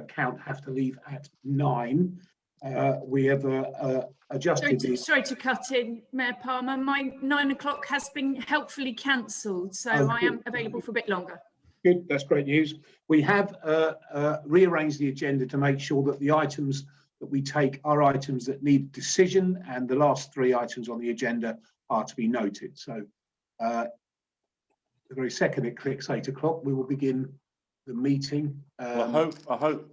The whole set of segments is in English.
count have to leave at 9. We have adjusted. Sorry to cut in, Mayor Palmer. My 9 o'clock has been helpfully cancelled, so I am available for a bit longer. Good, that's great news. We have rearranged the agenda to make sure that the items that we take are items that need decision, and the last 3 items on the agenda are to be noted. So the very second it clicks 8 o'clock, we will begin the meeting. I hope.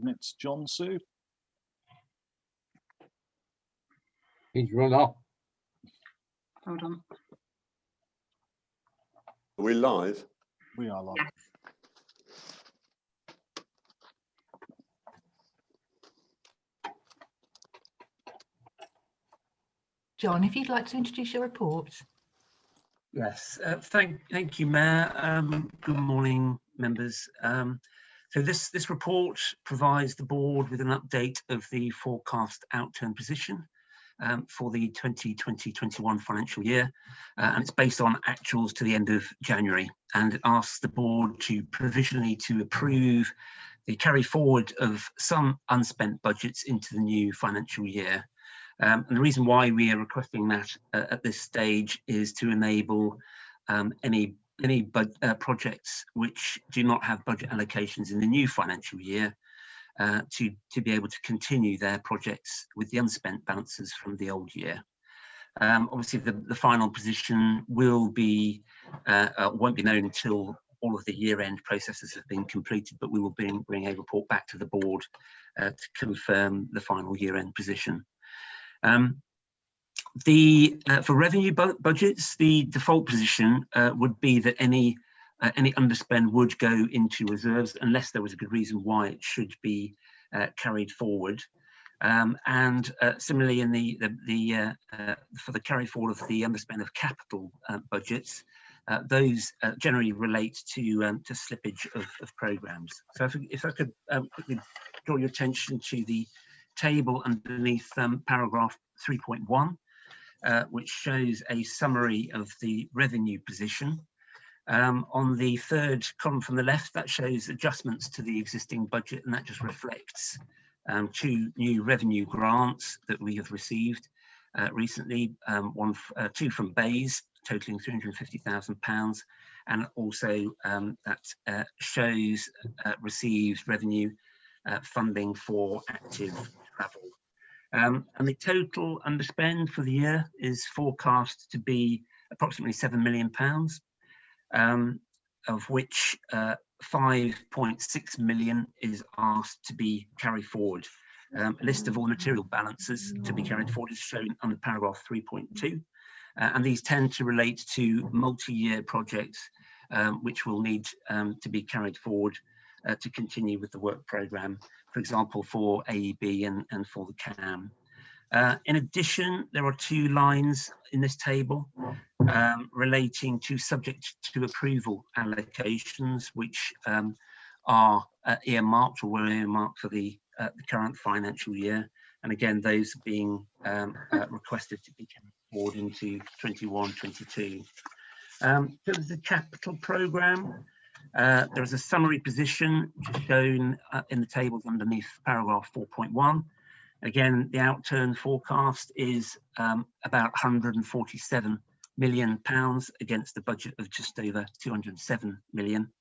It's John Sue. He's run off. Hold on. Are we live? We are live. Yes. John, if you'd like to introduce your report. Yes, thank you, Mayor. Good morning, members. So this report provides the board with an update of the forecast outturn position for the 2020-21 financial year, and it's based on actuals to the end of January, and it asks the board to provisionally to approve the carry forward of some unspent budgets into the new financial year. And the reason why we are requesting that at this stage is to enable any projects which do not have budget allocations in the new financial year to be able to continue their projects with the unspent balances from the old year. Obviously, the final position won't be known until all of the year-end processes have been completed, but we will bring a report back to the board to confirm the final year-end position. For revenue budgets, the default position would be that any underspend would go into reserves unless there was a good reason why it should be carried forward. And similarly, in for the carry forward of the underspend of capital budgets, those generally relate to slippage of programs. So if I could quickly draw your attention to the table underneath paragraph 3.1, which shows a summary of the revenue position. On the third column from the left, that shows adjustments to the existing budget, and that just reflects 2 new revenue grants that we have received recently, 2 from Bays, totaling £350,000, and also that shows received revenue funding for active travel. And the total underspend for the year is forecast to be approximately £7 million, of which 5.6 million is asked to be carried forward. A list of all material balances to be carried forward is shown under paragraph 3.2, and these tend to relate to multi-year projects which will need to be carried forward to continue with the work programme, for example, for AEB and for the CAM. In addition, there are 2 lines in this table relating to subject to approval allocations, which are earmarked or were earmarked for the current financial year. And again, those are being requested to be carried forward into 21-22. So there's a capital programme. There is a summary position which is shown in the tables underneath paragraph 4.1. Again, the outturn forecast is about £147 million against the budget of just over 207 million.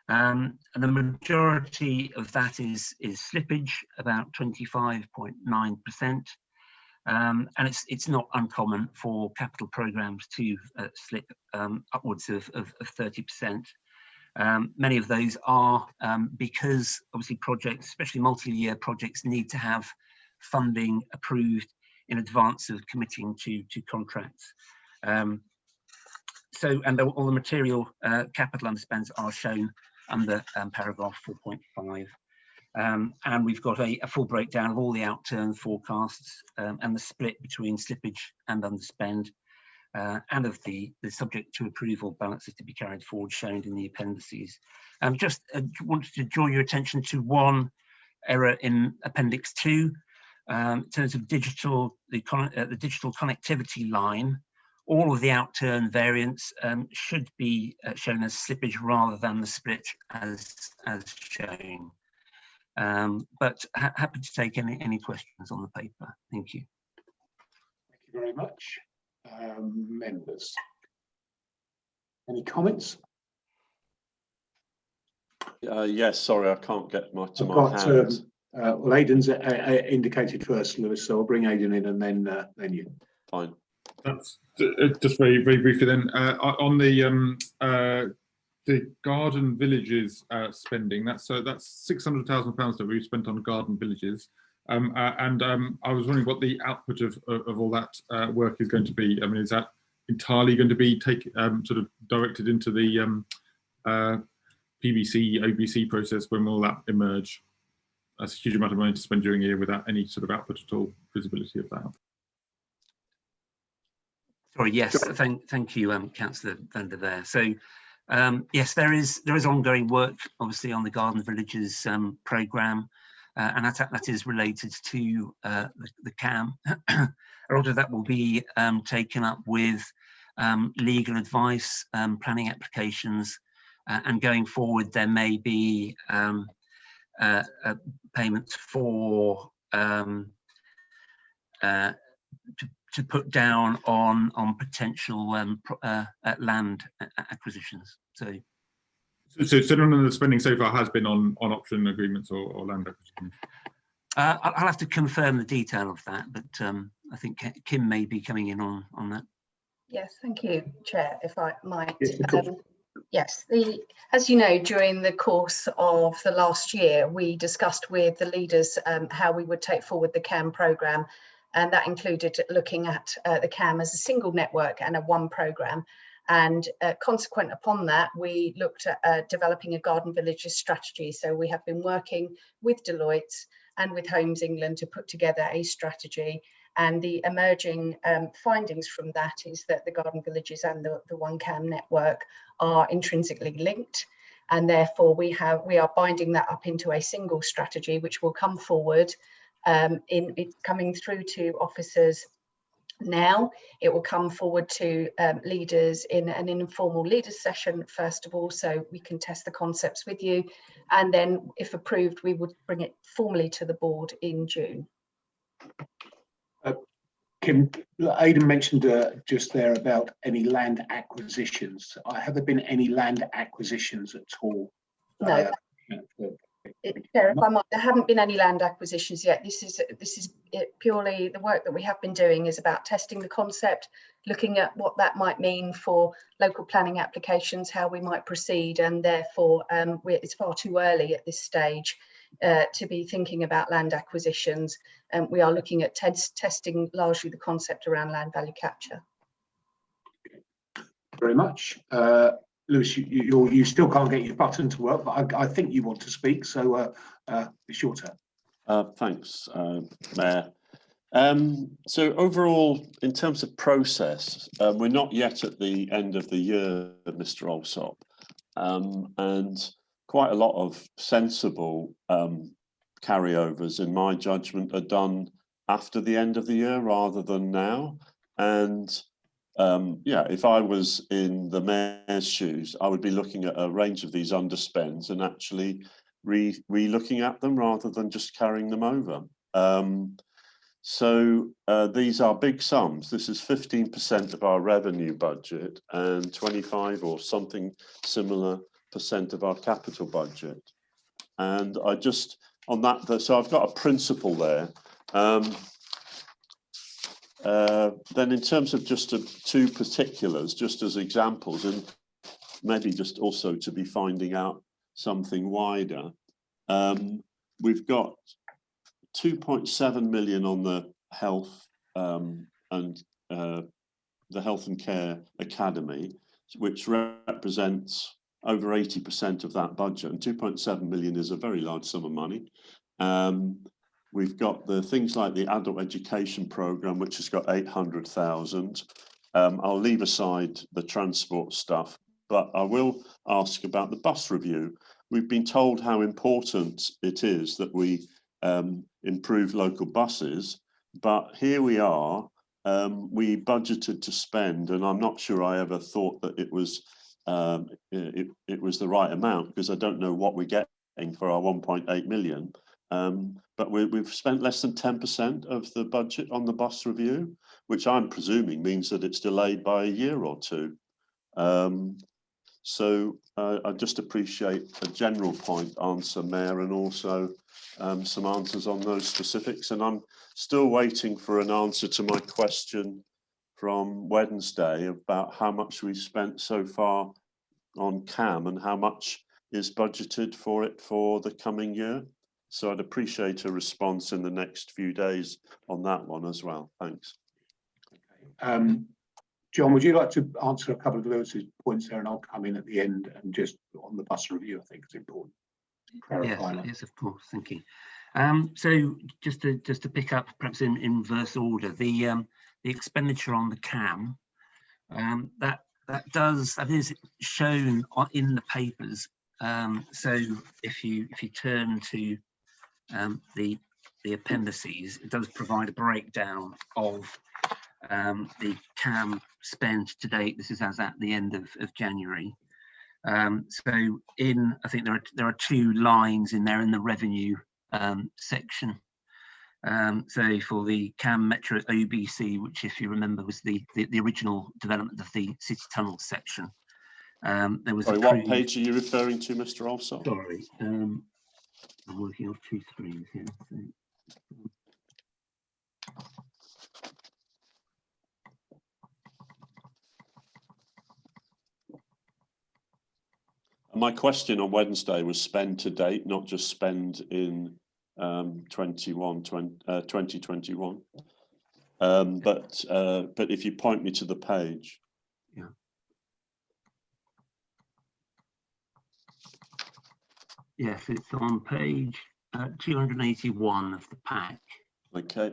And the majority of that is slippage, about 25.9%. And it's not uncommon for capital programmes to slip upwards of 30%. Many of those are because obviously projects, especially multi-year projects, need to have funding approved in advance of committing to contracts. And all the material capital underspends are shown under paragraph 4.5. And we've got a full breakdown of all the outturn forecasts and the split between slippage and underspend, and of the subject to approval balances to be carried forward shown in the appendices. Just wanted to draw your attention to one error in Appendix 2 in terms of the digital connectivity line. all of the outturn variance should be shown as slippage rather than the split as shown. But happy to take any questions on the paper. Thank you. Thank you very much. Members, any comments? Yes, sorry, I can't get my I've my got, hand. well, Aidan's indicated first, Lewis, so I'll bring Aidan in and then you. Fine. That's just very briefly then on the garden villages spending. That's £600,000 that we've spent on garden villages, and I was wondering what the output of all that work is going to be. I mean, is that entirely going to be sort of directed into the PBC OBC process? When will that emerge? That's a huge amount of money to spend during a year without any sort of output at all, visibility of that. Sorry, yes, thank you, Councillor van der Veer. So, yes, there is ongoing work, obviously, on the Garden Villages programme, and that is related to the CAM. A lot of that will be taken up with legal advice, planning applications, and going forward, there may be payments for to put down on potential land acquisitions. So none of the spending so far has been on option agreements or land acquisitions. I'll have to confirm the detail of that, but I think Kim may be coming in on that. Yes, thank you, Chair, if I might. Yes, of course. Yes, as you know, during the course of the last year, we discussed with the leaders how we would take forward the CAM programme, and that included looking at the CAM as a single network and a one programme. And consequent upon that, we looked at developing a Garden Villages strategy. So we have been working with Deloitte and with Homes England to put together a strategy. And the emerging findings from that is that the Garden Villages and the One CAM network are intrinsically linked. And therefore we are binding that up into a single strategy, which will come forward it's coming through to officers now. It will come forward to leaders in an informal leaders session, first of all, so we can test the concepts with you. And then if approved, we would bring it formally to the board in June. Kim, Aidan mentioned just there about any land acquisitions. Have there been any land acquisitions at all? No. Chair, if I might, there haven't been any land acquisitions yet. This is purely the work that we have been doing is about testing the concept, looking at what that might mean for local planning applications, how we might proceed, and therefore it's far too early at this stage to be thinking about land acquisitions. We are looking at testing largely the concept around land value capture. Very much. Lewis, you still can't get your button to work, but I think you want to speak, so it's your turn. Thanks, Mayor. So overall, in terms of process, we're not yet at the end of the year, Mr. Alsop, and quite a lot of sensible carryovers, in my judgment, are done after the end of the year rather than now. And yeah, if I was in the mayor's shoes, I would be looking at a range of these underspends and actually re-looking at them rather than just carrying them over. So these are big sums. This is 15% of our revenue budget and 25 or something similar % of our capital budget. And I just, on that, so I've got a principle there. Then in terms of just two particulars, just as examples, and maybe just also to be finding out something wider, we've got 2.7 million on the health and the Health and Care Academy, which represents over 80% of that budget, and 2.7 million is a very large sum of money. We've got the things like the adult education programme, which has got 800,000. I'll leave aside the transport stuff, but I will ask about the bus review. We've been told how important it is that we improve local buses, but here we are we budgeted to spend, and I'm not sure I ever thought that it was the right amount, because I don't know what we're getting for our 1.8 million. But we've spent less than 10% of the budget on the bus review, which I'm presuming means that it's delayed by a year or two. So I just appreciate a general point answer, Mayor, and also some answers on those specifics. And I'm still waiting for an answer to my question from Wednesday about how much we've spent so far on CAM and how much is budgeted for it for the coming year. So I'd appreciate a response in the next few days on that one as well. Thanks. John, would you like to answer a couple of Lewis's points there, and I'll come in at the end and just on the bus review, I think it's important. Yes, of course, thank you. So just to pick up perhaps in reverse order, the expenditure on the CAM, that is shown in the papers. So if you turn to the appendices, it does provide a breakdown of the CAM spend to date. This is as at the end of January. So I think there are two lines in there in the revenue section. So for the CAM Metro OBC, which, if you remember, was the original development of the City Tunnel section. There was what page are you referring to, Mr. Alsop? Sorry, I'm working off two screens here. So. My question on Wednesday was spend to date, not just spend in 2021. But if you point me to the page. Yeah. Yes, it's on page 281 of the pack. Okay.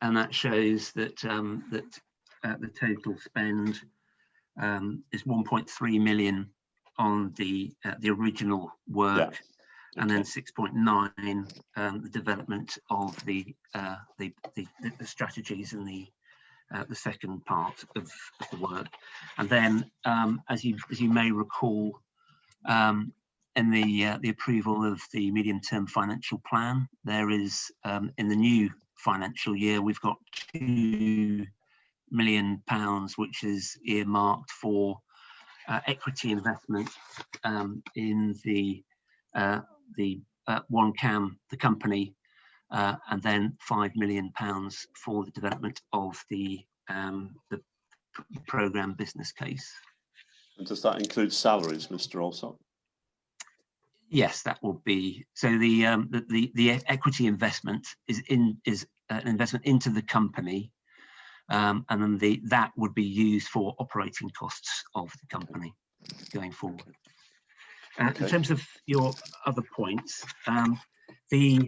And that shows that the total spend is 1.3 million on the original work, yeah. And then 6.9 the development of the strategies and the second part of the work. And then as you may recall, in the approval of the medium-term financial plan, there is in the new financial year we've got £2 million which is earmarked for equity investment in the One CAM, the company, and then £5 million for the development of the programme business case. And does that include salaries, Mr. Alsop? Yes, that will be. So the equity investment is an investment into the company, and then that would be used for operating costs of the company going forward. Okay. In terms of your other points, in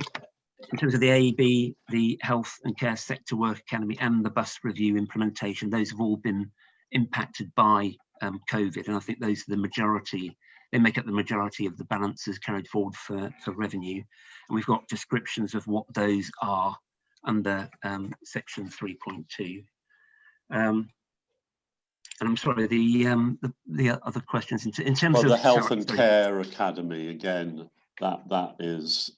terms of the AEB, the Health and Care Sector Work Academy, and the bus review implementation, those have all been impacted by COVID, and I think those are the majority. They make up the majority of the balances carried forward for revenue, and we've got descriptions of what those are under section 3.2. And I'm sorry, the other questions in terms of the Health and Care Academy, again, that is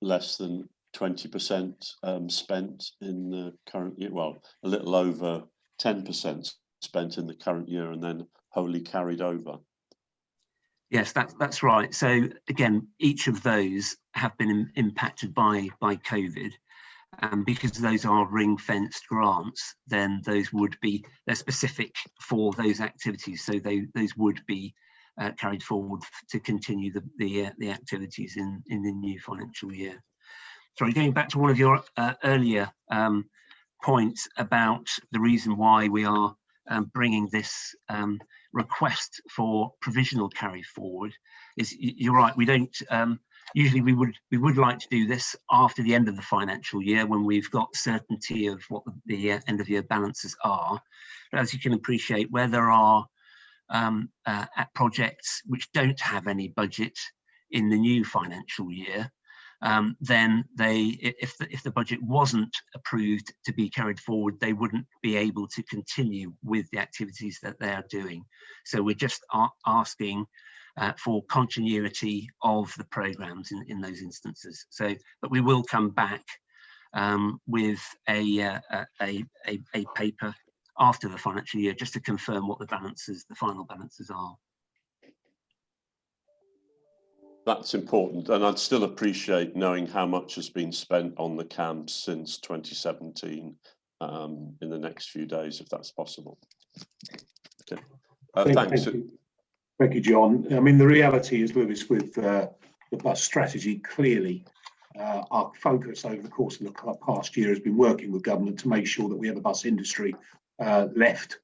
less than 20% spent in the current year. Well, a little over 10% spent in the current year, and then wholly carried over. Yes, that's right. So again, each of those have been impacted by COVID, and because those are ring-fenced grants, then they're specific for those activities. So those would be carried forward to continue the activities in the new financial year. Sorry, going back to one of your earlier points about the reason why we are bringing this request for provisional carry forward, is you're right. We don't usually we would like to do this after the end of the financial year when we've got certainty of what the end of year balances are. But as you can appreciate, where there are projects which don't have any budget in the new financial year, then if the budget wasn't approved to be carried forward, they wouldn't be able to continue with the activities that they are doing. So we're just asking for continuity of the programmes in those instances. So, but we will come back with a paper after the financial year just to confirm what the final balances are. That's important, and I'd still appreciate knowing how much has been spent on the camps since 2017 in the next few days, if that's possible. Okay. Thanks. Thank you, John. I mean, the reality is, Lewis, with the bus strategy, clearly our focus over the course of the past year has been working with government to make sure that we have a bus industry left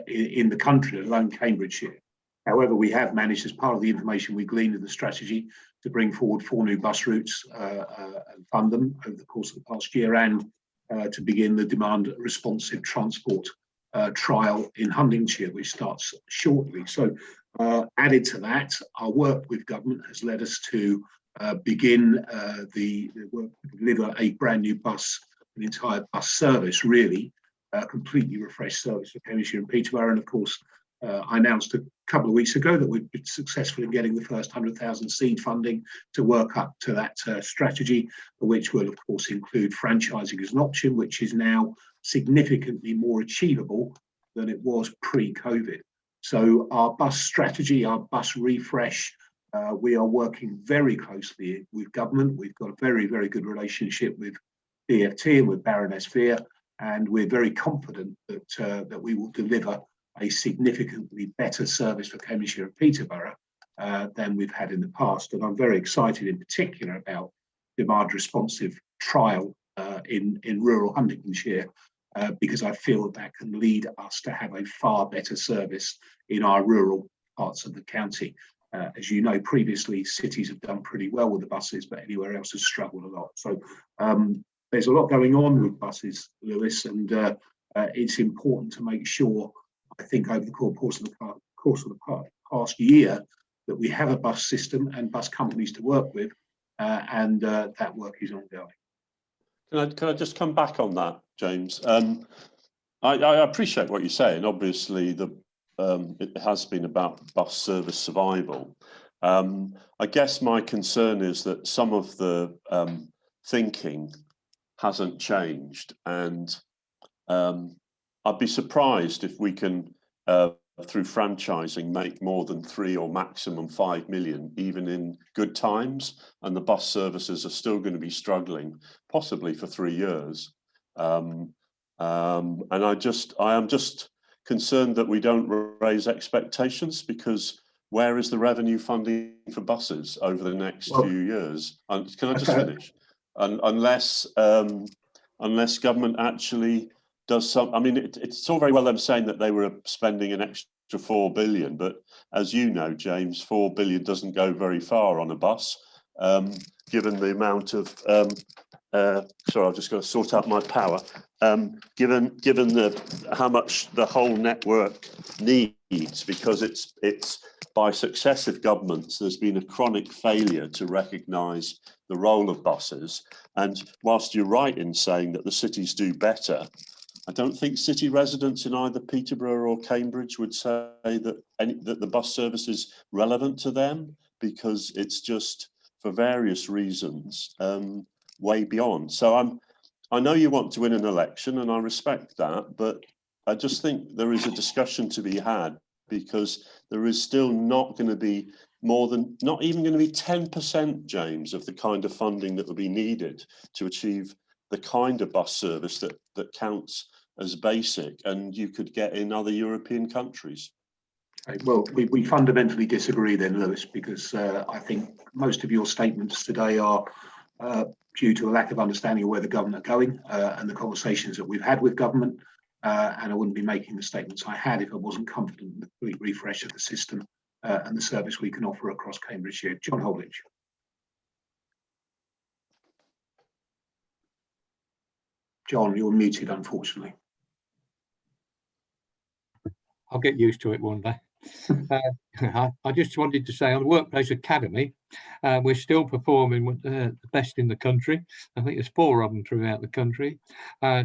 in the country, let alone Cambridgeshire. However, we have managed, as part of the information we gleaned in the strategy, to bring forward 4 new bus routes and fund them over the course of the past year, and to begin the demand responsive transport trial in Huntingdonshire, which starts shortly. So added to that, our work with government has led us to begin the work to deliver a brand new bus, an entire bus service, really, a completely refreshed service for Cambridgeshire and Peterborough. And of course, I announced a couple of weeks ago that we've been successful in getting the first 100,000 seed funding to work up to that strategy, which will of course include franchising as an option, which is now significantly more achievable than it was pre-COVID. So our bus strategy, our bus refresh, we are working very closely with government. We've got a very, very good relationship with DfT and with Baroness Veer, and we're very confident that that we will deliver a significantly better service for Cambridgeshire and Peterborough than we've had in the past. And I'm very excited in particular about demand responsive trial in rural Huntingdonshire, because I feel that can lead us to have a far better service in our rural parts of the county. As you know, previously cities have done pretty well with the buses, but anywhere else has struggled a lot. So there's a lot going on with buses, Lewis, and it's important to make sure, I think, over the course of the past year, that we have a bus system and bus companies to work with, and that work is ongoing. Can I just come back on that, James? I appreciate what you're saying. Obviously, it has been about bus service survival. I guess my concern is that some of the thinking hasn't changed, and I'd be surprised if we can, through franchising, make more than 3 or maximum 5 million, even in good times, and the bus services are still going to be struggling, possibly for 3 years. And I am just concerned that we don't raise expectations, because where is the revenue funding for buses over the next few years? And can I just finish? Unless government actually does some, I mean, it's all very well them saying that they were spending an extra 4 billion, but as you know, James, 4 billion doesn't go very far on a bus, given the amount of, sorry, I've just got to sort out my power. Given how much the whole network needs, because it's by successive governments, there's been a chronic failure to recognise the role of buses. And whilst you're right in saying that the cities do better, I don't think city residents in either Peterborough or Cambridge would say that the bus service is relevant to them, because it's just, for various reasons, way beyond. So I know you want to win an election, and I respect that, but I just think there is a discussion to be had, because there is still not going to be more than, not even going to be 10%, James, of the kind of funding that will be needed to achieve the kind of bus service that counts as basic and you could get in other European countries. Well, we fundamentally disagree then, Lewis, because I think most of your statements today are due to a lack of understanding of where the government are going and the conversations that we've had with government. And I wouldn't be making the statements I had if I wasn't confident in the complete refresh of the system and the service we can offer across Cambridgeshire. John Holditch. John, you're muted, unfortunately. I'll get used to it one day. I just wanted to say, on the Workplace Academy, We're still performing with the best in the country. I think there's 4 of them throughout the country,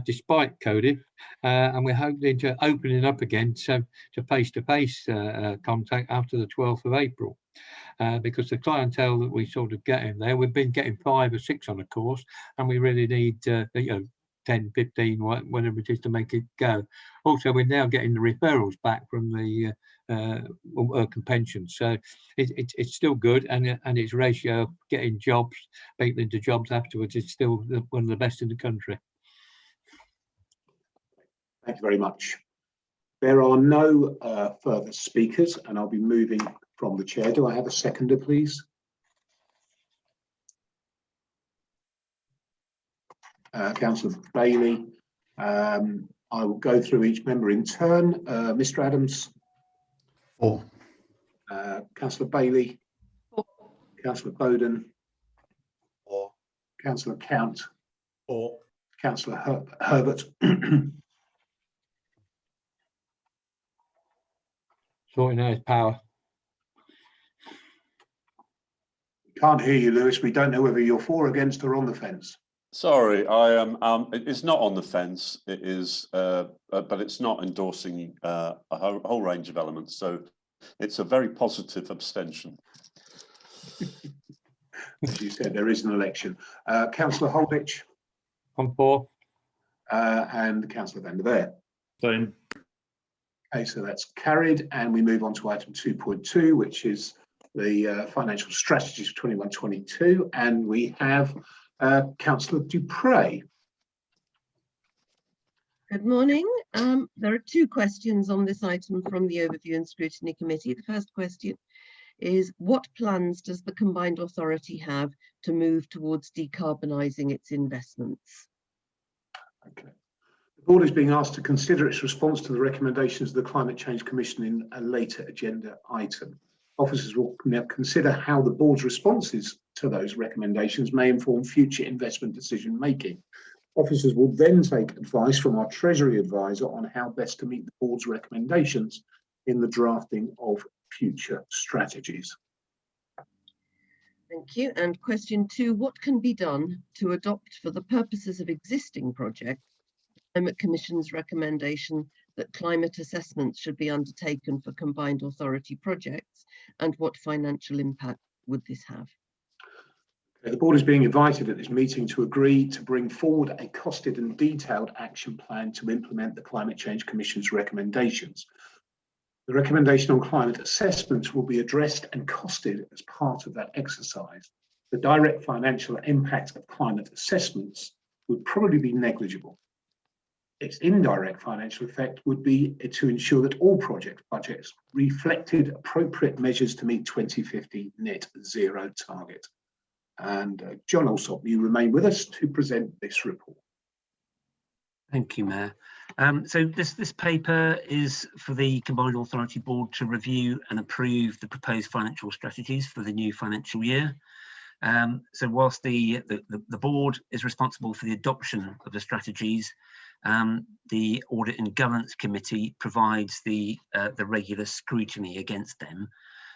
despite COVID, and we're hoping to opening up again to face-to-face contact after the 12th of April. Because the clientele that we sort of get in there, we've been getting 5 or 6 on a course, and we really need 10, 15, whatever it is to make it go. Also, we're now getting the referrals back from the work and pensions, so it's still good, and its ratio of getting jobs, people into jobs afterwards, is still one of the best in the country. Thank you very much. There are no further speakers, and I'll be moving from the chair. Do I have a seconder, please? Councillor Bailey. I will go through each member in turn. Mr. Adams. 4. Councillor Bailey. 4. Councillor Bowden. 4. Councillor Count. 4. Councillor Herbert. Sorting out power. Can't hear you, Lewis. We don't know whether you're for, against, or on the fence. Sorry, I am. It's not on the fence. It is, but it's not endorsing a whole range of elements. So it's a very positive abstention. As you said, there is an election. Councillor Holditch. I'm 4. And Councillor van der Veer. Same. Okay, so that's carried, and we move on to item 2.2, which is the financial strategies for 21-22, and we have Councillor Dupre. Good morning. There are 2 questions on this item from the Overview and Scrutiny Committee. The first question is, what plans does the Combined Authority have to move towards decarbonising its investments? Okay. The board is being asked to consider its response to the recommendations of the Climate Change Commission in a later agenda item. Officers will now consider how the board's responses to those recommendations may inform future investment decision making. Officers will then take advice from our Treasury advisor on how best to meet the board's recommendations in the drafting of future strategies. Thank you. And question 2, what can be done to adopt, for the purposes of existing projects, the Climate Commission's recommendation that climate assessments should be undertaken for Combined Authority projects, and what financial impact would this have? The board is being invited at this meeting to agree to bring forward a costed and detailed action plan to implement the Climate Change Commission's recommendations. The recommendation on climate assessments will be addressed and costed as part of that exercise. The direct financial impact of climate assessments would probably be negligible. Its indirect financial effect would be to ensure that all project budgets reflected appropriate measures to meet 2050 net zero target. And John Alsop, you remain with us to present this report. Thank you, Mayor. So this paper is for the Combined Authority Board to review and approve the proposed financial strategies for the new financial year. So whilst the board is responsible for the adoption of the strategies, the Audit and Governance Committee provides the regular scrutiny against them.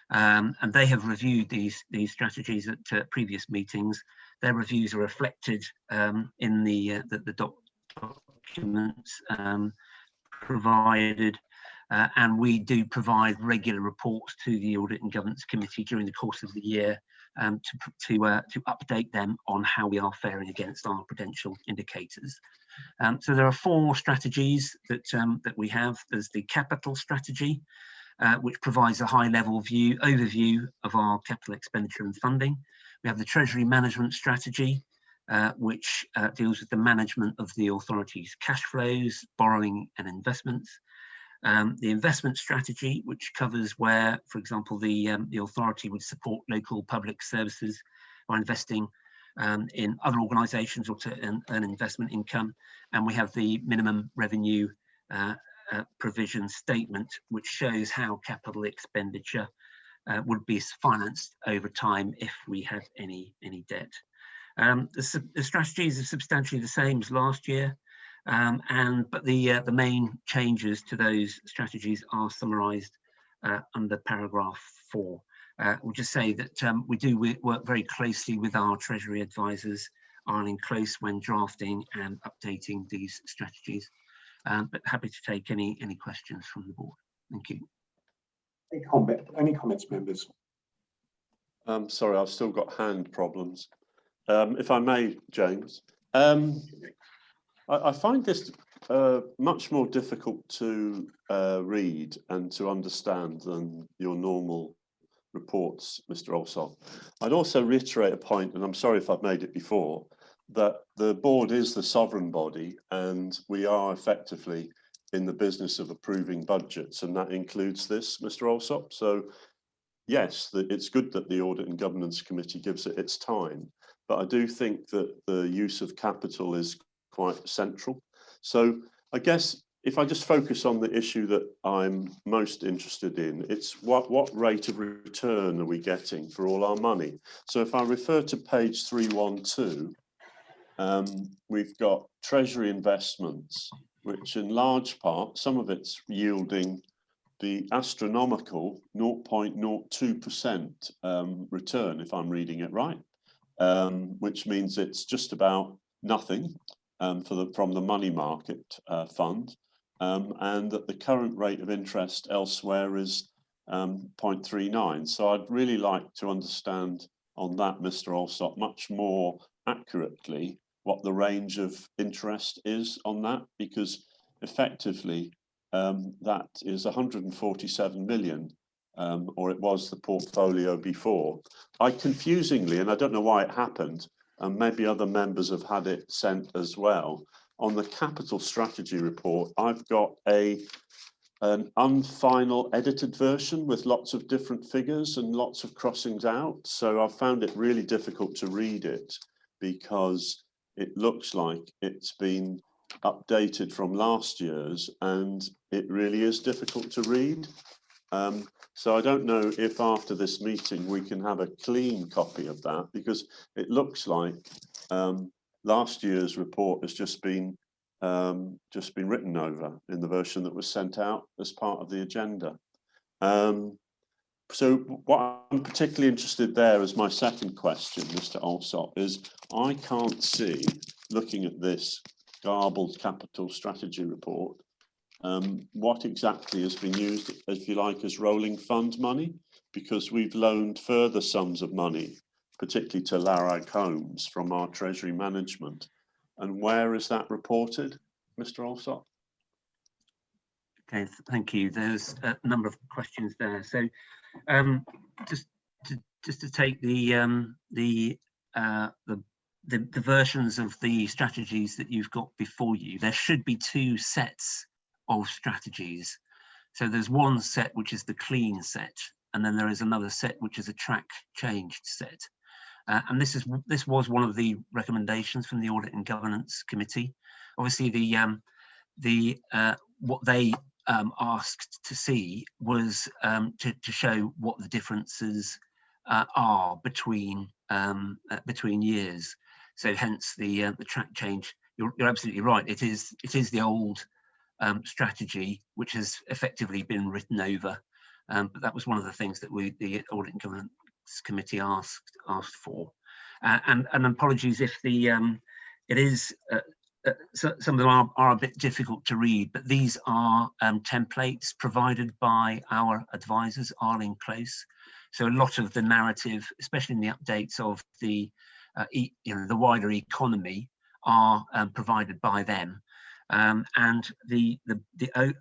And they have reviewed these strategies at previous meetings. Their reviews are reflected in the documents provided, and we do provide regular reports to the Audit and Governance Committee during the course of the year to update them on how we are faring against our prudential indicators. So there are 4 strategies that we have. There's the capital strategy, which provides a high-level overview of our capital expenditure and funding. We have the Treasury Management Strategy, which deals with the management of the authority's cash flows, borrowing and investments. The investment strategy, which covers where, for example, the authority would support local public services by investing in other organisations or to earn investment income. And we have the minimum revenue provision statement, which shows how capital expenditure would be financed over time if we had any debt. The strategies are substantially the same as last year, but the main changes to those strategies are summarised under paragraph 4. We'll just say that we do work very closely with our Treasury advisors, Arlene Close, when drafting and updating these strategies. But happy to take any questions from the board. Thank you. Any comments, members? Sorry, I've still got hand problems. If I may, James, I find this much more difficult to read and to understand than your normal reports, Mr. Alsop. I'd also reiterate a point, and I'm sorry if I've made it before, that the board is the sovereign body and we are effectively in the business of approving budgets, and that includes this, Mr. Alsop. So yes, it's good that the Audit and Governance Committee gives it its time, but I do think that the use of capital is quite central. So I guess if I just focus on the issue that I'm most interested in, it's what rate of return are we getting for all our money? So if I refer to page 312, we've got Treasury investments, which in large part, some of it's yielding the astronomical 0.02% return, if I'm reading it right, which means it's just about nothing from the money market fund, and that the current rate of interest elsewhere is 0.39. So I'd really like to understand on that, Mr. Alsop, much more accurately what the range of interest is on that, because effectively that is 147 million, or it was the portfolio before. I confusingly, and I don't know why it happened, and maybe other members have had it sent as well, on the capital strategy report, I've got an unfinal edited version with lots of different figures and lots of crossings out. So I found it really difficult to read it because it looks like it's been updated from last year's and it really is difficult to read. So I don't know if after this meeting we can have a clean copy of that, because it looks like last year's report has just been written over in the version that was sent out as part of the agenda. So what I'm particularly interested there as my second question, Mr. Alsop, is I can't see, looking at this garbled capital strategy report, what exactly has been used, if you like, as rolling fund money, because we've loaned further sums of money, particularly to Larag Homes from our Treasury management. And where is that reported, Mr. Alsop? Okay, thank you. There's a number of questions there. So just to take the versions of the strategies that you've got before you, there should be two sets of strategies. So there's one set which is the clean set, and then there is another set which is a track changed set. And this was one of the recommendations from the Audit and Governance Committee. Obviously, what they asked to see was to show what the differences are between years. So hence the track change. You're absolutely right. It is the old strategy which has effectively been written over. But that was one of the things that the Audit and Governance Committee asked for. And apologies if it is. So some of them are a bit difficult to read, but these are templates provided by our advisors, Arlene Close. So a lot of the narrative, especially in the updates of the wider economy, are provided by them. And the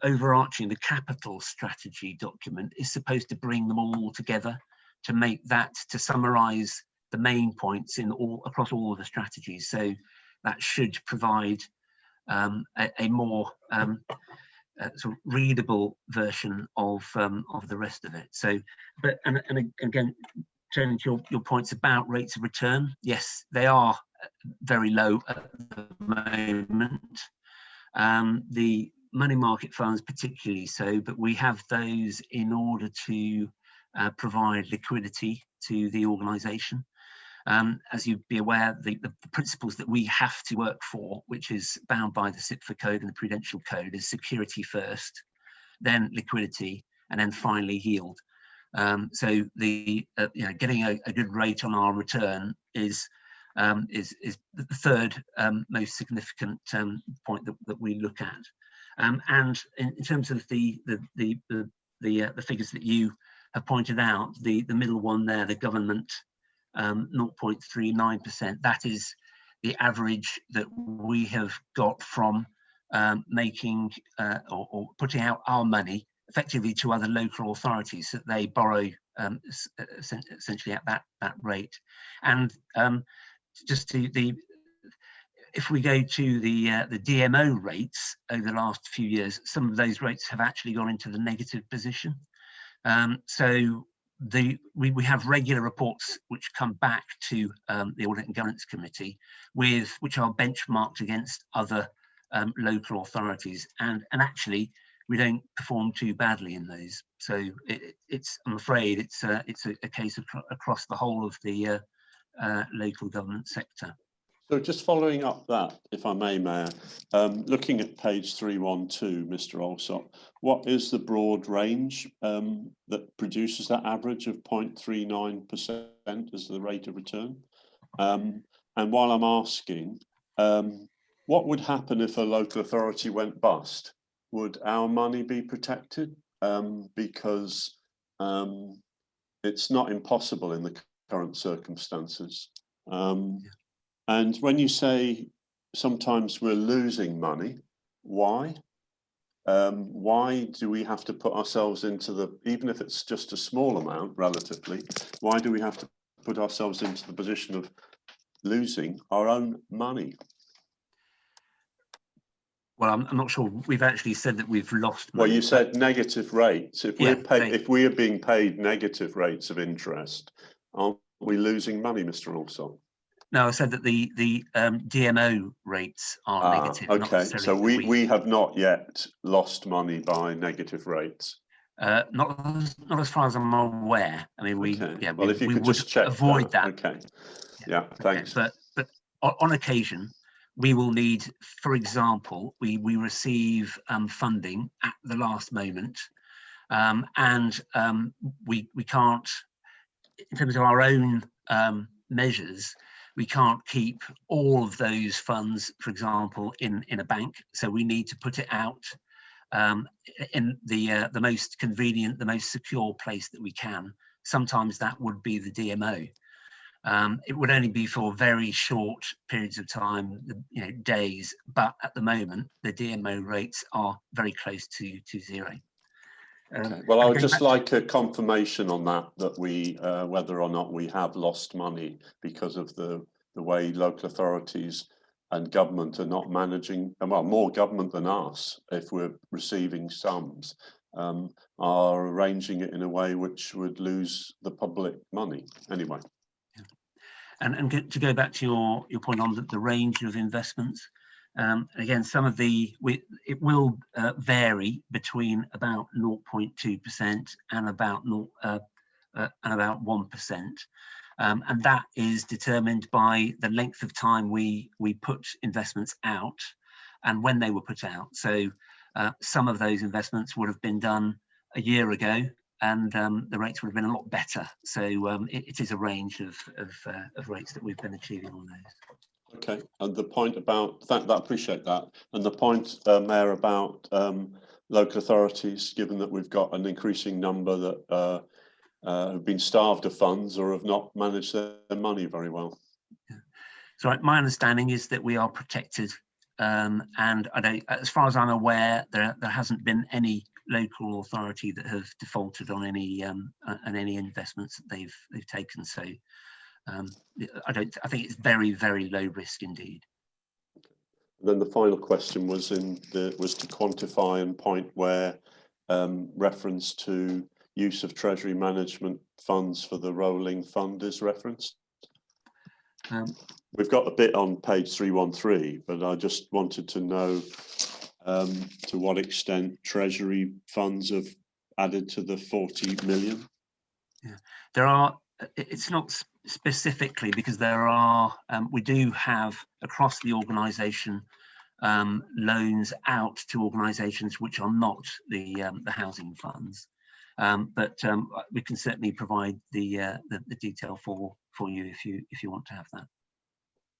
overarching, the capital strategy document is supposed to bring them all together to make that, to summarise the main points across all of the strategies. So that should provide a more sort of readable version of the rest of it. So, and again, turning to your points about rates of return, yes, they are very low at the moment. The money market funds particularly so, but we have those in order to provide liquidity to the organisation. As you'd be aware, the principles that we have to work for, which is bound by the SIPFA code and the Prudential Code, is security first, then liquidity, and then finally yield. So the getting a good rate on our return is the third most significant point that we look at. And in terms of the figures that you have pointed out, the middle one there, the government 0.39%, that is the average that we have got from making or putting out our money effectively to other local authorities, that they borrow essentially at that rate. And just if we go to the DMO rates over the last few years, some of those rates have actually gone into the negative position. So we have regular reports which come back to the Audit and Governance Committee which are benchmarked against other local authorities, and actually we don't perform too badly in those. So I'm afraid it's a case across the whole of the local government sector. So just following up that, if I may, Mayor, looking at page 312, Mr. Alsop, what is the broad range that produces that average of 0.39% as the rate of return? And while I'm asking, what would happen if a local authority went bust? Would our money be protected? Because it's not impossible in the current circumstances. And when you say sometimes we're losing money, why? Why do we have to put ourselves into even if it's just a small amount relatively, why do we have to put ourselves into the position of losing our own money? Well, I'm not sure we've actually said that we've lost money. Well, you said negative rates. If we are being paid negative rates of interest, aren't we losing money, Mr. Alsop? No, I said that the DMO rates are negative. Okay, so we have not yet lost money by negative rates. Not as far as I'm aware. I mean, well, if you could just check avoid that. Okay. Yeah, thanks. Okay. But on occasion, we will need, for example, we receive funding at the last moment, and we can't, in terms of our own measures, we can't keep all of those funds, for example, in a bank. So we need to put it out in the most convenient, the most secure place that we can. Sometimes that would be the DMO. It would only be for very short periods of time, days. But at the moment, the DMO rates are very close to zero. Okay. Well, I would just like a confirmation on that we whether or not we have lost money because of the way local authorities and government are not managing, well, more government than us, if we're receiving sums, are arranging it in a way which would lose the public money anyway. Yeah. And to go back to your point on the range of investments, again, some of it will vary between about 0.2% and about 1%, and that is determined by the length of time we put investments out and when they were put out. So some of those investments would have been done a year ago, and the rates would have been a lot better. So it is a range of rates that we've been achieving on those. Okay, and the point about I appreciate that, and the point, Mayor, about local authorities, given that we've got an increasing number that have been starved of funds or have not managed their money very well. Yeah. So my understanding is that we are protected, and as far as I'm aware, there hasn't been any local authority that have defaulted on any investments that they've taken. So. I think it's very, very low risk indeed. And then the final question was to quantify and point where reference to use of Treasury management funds for the rolling fund is referenced. We've got a bit on page 313, but I just wanted to know to what extent Treasury funds have added to the 40 million. Yeah, there are. It's not specifically, because there are, we do have across the organisation loans out to organisations which are not the housing funds. But we can certainly provide the detail for you if you want to have that.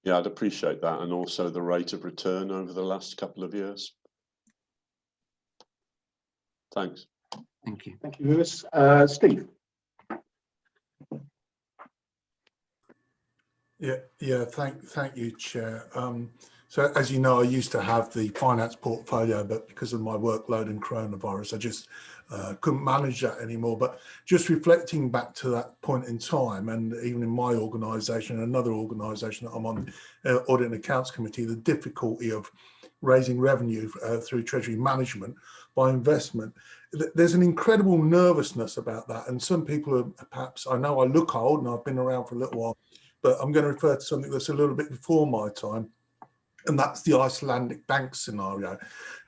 Yeah, I'd appreciate that, and also the rate of return over the last couple of years. Thanks. Thank you. Thank you, Lewis. Steve. Yeah. Thank you, Chair. So as you know, I used to have the finance portfolio, but because of my workload and coronavirus, I just couldn't manage that anymore. But just reflecting back to that point in time, and even in my organisation, another organisation that I'm on, Audit and Accounts Committee, the difficulty of raising revenue through Treasury management by investment. There's an incredible nervousness about that. And some people are perhaps, I know I look old and I've been around for a little while, but I'm going to refer to something that's a little bit before my time. And that's the Icelandic bank scenario.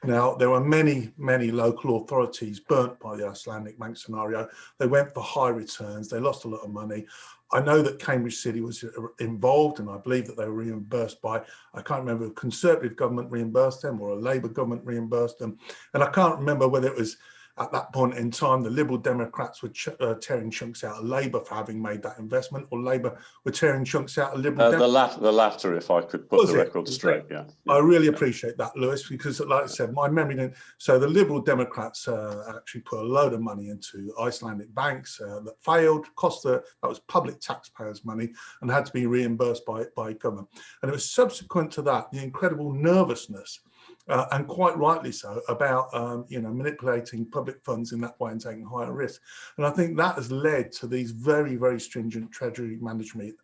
Now, there were many local authorities burnt by the Icelandic bank scenario. They went for high returns. They lost a lot of money. I know that Cambridge City was involved, and I believe that they were reimbursed by, I can't remember if a Conservative government reimbursed them or a Labour government reimbursed them. And I can't remember whether it was at that point in time, the Liberal Democrats were tearing chunks out of Labour for having made that investment, or Labour were tearing chunks out of Liberal Democrats. The latter, if I could put the record straight, yeah. I really appreciate that, Lewis, because like I said, my memory didn't. So the Liberal Democrats actually put a load of money into Icelandic banks that failed, that was public taxpayers' money, and had to be reimbursed by government. And it was subsequent to that, the incredible nervousness, and quite rightly so, about manipulating public funds in that way and taking higher risk. And I think that has led to these very stringent treasury management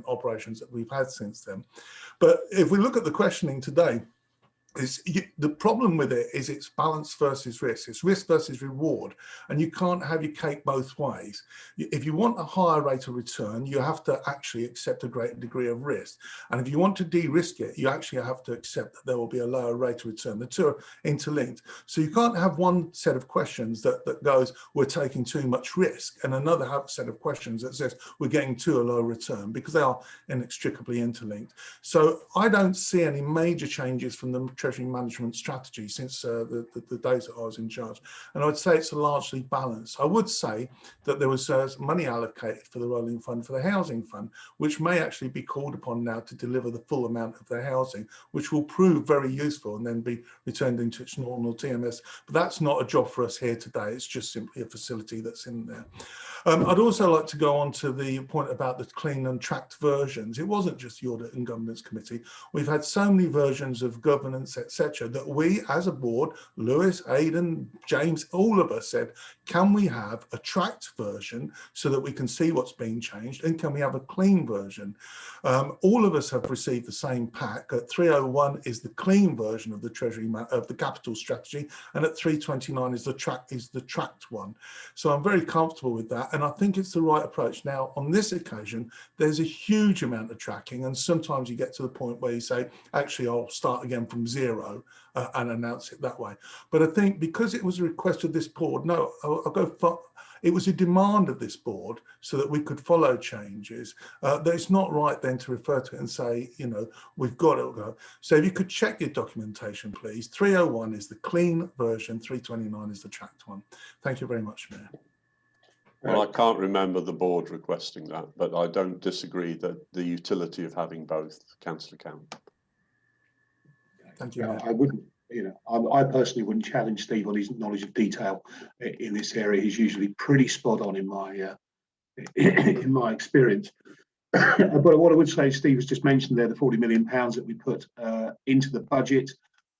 operations that we've had since then. But if we look at the questioning today, the problem with it is it's balance versus risk. It's risk versus reward, and you can't have your cake both ways. If you want a higher rate of return, you have to actually accept a greater degree of risk. And if you want to de-risk it, you actually have to accept that there will be a lower rate of return. The two are interlinked. So you can't have one set of questions that goes, we're taking too much risk, and another set of questions that says we're getting to a low return, because they are inextricably interlinked. So I don't see any major changes from the Treasury management strategy since the days that I was in charge, and I'd say it's largely balanced. I would say that there was money allocated for the rolling fund for the housing fund, which may actually be called upon now to deliver the full amount of their housing, which will prove very useful and then be returned into its normal TMS. But that's not a job for us here today. It's just simply a facility that's in there. I'd also like to go on to the point about the clean and tracked versions. It wasn't just the Audit and Governance Committee. We've had so many versions of governance, etc., that we as a board, Lewis, Aidan, James, all of us said, can we have a tracked version so that we can see what's being changed, and can we have a clean version? All of us have received the same pack. At 301 is the clean version of the Treasury of the capital strategy, and at 329 is the tracked one. So I'm very comfortable with that, and I think it's the right approach. Now, on this occasion, there's a huge amount of tracking, and sometimes you get to the point where you say, actually, I'll start again from zero and announce it that way. But I think because it was a request of this board, no, I'll go for, it was a demand of this board so that we could follow changes, that it's not right then to refer to it and say, we've got to go. So if you could check your documentation, please. 301 is the clean version, 329 is the tracked one. Thank you very much, Mayor. Well, I can't remember the board requesting that, but I don't disagree that the utility of having both, Councillor Count. Thank you, Yeah, Mayor. I wouldn't, I personally wouldn't challenge Steve on his knowledge of detail in this area. He's usually pretty spot on in my in my experience. But what I would say, Steve has just mentioned there, the £40 million that we put into the budget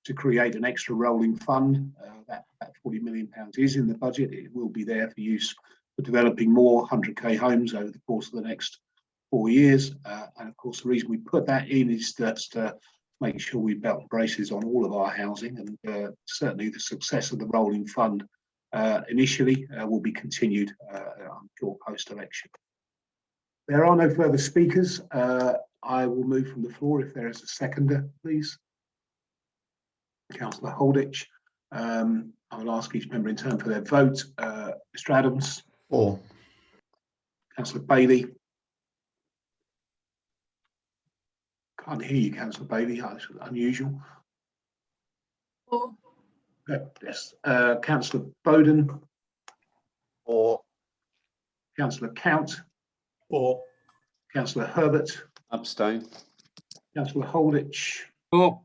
to create an extra rolling fund. That £40 million is in the budget. It will be there for use for developing more 100k homes over the course of the next 4 years. And of course, the reason we put that in is just to make sure we belt and braces on all of our housing, and certainly the success of the rolling fund initially will be continued, I'm sure, post-election. There are no further speakers. I will move from the floor if there is a seconder, please. Councillor Holditch. I will ask each member in turn for their vote. Mr. Adams. 4. Councillor Bailey. Can't hear you, Councillor Bailey. That's unusual. 4. Yes. Councillor Bowden. Or. Councillor Count, Or. Councillor Herbert, Abstain. Councillor Holditch, Or.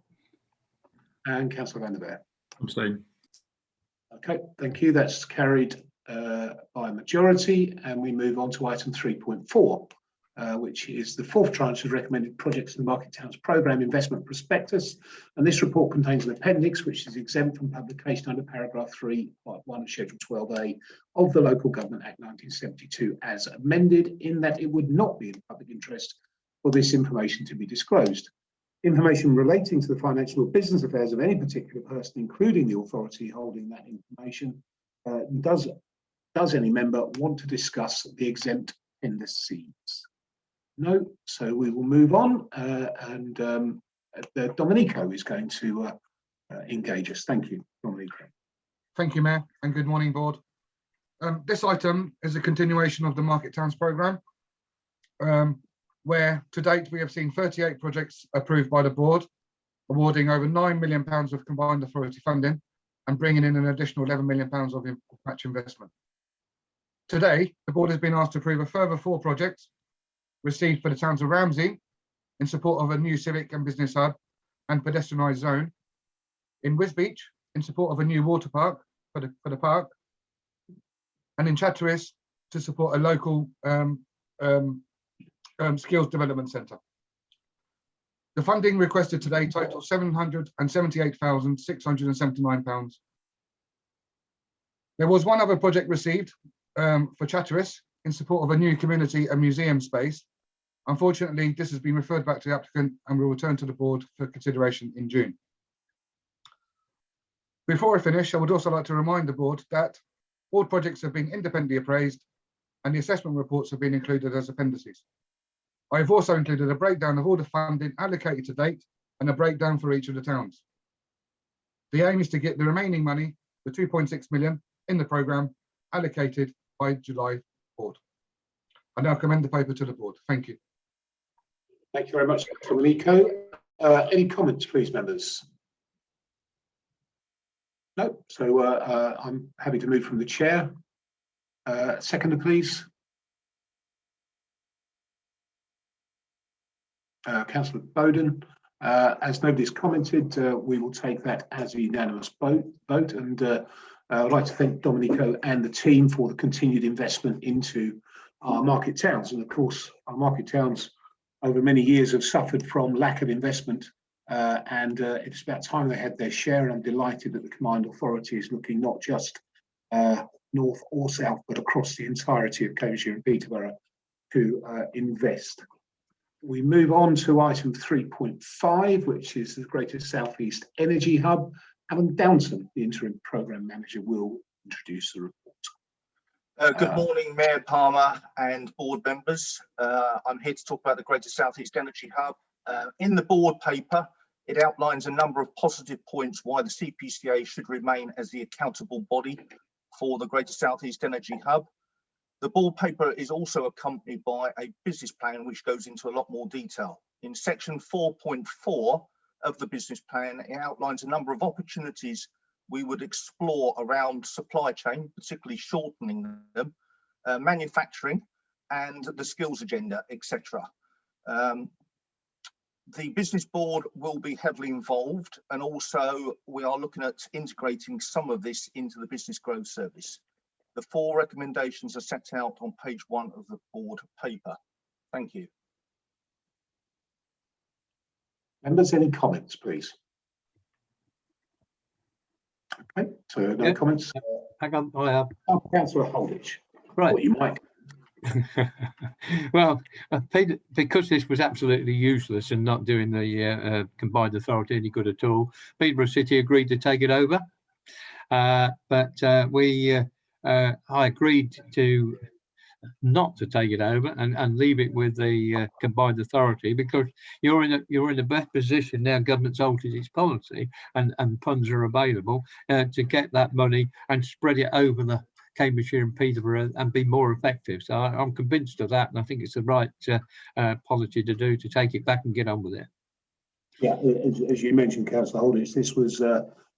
and Councillor Van der Beer. Abstain. Okay, thank you. That's carried by majority, and we move on to item 3.4, which is the fourth tranche of recommended projects in the Market Towns Programme Investment Prospectus. And this report contains an appendix which is exempt from publication under paragraph 3, part 1 of Schedule 12A of the Local Government Act 1972 as amended, in that it would not be in the public interest for this information to be disclosed. Information relating to the financial or business affairs of any particular person, including the authority holding that information, does any member want to discuss the exempt appendices? No, so we will move on, and Domenico is going to engage us. Thank you, Domenico. Thank you, Mayor, and good morning, Board. This item is a continuation of the Market Towns programme, where to date we have seen 38 projects approved by the Board, awarding over £9 million of combined authority funding and bringing in an additional £11 million of match investment. Today, the Board has been asked to approve a further 4 projects received for the towns of Ramsey in support of a new civic and business hub and pedestrianised zone, in Wisbech in support of a new water park for the park, and in Chatteris to support a local skills development centre. The funding requested today totals £778,679. There was one other project received for Chatteris in support of a new community and museum space. Unfortunately, this has been referred back to the applicant and will return to the Board for consideration in June. Before I finish, I would also like to remind the Board that all projects have been independently appraised and the assessment reports have been included as appendices. I have also included a breakdown of all the funding allocated to date and a breakdown for each of the towns. The aim is to get the remaining money, the 2.6 million in the programme, allocated by July Board. I now commend the paper to the Board. Thank you. Thank you very much, Domenico. Any comments, please, members? No, so I'm happy to move from the chair. Seconder, please. Councillor Bowden. As nobody's commented, we will take that as a unanimous vote. And I'd like to thank Domenico and the team for the continued investment into our market towns. And of course, our market towns over many years have suffered from lack of investment, and it's about time they had their share. And I'm delighted that the Combined Authority is looking not just north or south, but across the entirety of Cambridgeshire and Peterborough to invest. We move on to item 3.5, which is the Greater South East Energy Hub. Alan Downton, the Interim Programme Manager, will introduce the report. Good morning, Mayor Palmer and board members. I'm here to talk about the Greater South East Energy Hub. In the board paper, it outlines a number of positive points why the CPCA should remain as the accountable body for the Greater South East Energy Hub. The board paper is also accompanied by a business plan which goes into a lot more detail. In section 4.4 of the business plan, it outlines a number of opportunities we would explore around supply chain, particularly shortening them, manufacturing, and the skills agenda, etc. The business board will be heavily involved, and also we are looking at integrating some of this into the business growth service. The 4 recommendations are set out on page 1 of the board paper. Thank you. Members, any comments, please? Okay, so no comments. Hang on, I have. Oh, Councillor Holditch. Right. Well, you might. Well, because this was absolutely useless and not doing the Combined Authority any good at all, Peterborough City agreed to take it over. But I agreed to not to take it over and leave it with the Combined Authority, because you're in a better position now. Government's altered its policy and funds are available to get that money and spread it over the Cambridgeshire and Peterborough and be more effective. So I'm convinced of that, and I think it's the right policy to do, to take it back and get on with it. Yeah, as you mentioned, Councillor Holditch, this was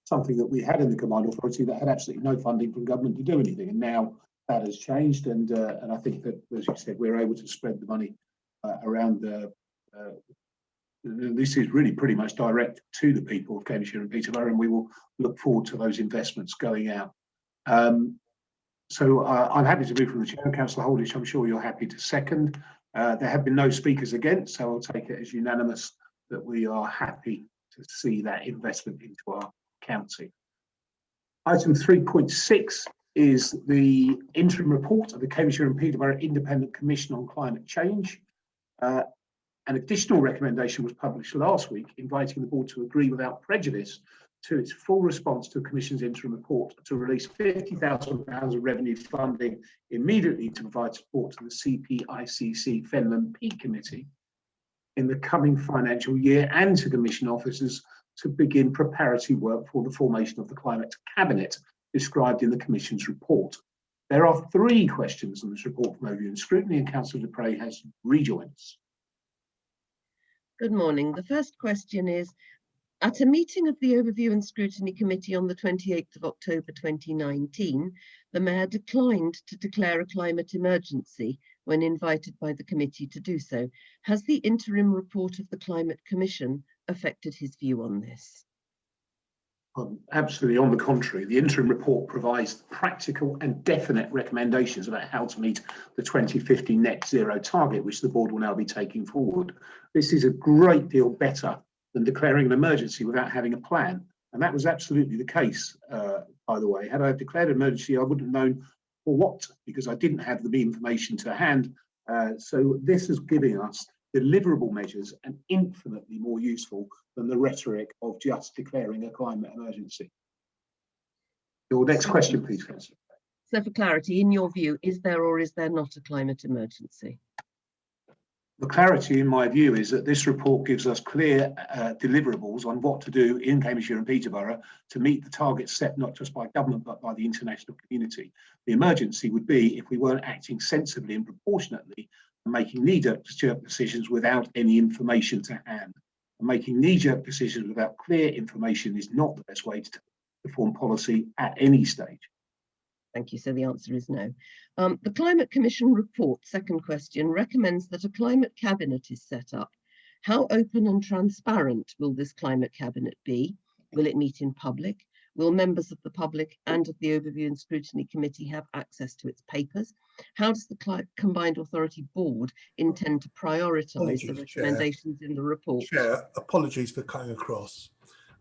something that we had in the Combined Authority that had absolutely no funding from government to do anything, and now that has changed, and I think that, as you said, we're able to spread the money around. This is really pretty much direct to the people of Cambridgeshire and Peterborough, and we will look forward to those investments going out. So I'm happy to move from the chair. Councillor Holditch, I'm sure you're happy to second. There have been no speakers against, so I'll take it as unanimous that we are happy to see that investment into our county. Item 3.6 is the interim report of the Cambridgeshire and Peterborough Independent Commission on Climate Change. An additional recommendation was published last week, inviting the board to agree without prejudice to its full response to the Commission's interim report to release £50,000 of revenue funding immediately to provide support to the CPICC Fenland Peak Committee in the coming financial year, and to commission officers to begin preparatory work for the formation of the Climate Cabinet described in the Commission's report. There are 3 questions on this report from Overview and Scrutiny, and Councillor Du Preez has rejoined us. Good morning. The first question is, at a meeting of the Overview and Scrutiny Committee on the 28th of October 2019, the Mayor declined to declare a climate emergency when invited by the committee to do so. Has the interim report of the Climate Commission affected his view on this? Absolutely, on the contrary, the interim report provides practical and definite recommendations about how to meet the 2050 net zero target, which the board will now be taking forward. This is a great deal better than declaring an emergency without having a plan. And that was absolutely the case, by the way. Had I declared an emergency, I wouldn't have known for what, because I didn't have the information to hand. So this is giving us deliverable measures and infinitely more useful than the rhetoric of just declaring a climate emergency. Your next question, please, Councillor. So for clarity, in your view, is there or is there not a climate emergency? The clarity, in my view, is that this report gives us clear deliverables on what to do in Cambridgeshire and Peterborough to meet the targets set not just by government but by the international community. The emergency would be if we weren't acting sensibly and proportionately and making knee-jerk decisions without any information to hand. And making knee-jerk decisions without clear information is not the best way to form policy at any stage. Thank you. So the answer is no. The Climate Commission report, second question, recommends that a climate cabinet is set up. How open and transparent will this climate cabinet be? Will it meet in public? Will members of the public and of the Overview and Scrutiny Committee have access to its papers? How does the Combined Authority Board intend to prioritise the recommendations in the report? Chair, apologies for cutting across.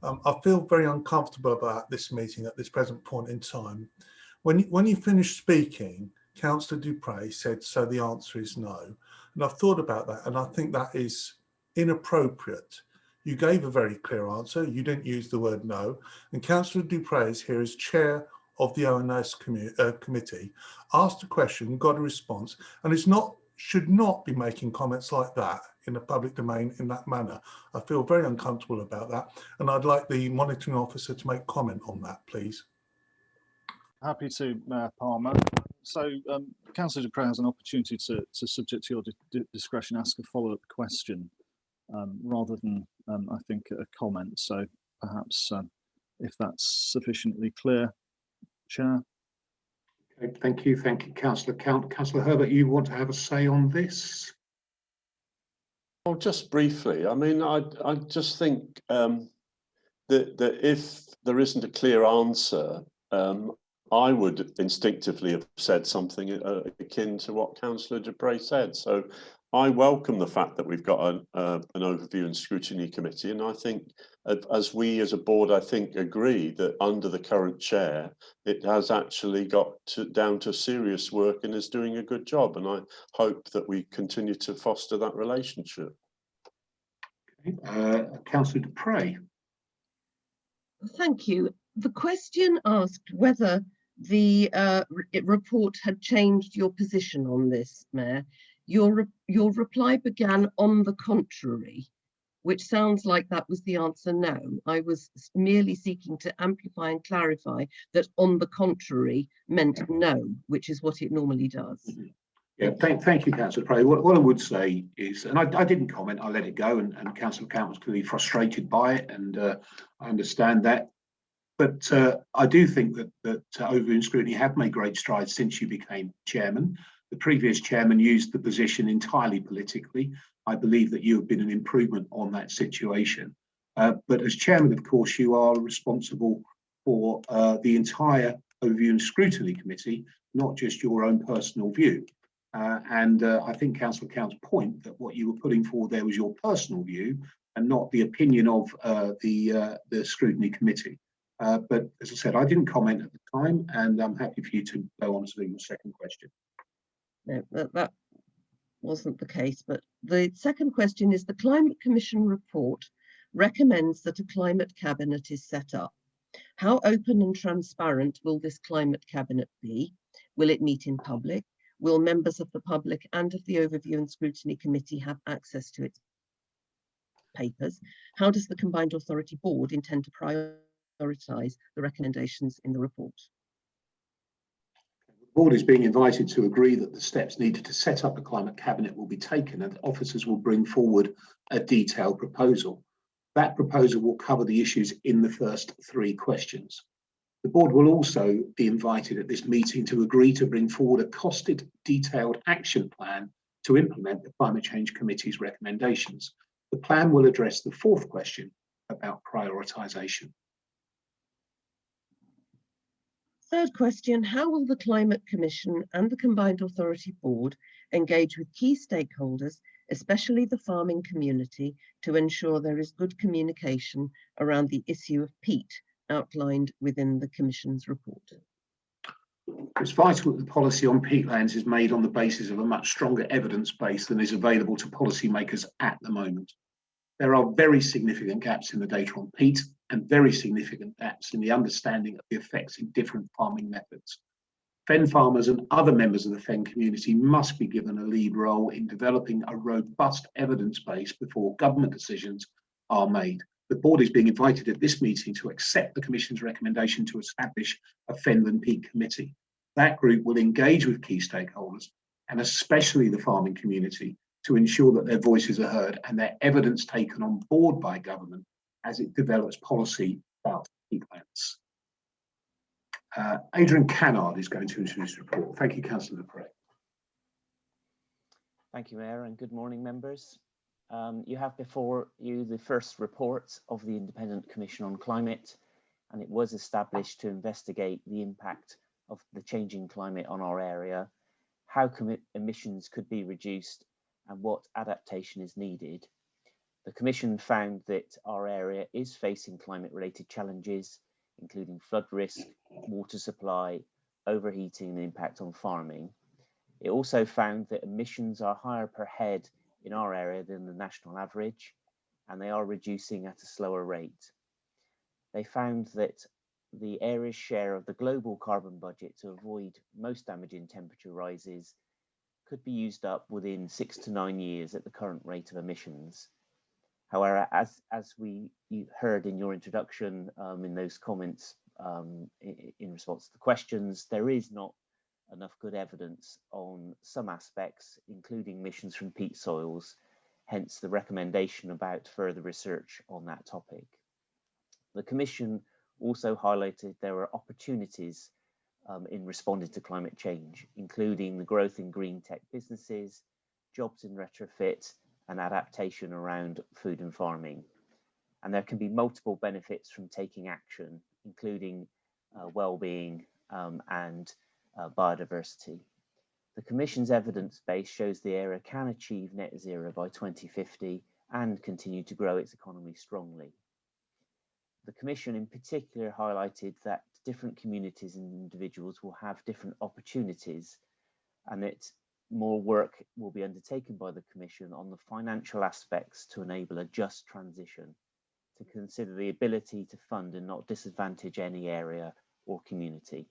I feel very uncomfortable about this meeting at this present point in time. When you finished speaking, Councillor Du Preez said, so the answer is no. And I've thought about that, and I think that is inappropriate. You gave a very clear answer. You didn't use the word no. And Councillor Du Preez here as chair of the ONS committee asked a question, got a response, and should not be making comments like that in the public domain in that manner. I feel very uncomfortable about that. And I'd like the monitoring officer to make comment on that, please. Happy to, Mayor Palmer. So Councillor Du Preez has an opportunity to subject to your discretion, ask a follow-up question rather than, I think, a comment. So perhaps if that's sufficiently clear, Chair. Okay, thank you, Councillor. Councillor Herbert, you want to have a say on this? Well, just briefly, I mean, I just think that if there isn't a clear answer, I would instinctively have said something akin to what Councillor Du Preez said. So I welcome the fact that we've got an Overview and Scrutiny Committee, and I think as we as a board, I think, agree that under the current chair, it has actually got down to serious work and is doing a good job. And I hope that we continue to foster that relationship. Okay. Councillor Du Preez. Thank you. The question asked whether the report had changed your position on this, Mayor. Your reply began on the contrary, which sounds like that was the answer no. I was merely seeking to amplify and clarify that on the contrary meant no, which is what it normally does. Yeah, thank you, Councillor Du Preez. What I would say is, and I didn't comment, I let it go, and Councillor Count was clearly frustrated by it, and I understand that. But I do think that Overview and Scrutiny have made great strides since you became chairman. The previous chairman used the position entirely politically. I believe that you have been an improvement on that situation. But as chairman, of course, you are responsible for the entire Overview and Scrutiny Committee, not just your own personal view. I think Councillor Count's point that what you were putting forward there was your personal view and not the opinion of the Scrutiny Committee. But as I said, I didn't comment at the time, and I'm happy for you to go on to your second question. No, that wasn't the case, but the second question is the Climate Commission report recommends that a climate cabinet is set up. How open and transparent will this climate cabinet be? Will it meet in public? Will members of the public and of the Overview and Scrutiny Committee have access to its papers? How does the Combined Authority Board intend to prioritise the recommendations in the report? The board is being invited to agree that the steps needed to set up a climate cabinet will be taken and officers will bring forward a detailed proposal. That proposal will cover the issues in the first 3 questions. The board will also be invited at this meeting to agree to bring forward a costed, detailed action plan to implement the Climate Change Committee's recommendations. The plan will address the 4th question about prioritisation. Third question, how will the Climate Commission and the Combined Authority Board engage with key stakeholders, especially the farming community, to ensure there is good communication around the issue of peat outlined within the Commission's report? It's vital that the policy on peatlands is made on the basis of a much stronger evidence base than is available to policymakers at the moment. There are very significant gaps in the data on peat and very significant gaps in the understanding of the effects in different farming methods. Fen farmers and other members of the Fen community must be given a lead role in developing a robust evidence base before government decisions are made. The board is being invited at this meeting to accept the Commission's recommendation to establish a Fenland Peat Committee. That group will engage with key stakeholders and especially the farming community to ensure that their voices are heard and their evidence taken on board by government as it develops policy about peatlands. Adrian Cannard is going to introduce the report. Thank you, Councillor Dupre. Thank you, Mayor, and good morning, members. You have before you the first report of the Independent Commission on Climate, and it was established to investigate the impact of the changing climate on our area, how emissions could be reduced, and what adaptation is needed. The Commission found that our area is facing climate-related challenges, including flood risk, water supply, overheating, and impact on farming. It also found that emissions are higher per head in our area than the national average, and they are reducing at a slower rate. They found that the area's share of the global carbon budget to avoid most damaging temperature rises could be used up within 6 to 9 years at the current rate of emissions. However, as you heard in your introduction, in those comments in response to the questions, there is not enough good evidence on some aspects, including emissions from peat soils, hence the recommendation about further research on that topic. The Commission also highlighted there are opportunities in responding to climate change, including the growth in green tech businesses, jobs in retrofit, and adaptation around food and farming. And there can be multiple benefits from taking action, including well-being and biodiversity. The Commission's evidence base shows the area can achieve net zero by 2050 and continue to grow its economy strongly. The Commission in particular highlighted that different communities and individuals will have different opportunities, and that more work will be undertaken by the Commission on the financial aspects to enable a just transition, to consider the ability to fund and not disadvantage any area or community.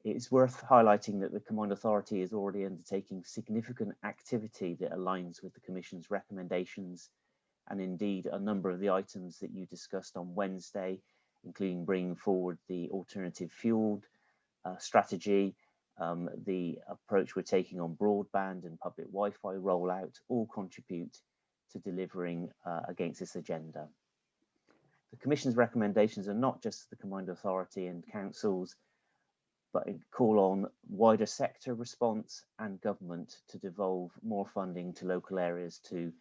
It's worth highlighting that the Combined Authority is already undertaking significant activity that aligns with the Commission's recommendations, and indeed a number of the items that you discussed on Wednesday, including bringing forward the alternative fueled strategy, the approach we're taking on broadband and public Wi-Fi rollout, all contribute to delivering against this agenda. The Commission's recommendations are not just the Combined Authority and councils, but call on wider sector response and government to devolve more funding to local areas to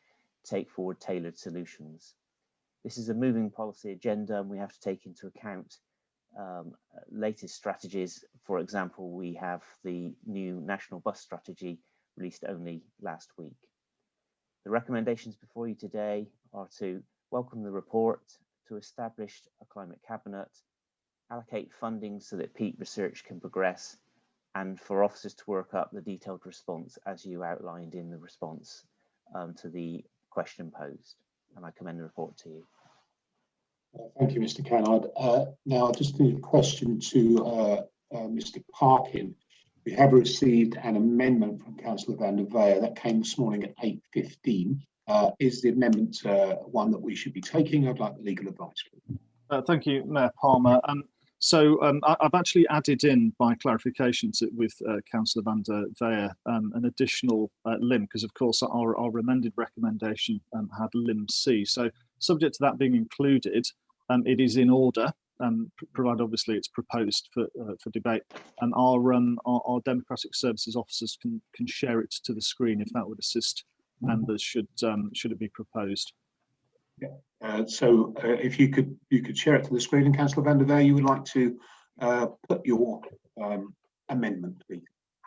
take forward tailored solutions. This is a moving policy agenda, and we have to take into account latest strategies. For example, we have the new national bus strategy released only last week. The recommendations before you today are to welcome the report, to establish a climate cabinet, allocate funding so that peak research can progress, and for officers to work up the detailed response as you outlined in the response to the question posed. And I commend the report to you. Thank you, Mr. Cannard. Now, just a question to Mr. Parkin. We have received an amendment from Councillor van der Veer that came this morning at 8:15. Is the amendment one that we should be taking? I'd like the legal advice. Thank you, Mayor Palmer. I've actually added in by clarification with Councillor van der Veer an additional limb, because of course our amended recommendation had limb C. So subject to that being included, it is in order, provided obviously it's proposed for debate, and our democratic services officers can share it to the screen if that would assist members should it be proposed. Yeah. So if you could share it to the screen, and Councillor van der Veer, you would like to put your amendment, please.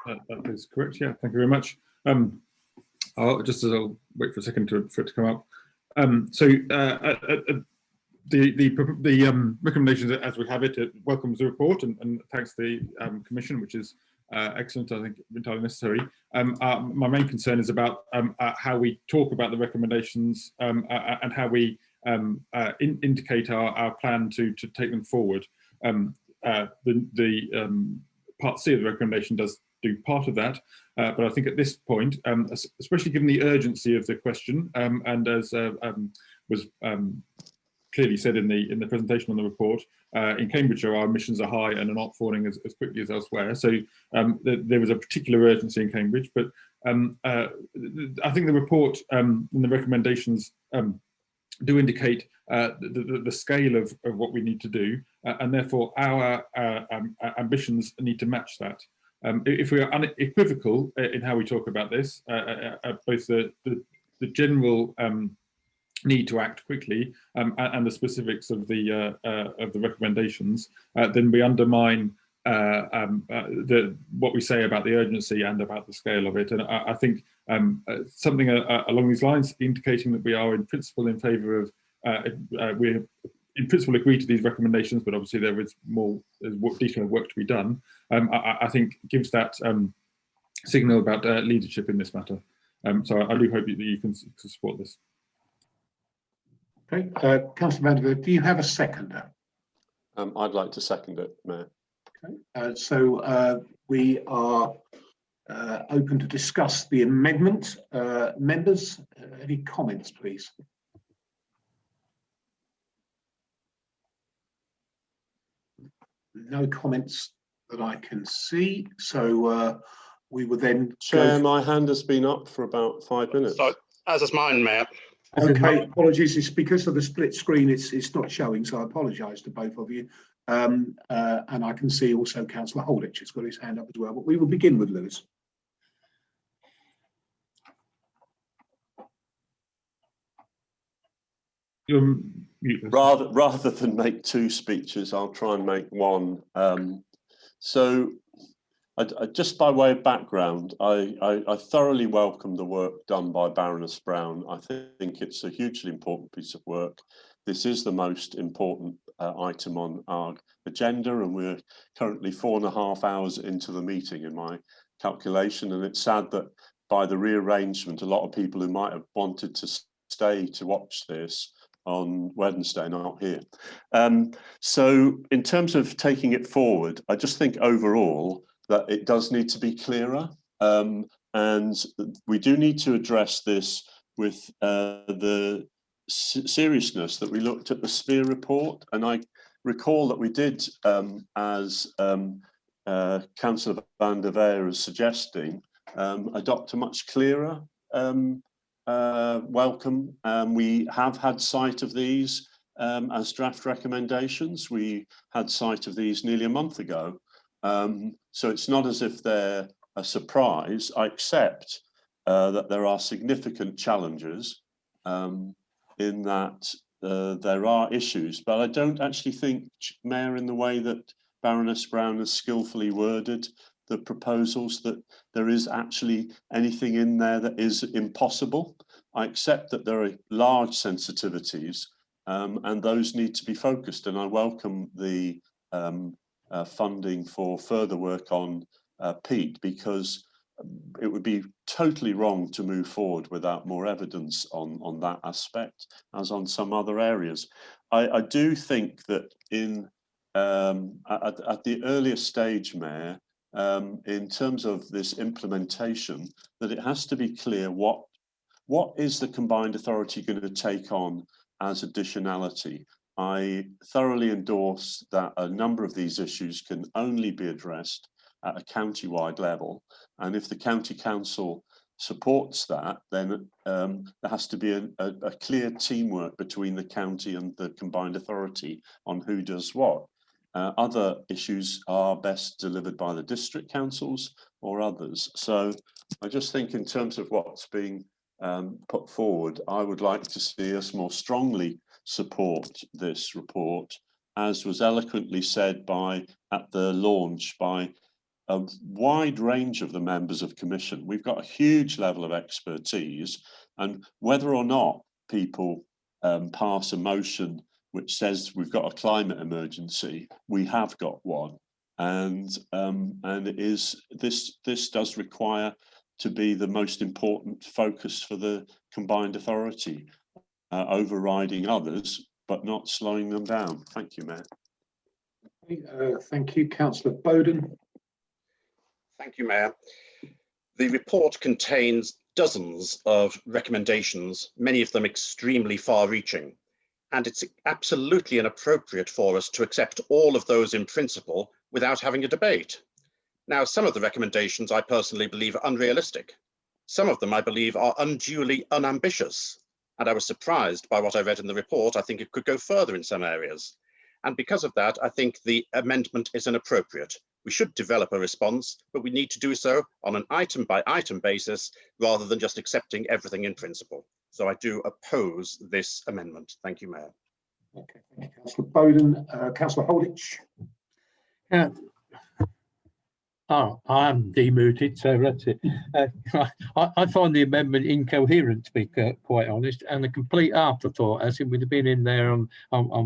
That is correct. Yeah, thank you very much. I'll wait for a second for it to come up. The recommendations as we have it welcomes the report and thanks the Commission, which is excellent, I think entirely necessary. My main concern is about how we talk about the recommendations and how we indicate our plan to take them forward. The part C of the recommendation does do part of that, but I think at this point, especially given the urgency of the question, and as was clearly said in the presentation on the report, in Cambridgeshire our emissions are high and are not falling as quickly as elsewhere. So there was a particular urgency in Cambridge, but I think the report and the recommendations do indicate the scale of what we need to do, and therefore our ambitions need to match that. If we are unequivocal in how we talk about this, both the general need to act quickly and the specifics of the recommendations, then we undermine what we say about the urgency and about the scale of it. And I think something along these lines, indicating that we are in principle in favour of, we in principle agree to these recommendations, but obviously there's detailed work to be done, I think gives that signal about leadership in this matter. So I do hope that you can support this. Okay, Councillor van der Veer, do you have a seconder? I'd like to second it, Mayor. Okay, so we are open to discuss the amendment. Members, any comments, please? No comments that I can see, so we will then. Chair, my hand has been up for about 5 minutes. So, as is mine, Mayor. Okay, apologies. It's because of the split screen. It's not showing, so I apologise to both of you. And I can see also Councillor Holditch has got his hand up as well. But we will begin with Lewis. Rather than make two speeches, I'll try and make one. So, just by way of background, I thoroughly welcome the work done by Baroness Brown. I think it's a hugely important piece of work. This is the most important item on our agenda, and we're currently 4.5 hours into the meeting in my calculation, and it's sad that by the rearrangement, a lot of people who might have wanted to stay to watch this on Wednesday are not here. So in terms of taking it forward, I just think overall that it does need to be clearer, and we do need to address this with the seriousness that we looked at the SPEAR report. And I recall that we did, as Councillor van der Veer is suggesting, adopt a much clearer welcome. We have had sight of these. as draft recommendations. We had sight of these nearly a month ago. So it's not as if they're a surprise. I accept that there are significant challenges in that there are issues, but I don't actually think, Mayor, in the way that Baroness Brown has skillfully worded the proposals, that there is actually anything in there that is impossible. I accept that there are large sensitivities and those need to be focused, and I welcome the funding for further work on peat, because it would be totally wrong to move forward without more evidence on that aspect, as on some other areas. I do think that in at the earlier stage, Mayor, in terms of this implementation, that it has to be clear what is the combined authority going to take on as additionality. I thoroughly endorse that a number of these issues can only be addressed at a county-wide level, and if the county council supports that, then there has to be a clear teamwork between the county and the combined authority on who does what. Other issues are best delivered by the district councils or others. So I just think in terms of what's being put forward, I would like to see us more strongly support this report, as was eloquently said at the launch by a wide range of the members of commission. We've got a huge level of expertise, and whether or not people pass a motion which says we've got a climate emergency, we have got one, and it is this does require to be the most important focus for the combined authority, overriding others but not slowing them down. Thank you, Mayor. Thank you, Councillor Bowden. Thank you, Mayor. The report contains dozens of recommendations, many of them extremely far-reaching, and it's absolutely inappropriate for us to accept all of those in principle without having a debate. Now, some of the recommendations I personally believe are unrealistic. Some of them I believe are unduly unambitious, and I was surprised by what I read in the report. I think it could go further in some areas. And because of that, I think the amendment is inappropriate. We should develop a response, but we need to do so on an item-by-item basis rather than just accepting everything in principle. So I do oppose this amendment. Thank you, Mayor. Okay, thank you, Councillor Bowden. Councillor Holditch. Oh, I am demuted, so that's it. I find the amendment incoherent, to be quite honest, and a complete afterthought, as if we'd have been in there on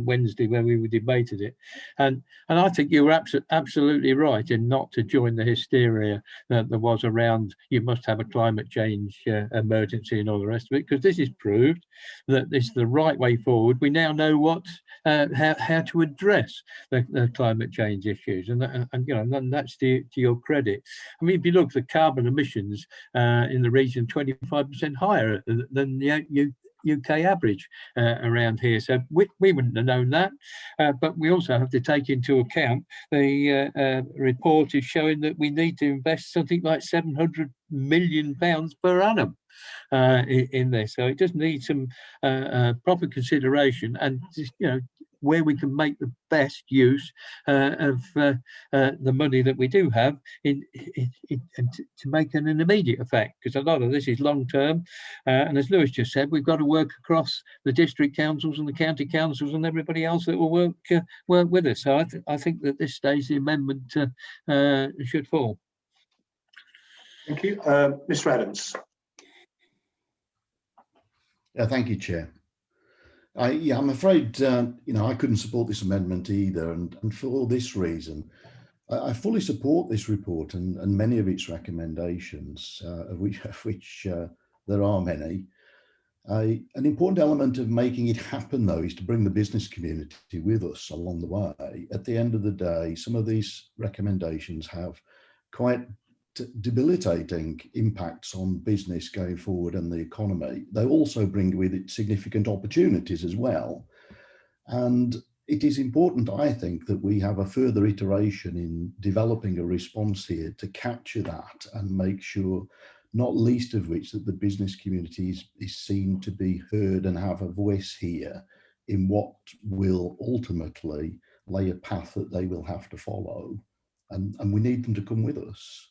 Wednesday when we debated it. And I think you were absolutely right in not to join the hysteria that there was around you must have a climate change emergency and all the rest of it, because this is proved that this is the right way forward. We now know how to address the climate change issues, and you know, and that's to your credit. I mean, if you look at the carbon emissions in the region, 25% higher than the UK average around here. So we wouldn't have known that, but we also have to take into account the report is showing that we need to invest something like £700 million per annum in this. So it does need some proper consideration, and just, you know, where we can make the best use of the money that we do have to make an immediate effect, because a lot of this is long term, and as Lewis just said, we've got to work across the district councils and the county councils and everybody else that will work with us. So I think that this stage the amendment should fall. Thank you. Mr. Adams. Yeah, thank you, Chair. I'm afraid, you know, I couldn't support this amendment either, and for this reason. I fully support this report and many of its recommendations, of which there are many. An important element of making it happen, though, is to bring the business community with us along the way. At the end of the day, some of these recommendations have quite debilitating impacts on business going forward and the economy. They also bring with it significant opportunities as well. And it is important, I think, that we have a further iteration in developing a response here to capture that and make sure, not least of which, that the business community is seen to be heard and have a voice here in what will ultimately lay a path that they will have to follow, and we need them to come with us.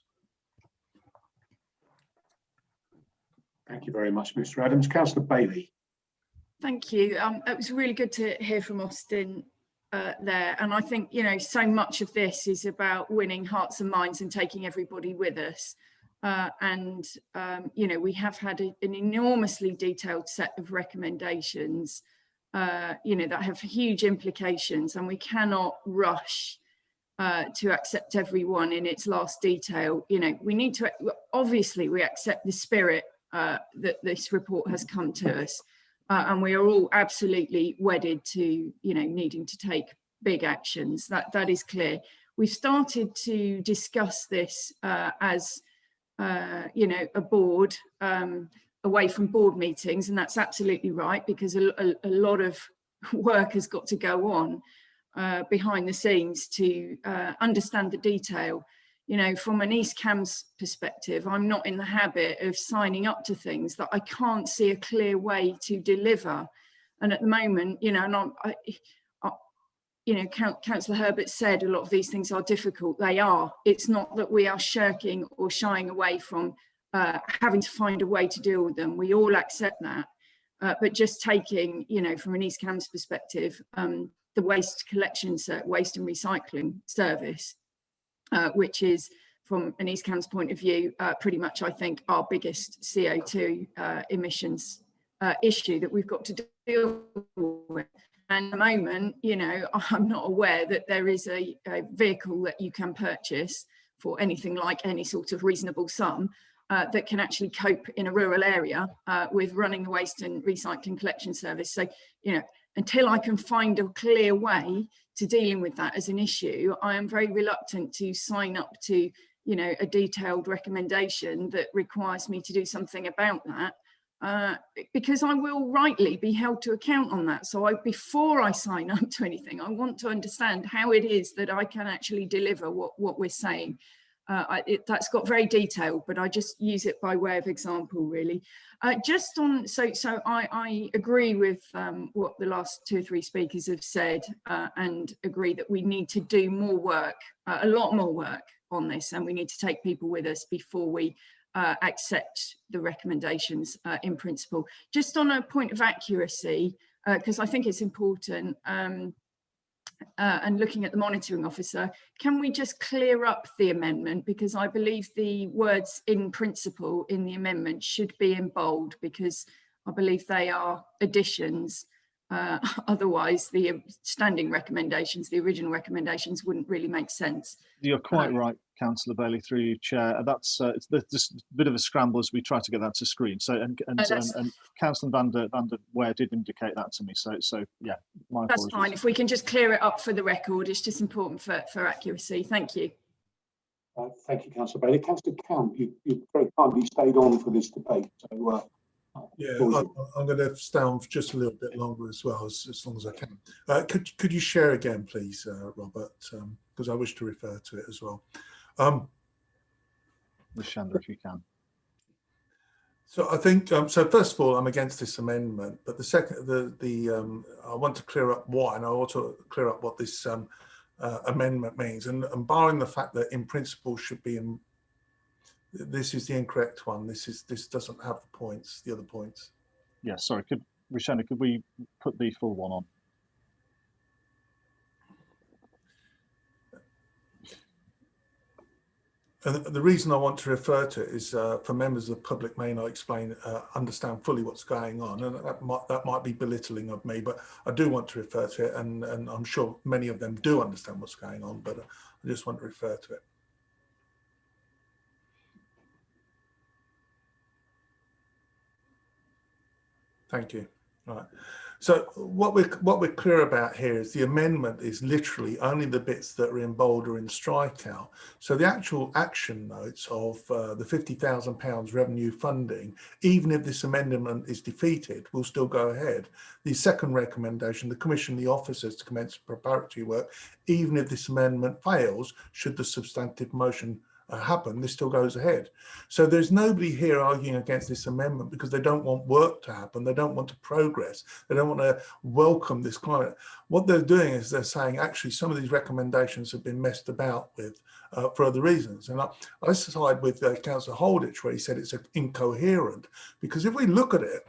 Thank you very much, Mr. Adams. Councillor Bailey. Thank you. It was really good to hear from Austin there. And I think, you know, so much of this is about winning hearts and minds and taking everybody with us. You know, we have had an enormously detailed set of recommendations, you know, that have huge implications, and we cannot rush to accept everyone in its last detail. You know, we need to, obviously we accept the spirit that this report has come to us, and we are all absolutely wedded to, you know, needing to take big actions. That is clear. We've started to discuss this as you know, a board, away from board meetings, and that's absolutely right, because a lot of work has got to go on behind the scenes to understand the detail. You know, from an East Cams perspective, I'm not in the habit of signing up to things that I can't see a clear way to deliver. And at the moment, you know, and you know, Councillor Herbert said a lot of these things are difficult. They are. It's not that we are shirking or shying away from having to find a way to deal with them. We all accept that. But just taking, you know, from an East Cams perspective, the waste collection, waste and recycling service, which is, from an East Cams point of view, pretty much, I think, our biggest CO2 emissions issue that we've got to deal with. And at the moment, you know, I'm not aware that there is a vehicle that you can purchase for anything like any sort of reasonable sum that can actually cope in a rural area with running the waste and recycling collection service. So, you know, until I can find a clear way to dealing with that as an issue, I am very reluctant to sign up to, you know, a detailed recommendation that requires me to do something about that. Because I will rightly be held to account on that. So before I sign up to anything, I want to understand how it is that I can actually deliver what we're saying. That's got very detailed, but I just use it by way of example, really. Just on, so I agree with what the last 2 or 3 speakers have said, and agree that we need to do more work, a lot more work on this, and we need to take people with us before we accept the recommendations in principle. Just on a point of accuracy, because I think it's important, and looking at the monitoring officer, can we just clear up the amendment? Because I believe the words "in principle" in the amendment should be in bold, because I believe they are additions. Otherwise, the standing recommendations, the original recommendations, wouldn't really make sense. You're quite right, Councillor Bailey, through you, Chair. That's it's just a bit of a scramble as we try to get that to screen. So and Councillor van der Weyer did indicate that to me. So yeah, my apologies. That's fine. If we can just clear it up for the record, it's just important for accuracy. Thank you. Thank you, Councillor Bailey. Councillor Camp, you very kindly stayed on for this debate. So yeah, I'm going to stay on for just a little bit longer as well, as long as I can. Could you share again, please, Robert, because I wish to refer to it as well. Rashanda, if you can. So I think, so first of all, I'm against this amendment, but the second, I want to clear up why, and I want to clear up what this amendment means, and barring the fact that in principle should be in, this is the incorrect one. This doesn't have the points, the other points. Yeah, sorry, Rashanda, could we put the full one on? And the reason I want to refer to it is for members of the public may not understand fully what's going on, and that might be belittling of me, but I do want to refer to it, and I'm sure many of them do understand what's going on, but I just want to refer to it. Thank you. All right. So what we're clear about here is the amendment is literally only the bits that are in bold or in strikeout. So the actual action notes of the £50,000 revenue funding, even if this amendment is defeated, will still go ahead. The second recommendation, the commission the officers to commence preparatory work, even if this amendment fails, should the substantive motion happen, this still goes ahead. So there's nobody here arguing against this amendment because they don't want work to happen. They don't want to progress. They don't want to welcome this climate. What they're doing is they're saying, actually, some of these recommendations have been messed about with for other reasons. And I side with Councillor Holditch, where he said it's incoherent, because if we look at it,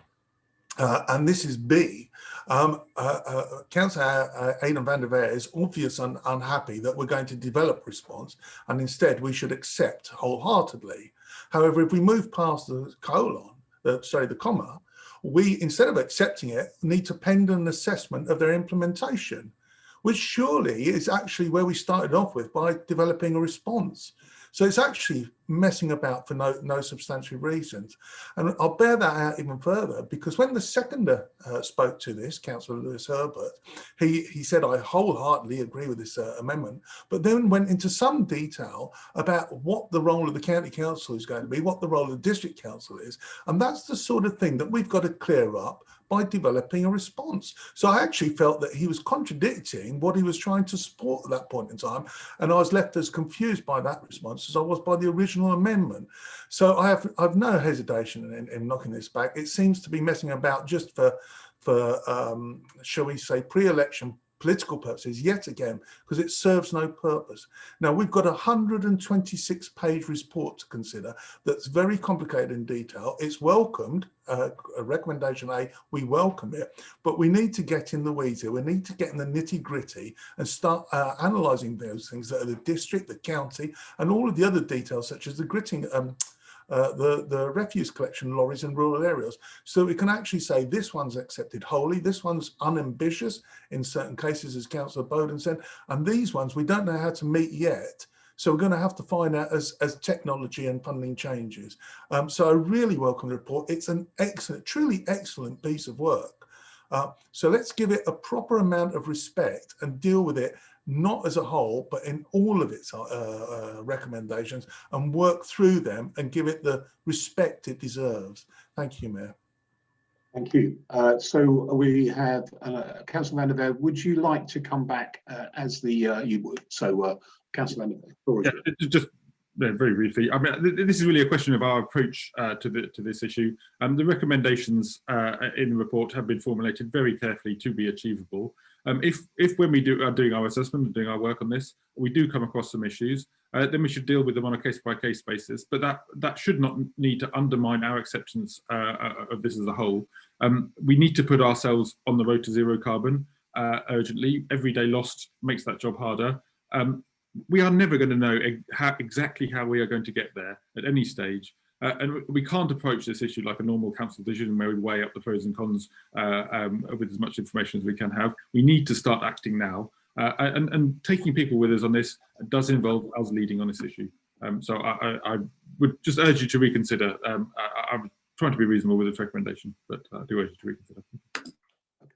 and this is B, Councillor Aidan van der Veer is obviously unhappy that we're going to develop response, and instead we should accept wholeheartedly. However, if we move past the colon, the comma, we, instead of accepting it, need to pend an assessment of their implementation, which surely is actually where we started off with by developing a response. So it's actually messing about for no substantial reasons. And I'll bear that out even further, because when the seconder spoke to this, Councillor Lewis Herbert, he said, I wholeheartedly agree with this amendment, but then went into some detail about what the role of the county council is going to be, what the role of the district council is. And that's the sort of thing that we've got to clear up by developing a response. So I actually felt that he was contradicting what he was trying to support at that point in time. And I was left as confused by that response as I was by the original amendment. So I've no hesitation in knocking this back. It seems to be messing about just for shall we say, pre-election political purposes yet again, because it serves no purpose. Now, we've got a 126-page report to consider that's very complicated in detail. It's welcomed, recommendation A, we welcome it, but we need to get in the weeds here. We need to get in the nitty-gritty and start analysing those things that are the district, the county, and all of the other details, such as the gritting, the refuse collection lorries in rural areas, so we can actually say this one's accepted wholly, this one's unambitious in certain cases, as Councillor Bowden said, and these ones we don't know how to meet yet. So we're going to have to find out as technology and funding changes. So I really welcome the report. It's an excellent, truly excellent piece of work. So let's give it a proper amount of respect and deal with it not as a whole, but in all of its recommendations, and work through them and give it the respect it deserves. Thank you, Mayor. Thank you. So we have Councillor van der Veer. Would you like to come back as the you would? So Councillor van der Veer. Yeah, just very briefly. I mean, this is really a question of our approach to this issue. The recommendations in the report have been formulated very carefully to be achievable. If when we are doing our assessment and doing our work on this, we do come across some issues, then we should deal with them on a case-by-case basis. But that should not need to undermine our acceptance of this as a whole. We need to put ourselves on the road to zero carbon urgently. Every day lost makes that job harder. We are never going to know exactly how we are going to get there at any stage. And we can't approach this issue like a normal council decision where we weigh up the pros and cons with as much information as we can have. We need to start acting now. And taking people with us on this does involve us leading on this issue. So I would just urge you to reconsider. I'm trying to be reasonable with this recommendation, but I do urge you to reconsider.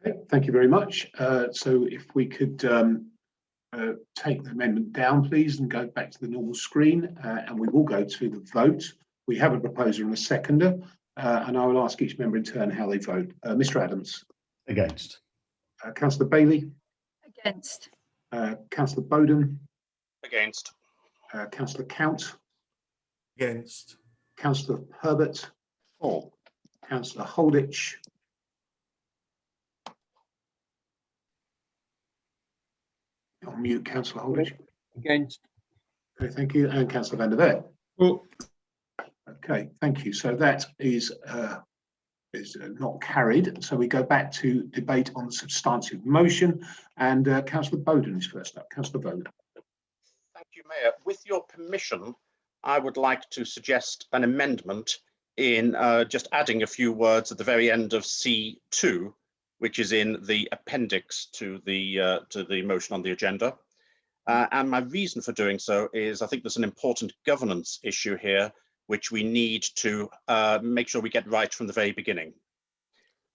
Okay, thank you very much. So if we could take the amendment down, please, and go back to the normal screen, and we will go to the vote. We have a proposer and a seconder, and I will ask each member in turn how they vote. Mr. Adams. Against. Councillor Bailey. Against. Councillor Bowden. Against. Councillor Count. Against. Councillor Herbert. For. Councillor Holditch. On mute, Councillor Holditch. Against. Okay, thank you. And Councillor van der Veer. Well, okay, thank you. So that is not carried. So we go back to debate on the substantive motion, and Councillor Bowden is first up. Councillor Bowden. Thank you, Mayor. With your permission, I would like to suggest an amendment in just adding a few words at the very end of C2, which is in the appendix to the motion on the agenda. And my reason for doing so is I think there's an important governance issue here, which we need to make sure we get right from the very beginning.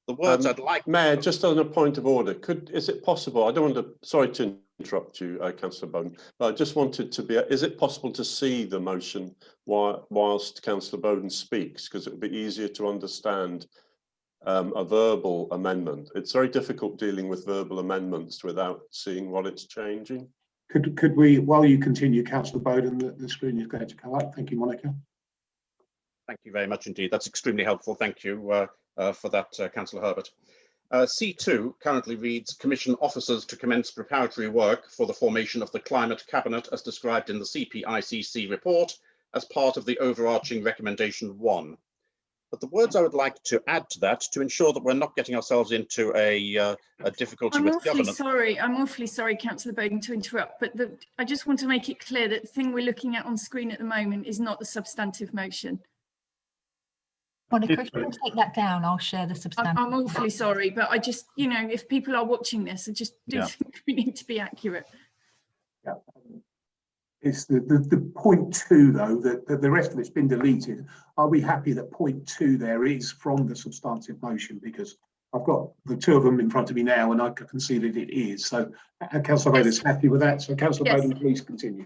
The words I'd like... Mayor, just on a point of order, is it possible, I don't want to, sorry to interrupt you, Councillor Bowden, but I just wanted to be, is it possible to see the motion whilst Councillor Bowden speaks? Because it would be easier to understand a verbal amendment. It's very difficult dealing with verbal amendments without seeing what it's changing. Could we, while you continue, Councillor Bowden, the screen is going to come up. Thank you, Monica. Thank you very much indeed. That's extremely helpful. Thank you for that, Councillor Herbert. C2 currently reads Commission officers to commence preparatory work for the formation of the Climate Cabinet as described in the CPICC report as part of the overarching recommendation 1. But the words I would like to add to that to ensure that we're not getting ourselves into a difficulty with governance. I'm awfully sorry, Councillor Bowden, to interrupt, but I just want to make it clear that the thing we're looking at on screen at the moment is not the substantive motion. Monica, if you can take that down, I'll share the substantive. I'm awfully sorry, but I just, you know, if people are watching this, I just do think we need to be accurate. Yeah. It's the point 2 though, that the rest of it's been deleted. Are we happy that point 2 there is from the substantive motion? Because I've got the 2 of them in front of me now and I can see that it is. So Councillor Bowden's happy with that. So Councillor Bowden, please continue.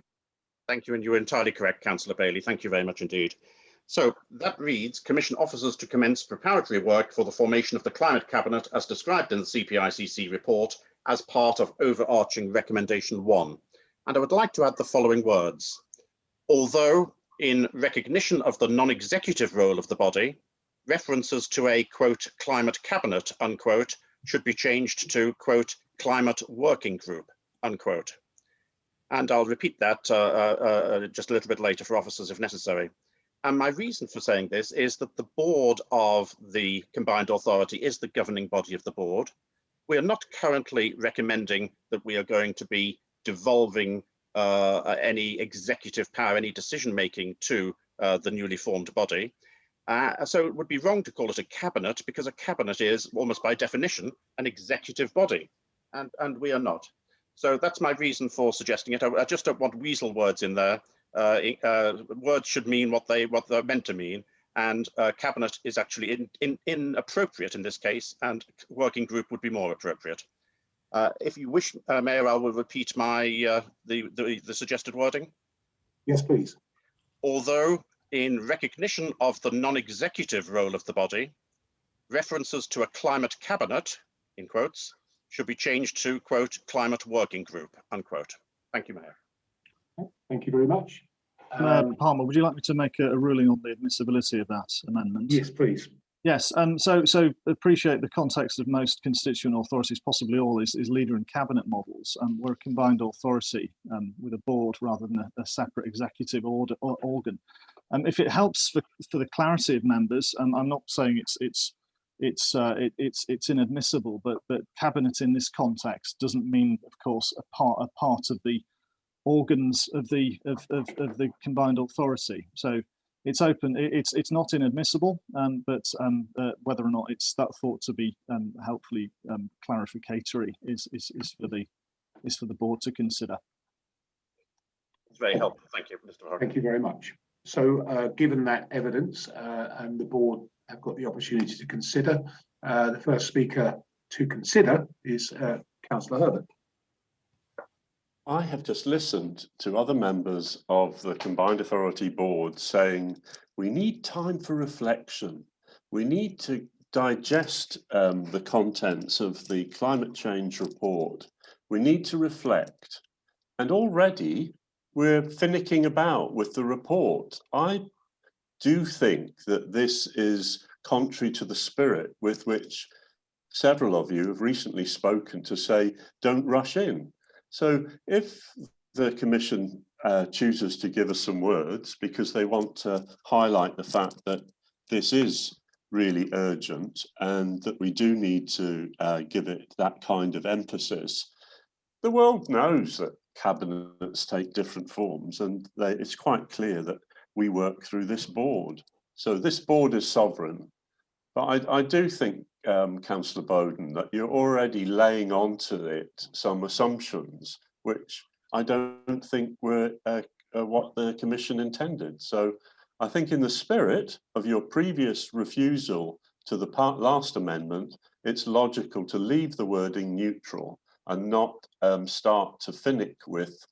Thank you, and you're entirely correct, Councillor Bailey. Thank you very much indeed. So that reads, Commission officers to commence preparatory work for the formation of the Climate Cabinet as described in the CPICC report as part of overarching recommendation 1. And I would like to add the following words. Although in recognition of the non-executive role of the body, references to a, quote, climate cabinet, unquote, should be changed to, quote, climate working group, unquote. And I'll repeat that just a little bit later for officers if necessary. And my reason for saying this is that the board of the combined authority is the governing body of the board. We are not currently recommending that we are going to be devolving any executive power, any decision making to the newly formed body. So it would be wrong to call it a cabinet because a cabinet is almost by definition an executive body, and we are not. So that's my reason for suggesting it. I just don't want weasel words in there. Words should mean what they're meant to mean, and cabinet is actually inappropriate in this case, and working group would be more appropriate. If you wish, Mayor, I will repeat my the suggested wording. Yes, please. Although in recognition of the non-executive role of the body, references to a climate cabinet, in quotes, should be changed to, quote, climate working group, unquote. Thank you, Mayor. Thank you very much. Palmer, would you like me to make a ruling on the admissibility of that amendment? Yes, please. Yes, so appreciate the context of most constituent authorities, possibly all, is leader and cabinet models. We're a combined authority with a board rather than a separate executive organ. If it helps for the clarity of members, I'm not saying it's inadmissible, but cabinet in this context doesn't mean, of course, a part of the organs of the combined authority. So it's open. It's not inadmissible, but whether or not it's thought to be helpfully clarificatory is for the board to consider. It's very helpful. Thank you, Mr. Horgan. Thank you very much. So, given that evidence, and the board have got the opportunity to consider, the first speaker to consider is Councillor Herbert. I have just listened to other members of the Combined Authority Board saying we need time for reflection. We need to digest the contents of the climate change report. We need to reflect. And already we're finicking about with the report. I do think that this is contrary to the spirit with which several of you have recently spoken to say, don't rush in. So if the Commission chooses to give us some words because they want to highlight the fact that this is really urgent and that we do need to give it that kind of emphasis, the world knows that cabinets take different forms, and it's quite clear that we work through this board. So this board is sovereign. But I do think, Councillor Bowden, that you're already laying onto it some assumptions, which I don't think were what the Commission intended. So I think in the spirit of your previous refusal to the last amendment, it's logical to leave the wording neutral and not start to finick with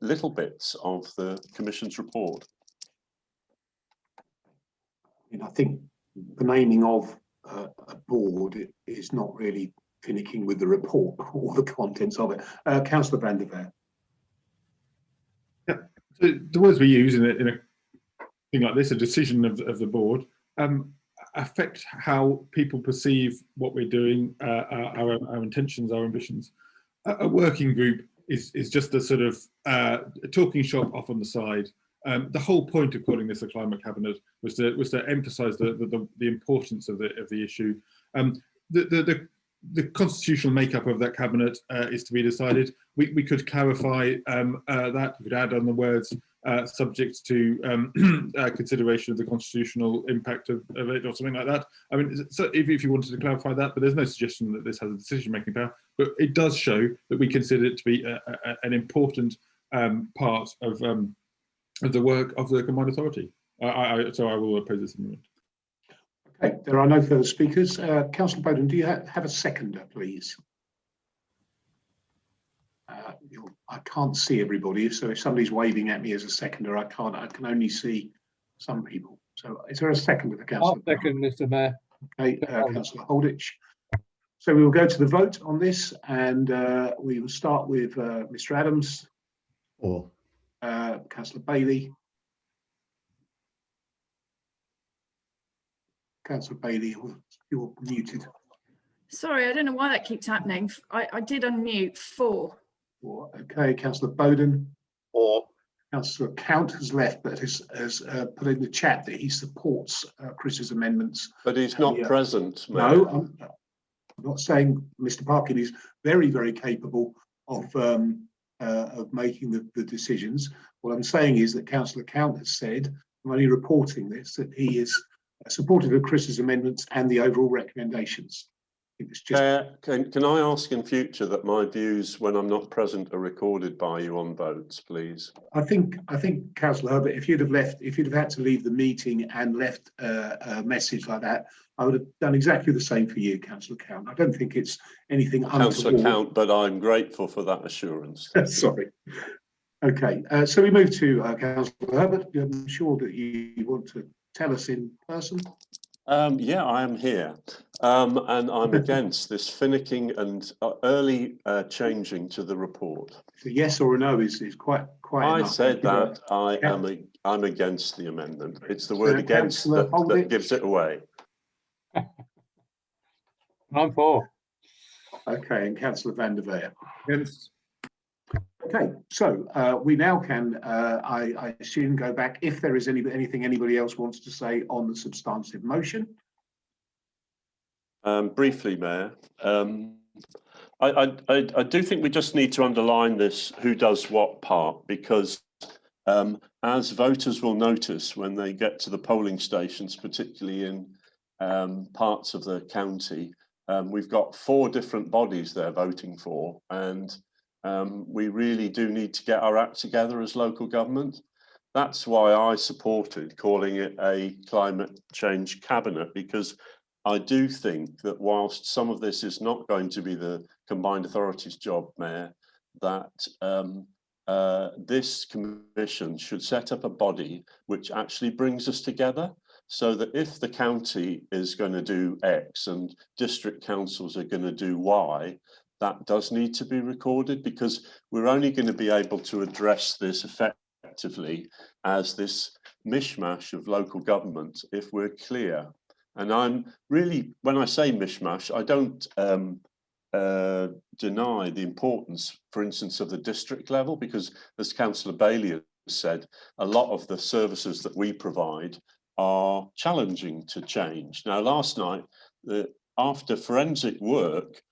little bits of the Commission's report. I think the naming of a board is not really finicking with the report or the contents of it. Councillor van der Veer. The words we use in a thing like this, a decision of the board, affect how people perceive what we're doing, our intentions, our ambitions. A working group is just a sort of talking shop off on the side. The whole point of calling this a climate cabinet was to emphasise the importance of the issue. The constitutional makeup of that cabinet is to be decided. We could clarify that. We could add on the words subject to consideration of the constitutional impact of it, or something like that. I mean, so if you wanted to clarify that, but there's no suggestion that this has a decision-making power. But it does show that we consider it to be an important part of the work of the combined authority. So I will oppose this amendment. Okay, there are no further speakers. Councillor Bowden, do you have a seconder, please? I can't see everybody, so if somebody's waving at me as a seconder, I can only see some people. So is there a seconder for Councillor? I'll second, Mr. Mayor. Okay, Councillor Holditch. So we will go to the vote on this, and we will start with Mr. Adams. Or Councillor Bailey. Councillor Bailey, you're muted. Sorry, I don't know why that keeps happening. I did unmute 4. Okay, Councillor Bowden. Or Councillor Count has left, but has put in the chat that he supports Chris's amendments. But he's not present, Mayor. No, I'm not saying Mr. Parkin is very, very capable of making the decisions. What I'm saying is that Councillor Count has said, I'm only reporting this, that he is supportive of Chris's amendments and the overall recommendations. It's just can I ask in future that my views when I'm not present are recorded by you on votes, please? I think Councillor Herbert, if you'd have had to leave the meeting and left a message like that, I would have done exactly the same for you, Councillor Count. I don't think it's anything Councillor Count, but I'm grateful for that assurance. Sorry. Okay, so we move to Councillor Herbert. I'm sure that you want to tell us in person. Yeah, I am here, and I'm against this finicking and early changing to the report. So yes or a no is quite. I enough. said that I'm against the amendment. It's the word against that gives it away. I'm for. Okay, and Councillor van der Veer. Against. Okay, so we now can, I assume, go back if there is anything anybody else wants to say on the substantive motion. Briefly, Mayor, I do think we just need to underline this who does what part, because as voters will notice when they get to the polling stations, particularly in parts of the county, we've got 4 different bodies they're voting for, and we really do need to get our act together as local government. That's why I supported calling it a climate change cabinet, because I do think that whilst some of this is not going to be the combined authorities job, Mayor, that this commission should set up a body which actually brings us together, so that if the county is going to do X and district councils are going to do Y, that does need to be recorded, because we're only going to be able to address this effectively as this mishmash of local government if we're clear. And I'm really, when I say mishmash, I don't deny the importance, for instance, of the district level, because as Councillor Bailey has said, a lot of the services that we provide are challenging to change. Now, last night, after forensic work,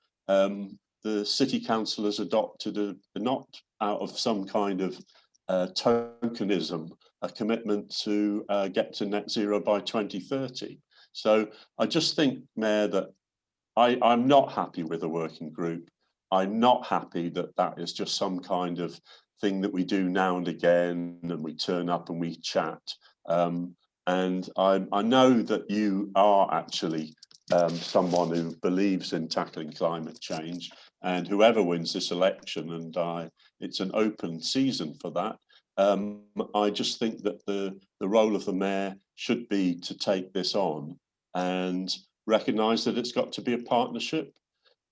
the city council has adopted not out of some kind of tokenism, a commitment to get to net zero by 2030. So I just think, Mayor, that I'm not happy with the working group. I'm not happy that that is just some kind of thing that we do now and again, and we turn up and we chat. And I know that you are actually someone who believes in tackling climate change, and whoever wins this election, and it's an open season for that. I just think that the role of the mayor should be to take this on and recognise that it's got to be a partnership.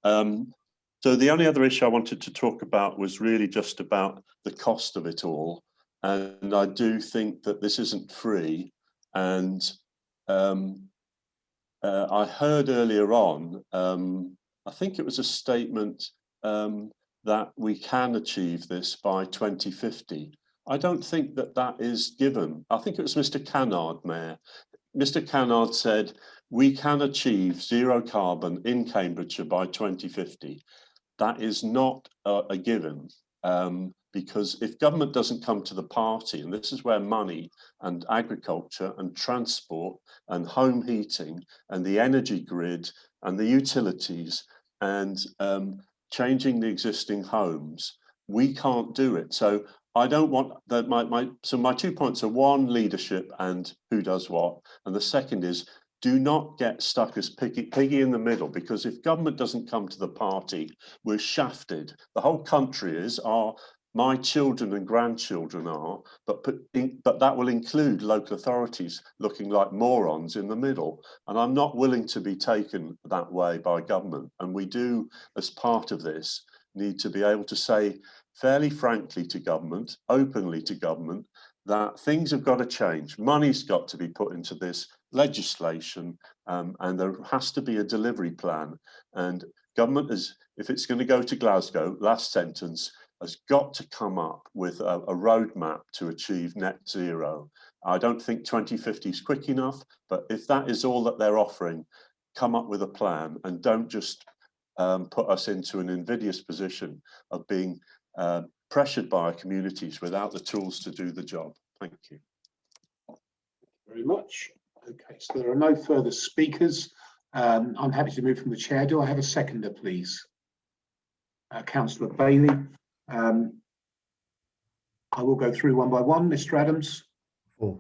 So the only other issue I wanted to talk about was really just about the cost of it all. and I do think that this isn't free. And I heard earlier on, I think it was a statement that we can achieve this by 2050. I don't think that that is given. I think it was Mr. Cannard, Mayor. Mr. Cannard said, we can achieve zero carbon in Cambridgeshire by 2050. That is not a given, because if government doesn't come to the party, and this is where money and agriculture and transport and home heating and the energy grid and the utilities and changing the existing homes, we can't do it. So I don't want that. So my 2 points are: one, leadership and who does what, and the second is, do not get stuck as piggy in the middle, because if government doesn't come to the party, we're shafted. The whole country is, my children and grandchildren are, but that will include local authorities looking like morons in the middle. And I'm not willing to be taken that way by government. And we do, as part of this, need to be able to say fairly frankly to government, openly to government, that things have got to change. Money's got to be put into this legislation, and there has to be a delivery plan. And government is, if it's going to go to Glasgow, last sentence, has got to come up with a roadmap to achieve net zero. I don't think 2050 is quick enough, but if that is all that they're offering, come up with a plan and don't just put us into an invidious position of being pressured by our communities without the tools to do the job. Thank you. Very much. Okay, so there are no further speakers. I'm happy to move from the chair. Do I have a seconder, please? Councillor Bailey. I will go through one by one. Mr. Adams. 4.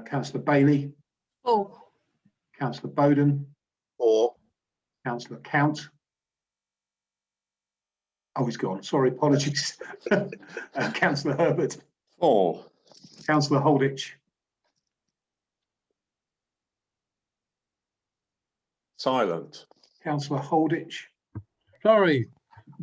Councillor Bailey. 4. Councillor Bowden. 4. Councillor Count. Oh, he's gone. Sorry, apologies. Councillor Herbert. 4. Councillor Holditch. Silent. Councillor Holditch. Sorry,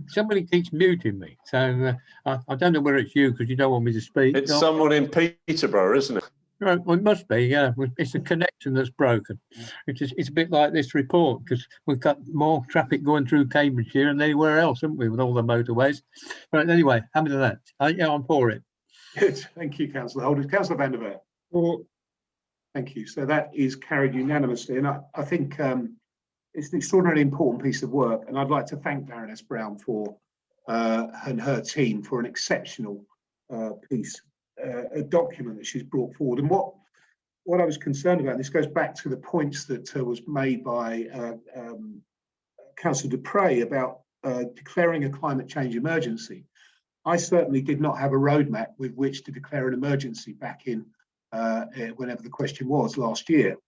somebody keeps muting me, so I don't know whether it's you because you don't want me to speak. It's someone in Peterborough, isn't it? Right, well, it must be, yeah. It's a connection that's broken. It's a bit like this report, because we've got more traffic going through Cambridgeshire than anywhere else, haven't we, with all the motorways? But anyway, happy to that. Yeah, I'm for it. Good, thank you, Councillor Holditch. Councillor Van der Veer. 4. Thank you. So that is carried unanimously, and I think it's an extraordinarily important piece of work, and I'd like to thank Baroness Brown for and her team for an exceptional piece, a document that she's brought forward. And what I was concerned about, and this goes back to the points that was made by Councillor Dupre about declaring a climate change emergency. I certainly did not have a roadmap with which to declare an emergency back in whenever the question was last year.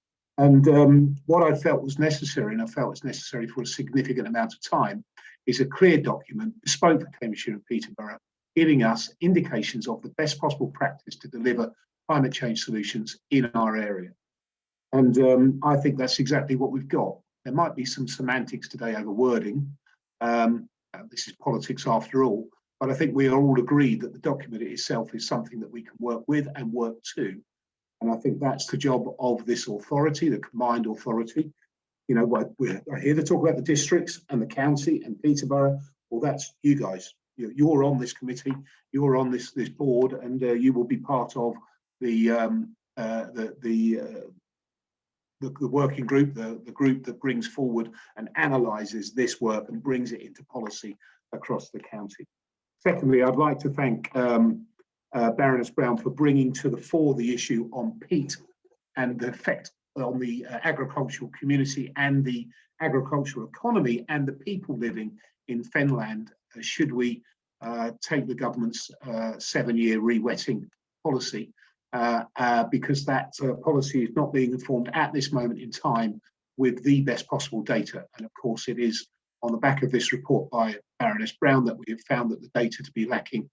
And what I felt was necessary, and I felt it's necessary for a significant amount of time, is a clear document bespoke for Cambridgeshire and Peterborough, giving us indications of the best possible practice to deliver climate change solutions in our area. And I think that's exactly what we've got. There might be some semantics today over wording. This is politics after all, but I think we are all agreed that the document itself is something that we can work with and work to. And I think that's the job of this authority, the combined authority. You know, I hear the talk about the districts and the county and Peterborough. Well, that's you guys. You're on this committee, you're on this board, and you will be part of the working group, the group that brings forward and analyses this work and brings it into policy across the county. Secondly, I'd like to thank Baroness Brown for bringing to the fore the issue on peat and the effect on the agricultural community and the agricultural economy and the people living in Fenland, should we take the government's 7-year re-wetting policy, because that policy is not being informed at this moment in time with the best possible data. And of course, it is on the back of this report by Baroness Brown that we have found that the data to be lacking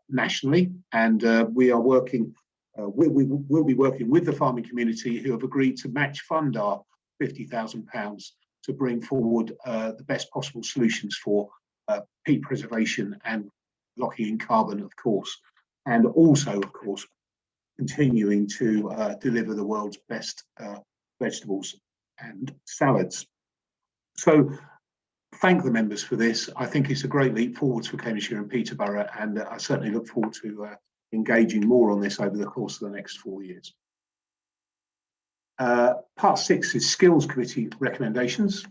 nationally, and we are working, we will be working with the farming community, who have agreed to match fund our £50,000 to bring forward the best possible solutions for peat preservation and locking in carbon, of course. and also, of course, continuing to deliver the world's best vegetables and salads. So thank the members for this. I think it's a great leap forwards for Cambridgeshire and Peterborough, and I certainly look forward to engaging more on this over the course of the next 4 years. Part 6 is Skills Committee recommendations,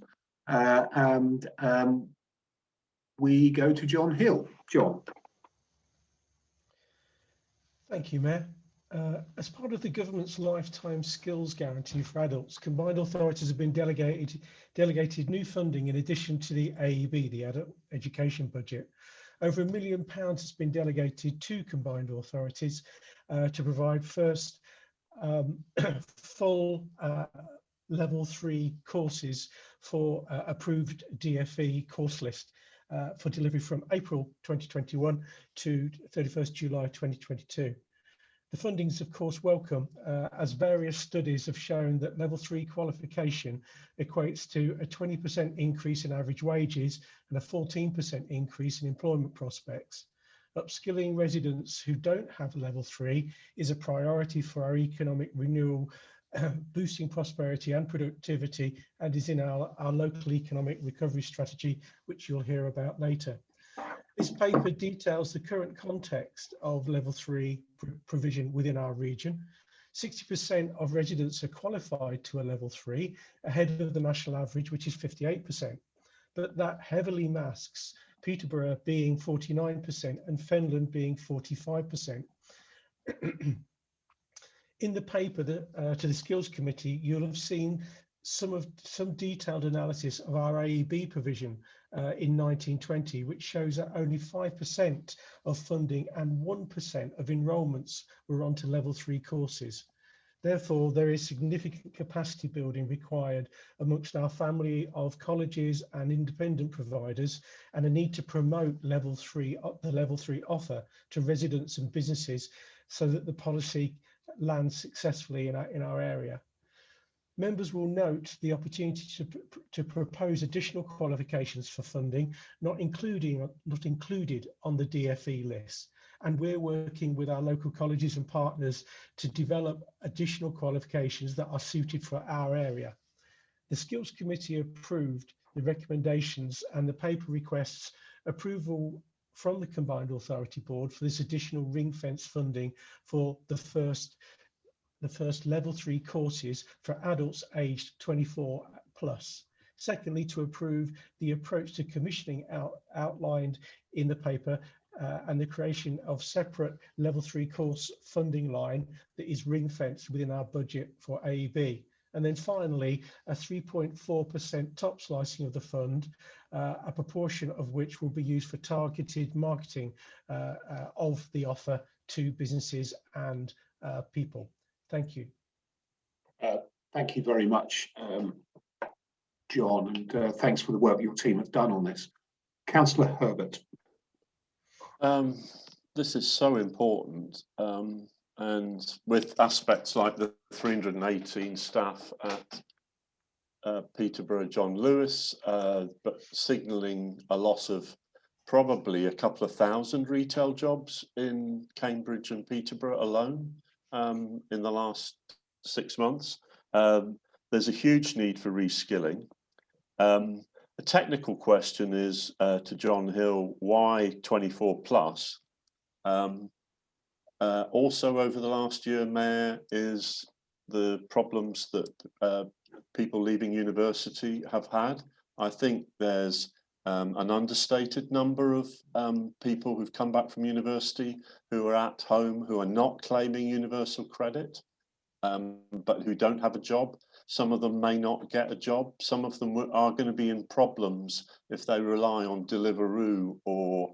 and we go to John Hill. John. Thank you, Mayor. As part of the government's lifetime skills guarantee for adults, combined authorities have been delegated new funding in addition to the AEB, the Adult Education Budget. Over £1 million has been delegated to combined authorities to provide first full level 3 courses for approved DFE course list for delivery from April 2021 to 31st July 2022. The funding is of course welcome, as various studies have shown that level 3 qualification equates to a 20% increase in average wages and a 14% increase in employment prospects. Upskilling residents who don't have level 3 is a priority for our economic renewal, boosting prosperity and productivity, and is in our local economic recovery strategy, which you'll hear about later. This paper details the current context of level 3 provision within our region. 60% of residents are qualified to a level 3, ahead of the national average, which is 58%. But that heavily masks Peterborough being 49% and Fenland being 45%. In the paper to the Skills Committee, you'll have seen some detailed analysis of our AEB provision in 1920, which shows that only 5% of funding and 1% of enrolments were onto level 3 courses. Therefore, there is significant capacity building required amongst our family of colleges and independent providers, and a need to promote the level 3 offer to residents and businesses so that the policy lands successfully in our area. Members will note the opportunity to propose additional qualifications for funding not included on the DFE list. And we're working with our local colleges and partners to develop additional qualifications that are suited for our area. The Skills Committee approved the recommendations, and the paper requests approval from the Combined Authority Board for this additional ring-fence funding for the first level 3 courses for adults aged 24 plus. Secondly, to approve the approach to commissioning outlined in the paper and the creation of separate level 3 course funding line that is ring-fenced within our budget for AEB. And then finally, a 3.4% top slicing of the fund, a proportion of which will be used for targeted marketing of the offer to businesses and people. Thank you. Thank you very much, John, and thanks for the work your team have done on this. Councillor Herbert. This is so important, and with aspects like the 318 staff at Peterborough John Lewis, but signalling a loss of probably a couple of thousand retail jobs in Cambridge and Peterborough alone in the last 6 months. There's a huge need for reskilling. A technical question is to John Hill, why 24 plus? Also over the last year, Mayor, is the problems that people leaving university have had. I think there's an understated number of people who've come back from university who are at home, who are not claiming universal credit, but who don't have a job. Some of them may not get a job. Some of them are going to be in problems if they rely on Deliveroo or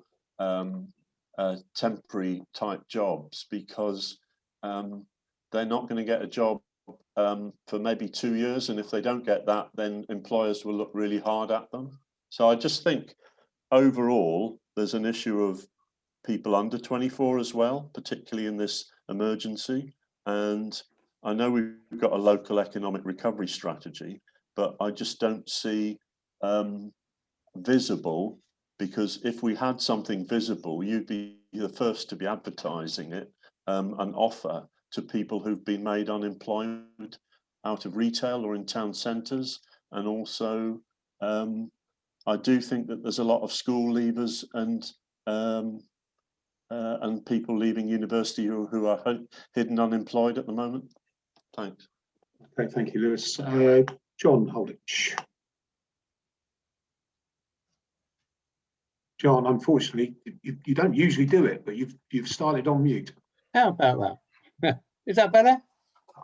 temporary type jobs, because they're not going to get a job for maybe 2 years. And if they don't get that, then employers will look really hard at them. So I just think overall, there's an issue of people under 24 as well, particularly in this emergency. And I know we've got a local economic recovery strategy, but I just don't see visible because if we had something visible, you'd be the first to be advertising it and offer to people who've been made unemployed out of retail or in town centres. And also, I do think that there's a lot of school leavers and people leaving university who are hidden unemployed at the moment. Thanks. Okay, thank you, Lewis. John Holditch. John, unfortunately, you don't usually do it, but you've started on mute. How about that? Is that better?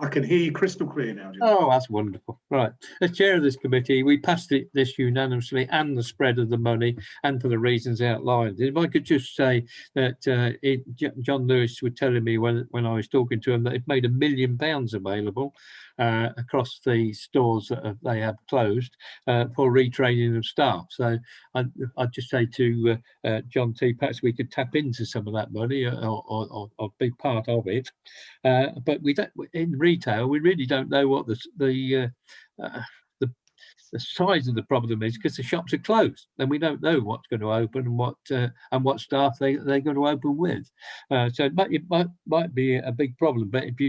I can hear you crystal clear now, John. Oh, that's wonderful. Right. As chair of this committee, we passed this unanimously, and the spread of the money, and for the reasons outlined. If I could just say that John Lewis was telling me when I was talking to him that it made £1 million available across the stores that they have closed for retraining of staff. So I'd just say to John T, perhaps we could tap into some of that money or a big part of it. But we don't, in retail, we really don't know what the size of the problem is, because the shops are closed and we don't know what's going to open and what staff they're going to open with. So it might be a big problem. But if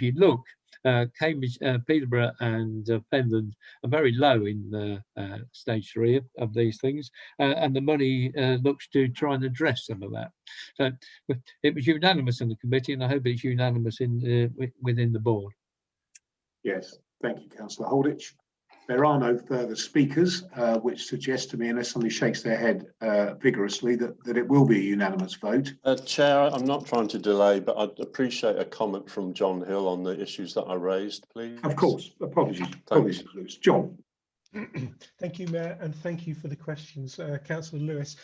you look, Cambridge, Peterborough and Pendon are very low in stage 3 of these things, and the money looks to try and address some of that. So it was unanimous in the committee, and I hope it's unanimous within the board. Yes, thank you, Councillor Holditch. There are no further speakers, which suggests to me, unless somebody shakes their head vigorously, that it will be a unanimous vote. Chair, I'm not trying to delay, but I'd appreciate a comment from John Hill on the issues that I raised, please. Of course. Apologies. Apologies, Lewis. John. Thank you, Mayor, and thank you for the questions, Councillor Lewis.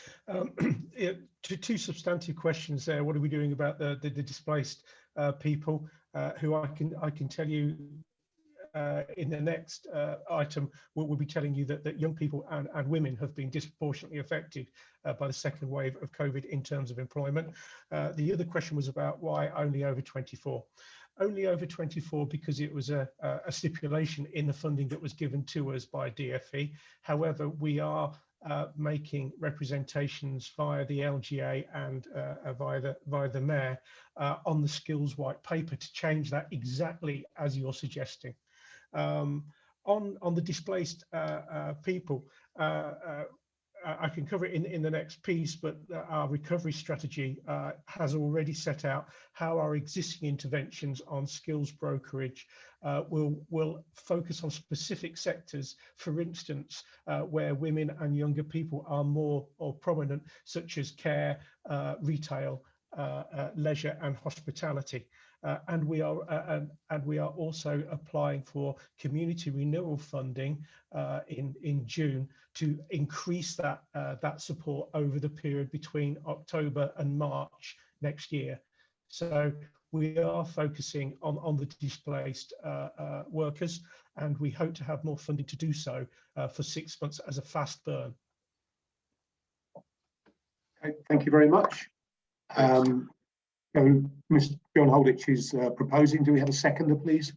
Two substantive questions there. What are we doing about the displaced people who I can tell you in the next item, we'll be telling you that young people and women have been disproportionately affected by the second wave of COVID in terms of employment. The other question was about why only over 24. Only over 24 because it was a stipulation in the funding that was given to us by DFE. However, we are making representations via the LGA and via the Mayor on the skills white paper to change that exactly as you're suggesting. On the displaced people, I can cover it in the next piece, but our recovery strategy has already set out how our existing interventions on skills brokerage will focus on specific sectors, for instance, where women and younger people are more prominent, such as care, retail, leisure and hospitality. And we are also applying for community renewal funding in June to increase that support over the period between October and March next year. So we are focusing on the displaced workers, and we hope to have more funding to do so for 6 months as a fast burn. Okay, thank you very much. Mr. John Holditch is proposing. Do we have a seconder, please?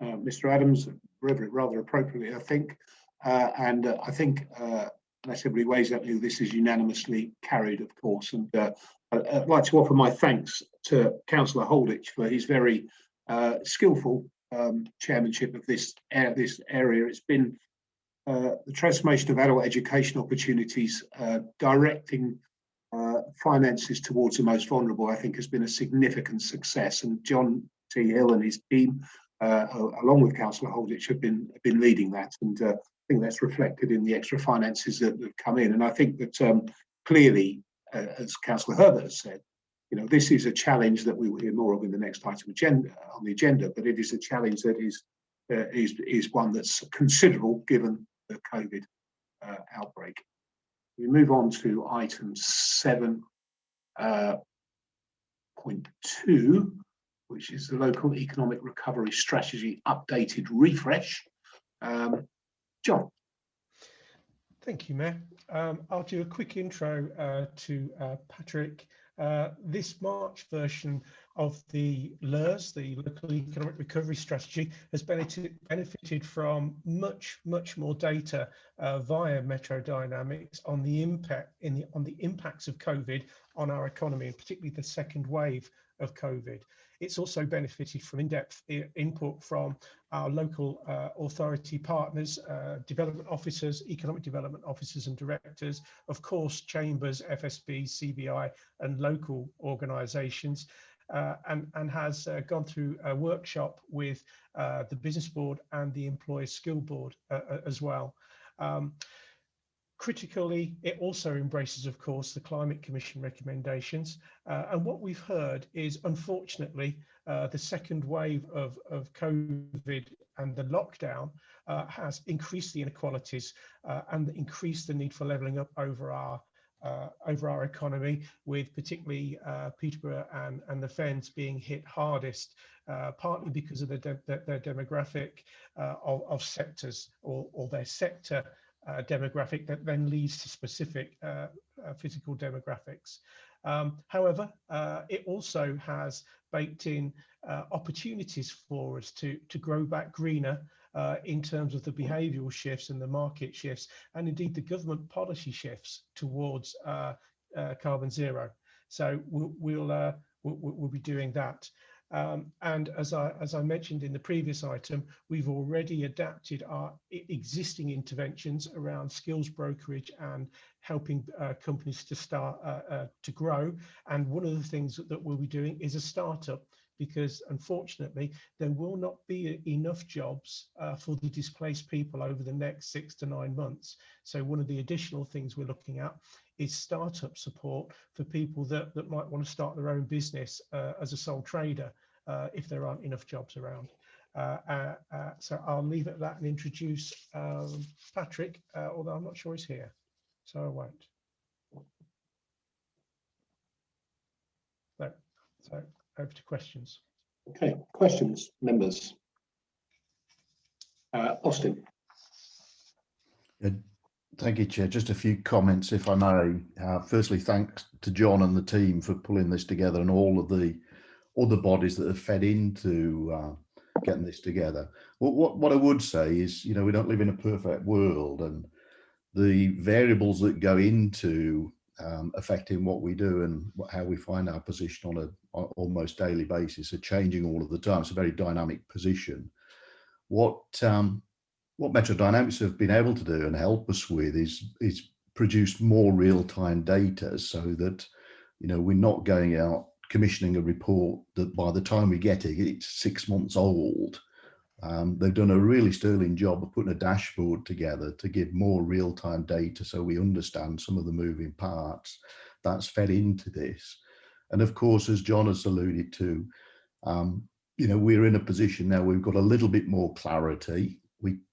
Mr. Adams, rather appropriately, I think. And I think, unless everybody weighs up, this is unanimously carried, of course. And I'd like to offer my thanks to Councillor Holditch for his very skillful chairmanship of this area. It's been the transformation of adult education opportunities, directing finances towards the most vulnerable, I think, has been a significant success. And John T. Hill and his team, along with Councillor Holditch, have been leading that. And I think that's reflected in the extra finances that have come in. And I think that clearly, as Councillor Herbert has said, this is a challenge that we will hear more of in the next item on the agenda. But it is a challenge that is one that's considerable given the COVID outbreak. We move on to item 7.2, which is the Local Economic Recovery Strategy Updated Refresh. John. Thank you, Mayor. I'll do a quick intro to Patrick This March version of the LERS, the Local Economic Recovery Strategy, has benefited from much more data via Metro Dynamics on the impacts of COVID on our economy, and particularly the second wave of COVID. It's also benefited from in-depth input from our local authority partners, development officers, economic development officers and directors, of course, chambers, FSB, CBI and local organisations, and has gone through a workshop with the Business Board and the Employers Skill Board as well. Critically, it also embraces, of course, the Climate Commission recommendations. And what we've heard is, unfortunately, the second wave of COVID and the lockdown has increased the inequalities and increased the need for levelling up over our economy, with particularly Peterborough and the Fens being hit hardest, partly because of their demographic of sectors or their sector demographic that then leads to specific physical demographics. However, it also has baked in opportunities for us to grow back greener in terms of the behavioural shifts and the market shifts, and indeed the government policy shifts towards carbon zero. So we'll be doing that. And as I mentioned in the previous item, we've already adapted our existing interventions around skills brokerage and helping companies to start to grow. And one of the things that we'll be doing is a startup, because unfortunately there will not be enough jobs for the displaced people over the next 6 to 9 months. So one of the additional things we're looking at is startup support for people that might want to start their own business as a sole trader if there aren't enough jobs around. So I'll leave it at that and introduce Patrick, although I'm not sure he's here, so I won't. So over to questions. Okay, questions, members. Austin. Thank you, Chair. Just a few comments, if I may. Firstly, thanks to John and the team for pulling this together, and all of the other bodies that have fed into getting this together. What I would say is, you know, we don't live in a perfect world, and the variables that go into affecting what we do and how we find our position on an almost daily basis are changing all of the time. It's a very dynamic position. What Metro Dynamics have been able to do and help us with is produce more real-time data, so that, you know, we're not going out commissioning a report that by the time we get it, it's 6 months old. They've done a really sterling job of putting a dashboard together to give more real-time data, so we understand some of the moving parts that's fed into this. And of course, as John has alluded to, you know, we're in a position now, we've got a little bit more clarity.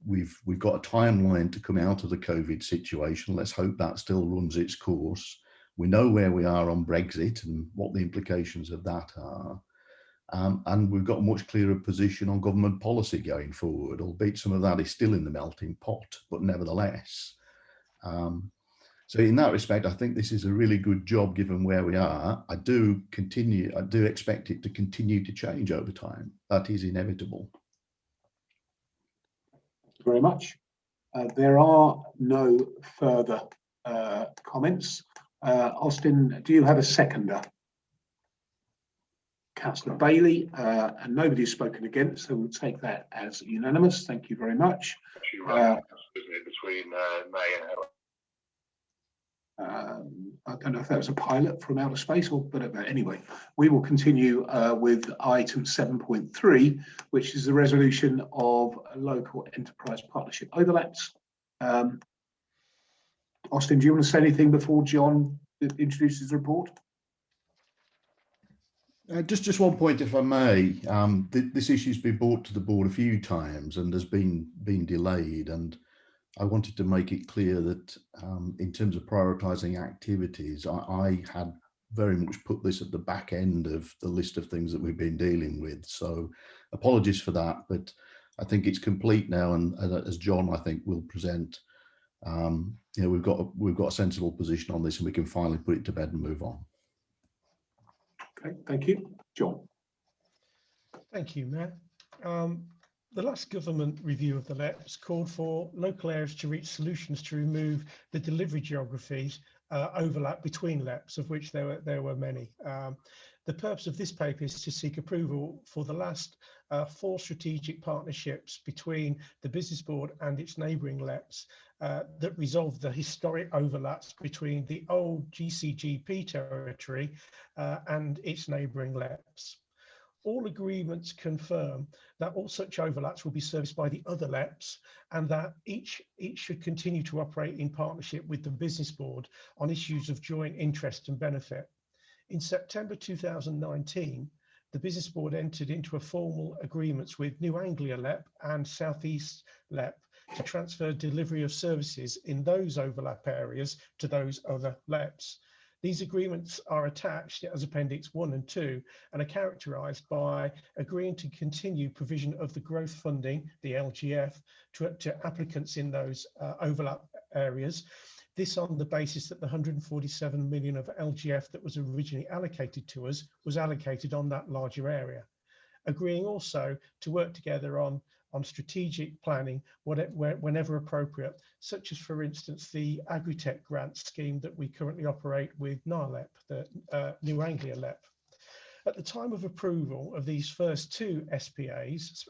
We've got a timeline to come out of the COVID situation. Let's hope that still runs its course. We know where we are on Brexit and what the implications of that are. And we've got a much clearer position on government policy going forward, albeit some of that is still in the melting pot, but nevertheless. So in that respect, I think this is a really good job given where we are. I do expect it to continue to change over time. That is inevitable. Thank you very much. There are no further comments. Austin, do you have a seconder? Councillor Bailey, and nobody's spoken against, so we'll take that as unanimous. Thank you very much. Between May and I don't know if that was a pilot from outer space, or but anyway, we will continue with item 7.3, which is the resolution of local enterprise partnership overlaps. Austin, do you want to say anything before John introduces the report? Just one point, if I may. This issue's been brought to the board a few times and has been delayed, and I wanted to make it clear that in terms of prioritising activities, I had very much put this at the back end of the list of things that we've been dealing with. So apologies for that, but I think it's complete now, and as John, I think, will present, you know, we've got a sensible position on this, and we can finally put it to bed and move on. Okay, thank you. John. Thank you, Mayor. The last government review of the LEPs called for local areas to reach solutions to remove the delivery geographies overlap between LEPs, of which there were many. The purpose of this paper is to seek approval for the last 4 strategic partnerships between the Business Board and its neighbouring LEPs that resolve the historic overlaps between the old GCGP territory and its neighbouring LEPs. All agreements confirm that all such overlaps will be serviced by the other LEPs and that each should continue to operate in partnership with the Business Board on issues of joint interest and benefit. In September 2019, the Business Board entered into a formal agreements with New Anglia LEP and South East LEP to transfer delivery of services in those overlap areas to those other LEPs. These agreements are attached as Appendix 1 and 2 and are characterised by agreeing to continue provision of the growth funding, the LGF, to applicants in those overlap areas. This on the basis that the 147 million of LGF that was originally allocated to us was allocated on that larger area. Agreeing also to work together on strategic planning whenever appropriate, such as, for instance, the Agritech grant scheme that we currently operate with NARLEP, the New Anglia LEP. At the time of approval of these first 2 SPAs,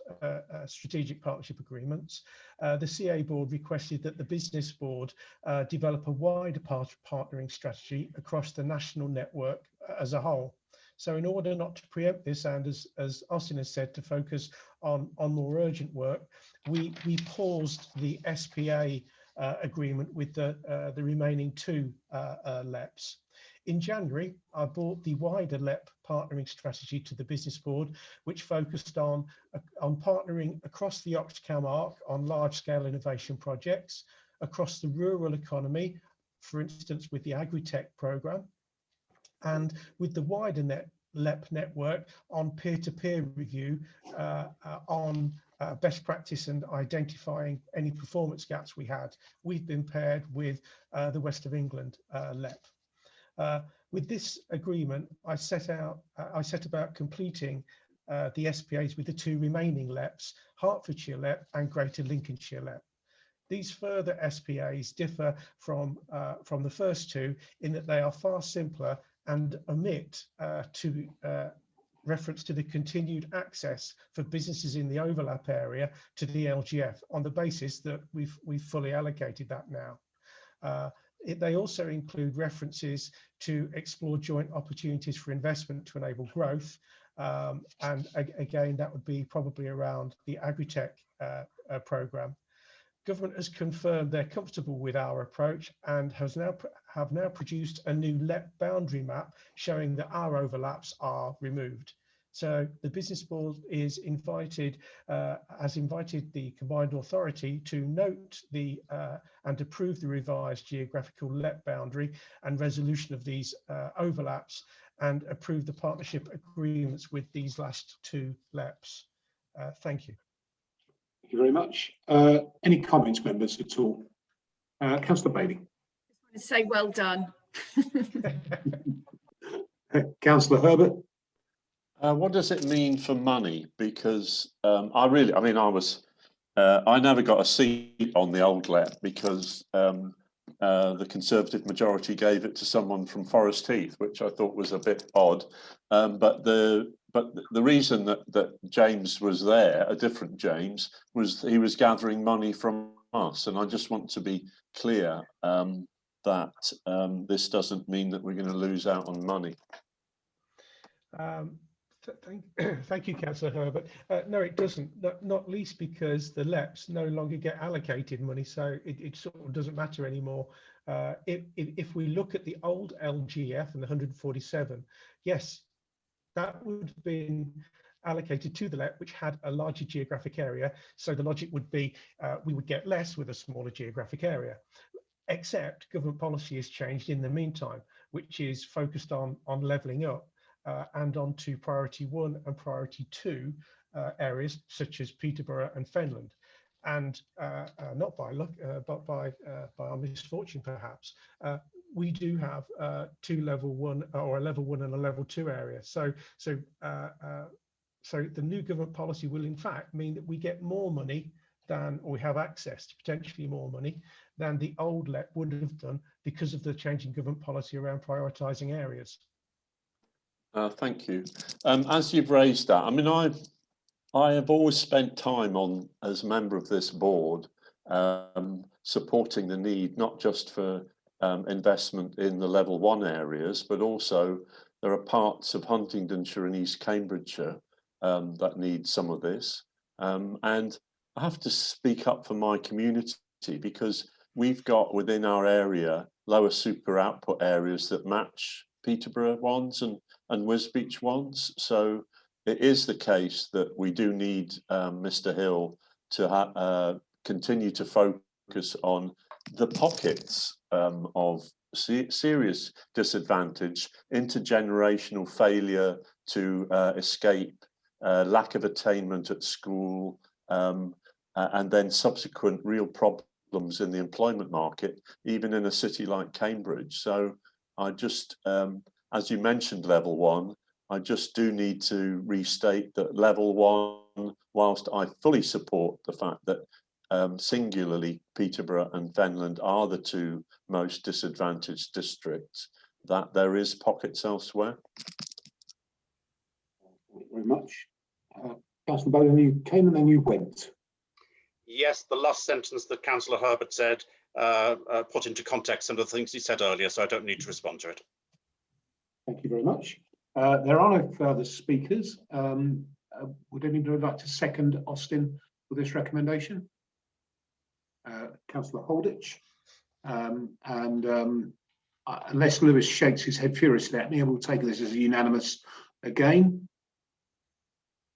strategic partnership agreements, the CA board requested that the Business Board develop a wider partnering strategy across the national network as a whole. So in order not to preempt this, and as Austin has said, to focus on more urgent work, we paused the SPA agreement with the remaining 2 LEPs. In January, I brought the wider LEP partnering strategy to the Business Board, which focused on partnering across the Oxcam arc on large-scale innovation projects, across the rural economy, for instance, with the Agritech programme, and with the wider LEP network on peer-to-peer review on best practice and identifying any performance gaps we had. We've been paired with the West of England LEP. With this agreement, I set about completing the SPAs with the 2 remaining LEPs, Hertfordshire LEP and Greater Lincolnshire LEP. These further SPAs differ from the first 2 in that they are far simpler and omit reference to the continued access for businesses in the overlap area to the LGF on the basis that we've fully allocated that now. They also include references to explore joint opportunities for investment to enable growth. And again, that would be probably around the Agritech programme. Government has confirmed they're comfortable with our approach and have now produced a new LEP boundary map showing that our overlaps are removed. So the Business Board has invited the Combined Authority to note and approve the revised geographical LEP boundary and resolution of these overlaps, and approve the partnership agreements with these last 2 LEPs. Thank you. Thank you very much. Any comments, members, at all? Councillor Bailey. I just want to say well done. Councillor Herbert. What does it mean for money? Because I never got a seat on the old LEP because the Conservative majority gave it to someone from Forest Heath, which I thought was a bit odd. But the reason that James was there, a different James, was he was gathering money from us. And I just want to be clear that this doesn't mean that we're going to lose out on money. Thank you, Councillor Herbert. No, it doesn't, not least because the LEPs no longer get allocated money, so it sort of doesn't matter anymore. If we look at the old LGF and the 147, yes, that would have been allocated to the LEP, which had a larger geographic area. So the logic would be we would get less with a smaller geographic area. Except government policy has changed in the meantime, which is focused on levelling up. And on to priority 1 and priority 2 areas such as Peterborough and Fenland, and not by luck, but by our misfortune perhaps. we do have two level 1 or a level 1 and a level 2 area. So the new government policy will in fact mean that we get more money than, or we have access to potentially more money than the old LEP would have done because of the changing government policy around prioritising areas. Thank you. As you've raised that, I mean, I have always spent time on, as a member of this board, supporting the need not just for investment in the level 1 areas, but also there are parts of Huntingdonshire and East Cambridgeshire that need some of this. And I have to speak up for my community because we've got within our area lower super output areas that match Peterborough ones and Wisbech ones. So it is the case that we do need Mr. Hill to continue to focus on the pockets of serious disadvantage, intergenerational failure to escape, lack of attainment at school, and then subsequent real problems in the employment market, even in a city like Cambridge. So I just, as you mentioned, level 1, I just do need to restate that level 1, whilst I fully support the fact that singularly Peterborough and Fenland are the two most disadvantaged districts, that there is pockets elsewhere. Thank you very much. Councillor Bowden, you came and then you went. Yes, the last sentence that Councillor Herbert said put into context some of the things he said earlier, so I don't need to respond to it. Thank you very much. There are no further speakers. Would anybody like to second Austin for this recommendation? Councillor Holditch. Unless Lewis shakes his head furiously at me, I will take this as a unanimous again.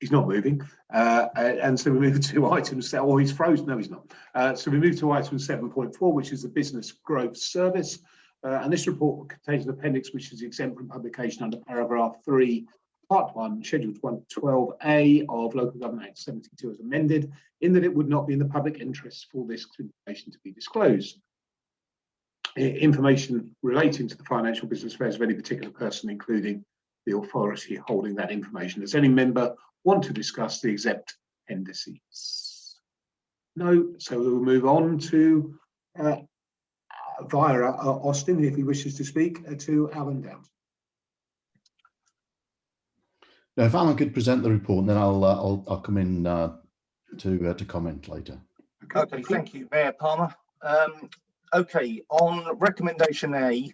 He's not moving. And so we move to item, or he's frozen. No, he's not. So we move to item 7.4, which is the business growth service. And this report contains an appendix which is exempt from publication under paragraph 3, part 1, scheduled 112A of Local Government Act 72 as amended, in that it would not be in the public interest for this information to be disclosed. Information relating to the financial business affairs of any particular person, including the authority holding that information. Does any member want to discuss the exempt appendices? No, so we'll move on to via Austin, if he wishes to speak, to Alan Downs. Now, if Alan could present the report, and then I'll come in to comment later. Okay, thank you, Mayor Palmer. Okay, on recommendation A,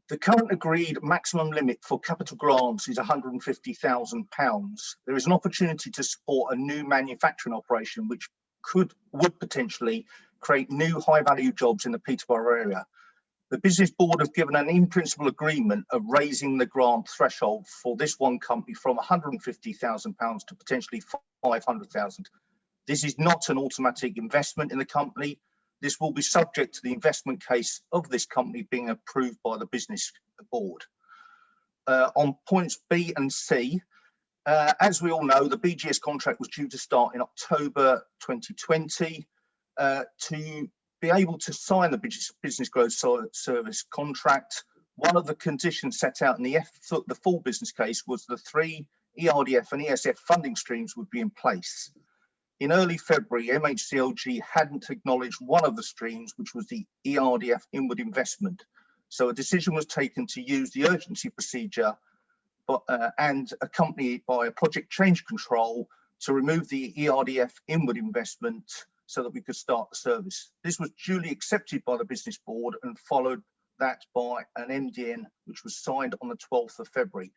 the current agreed maximum limit for capital grants is £150,000. There is an opportunity to support a new manufacturing operation which would potentially create new high-value jobs in the Peterborough area. The business board have given an in-principle agreement of raising the grant threshold for this one company from £150,000 to potentially £500,000. This is not an automatic investment in the company. This will be subject to the investment case of this company being approved by the business board. On points B and C, as we all know, the BGS contract was due to start in October 2020. To be able to sign the business growth service contract, one of the conditions set out in the full business case was the 3 ERDF and ESF funding streams would be in place. In early February, MHCLG hadn't acknowledged one of the streams, which was the ERDF inward investment. So a decision was taken to use the urgency procedure and accompanied by a project change control to remove the ERDF inward investment so that we could start the service. This was duly accepted by the business board and followed that by an MDN, which was signed on the 12th of February.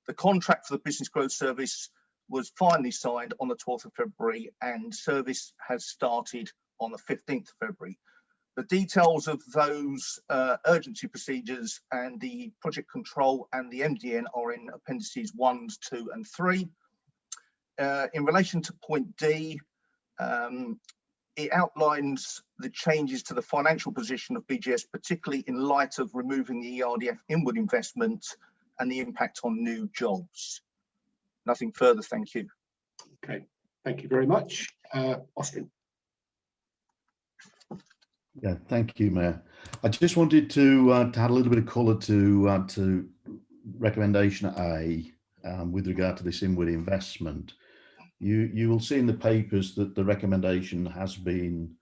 The contract for the business growth service was finally signed on the 12th of February and service has started on the 15th of February. The details of those urgency procedures and the project control and the MDN are in appendices 1, 2 and 3. In relation to point D, it outlines the changes to the financial position of BGS, particularly in light of removing the ERDF inward investment and the impact on new jobs. Nothing further, thank you. Okay, thank you very much. Austin. Yeah, thank you, Mayor. I just wanted to add a little bit of colour to recommendation A with regard to this inward investment. You will see in the papers that the recommendation has been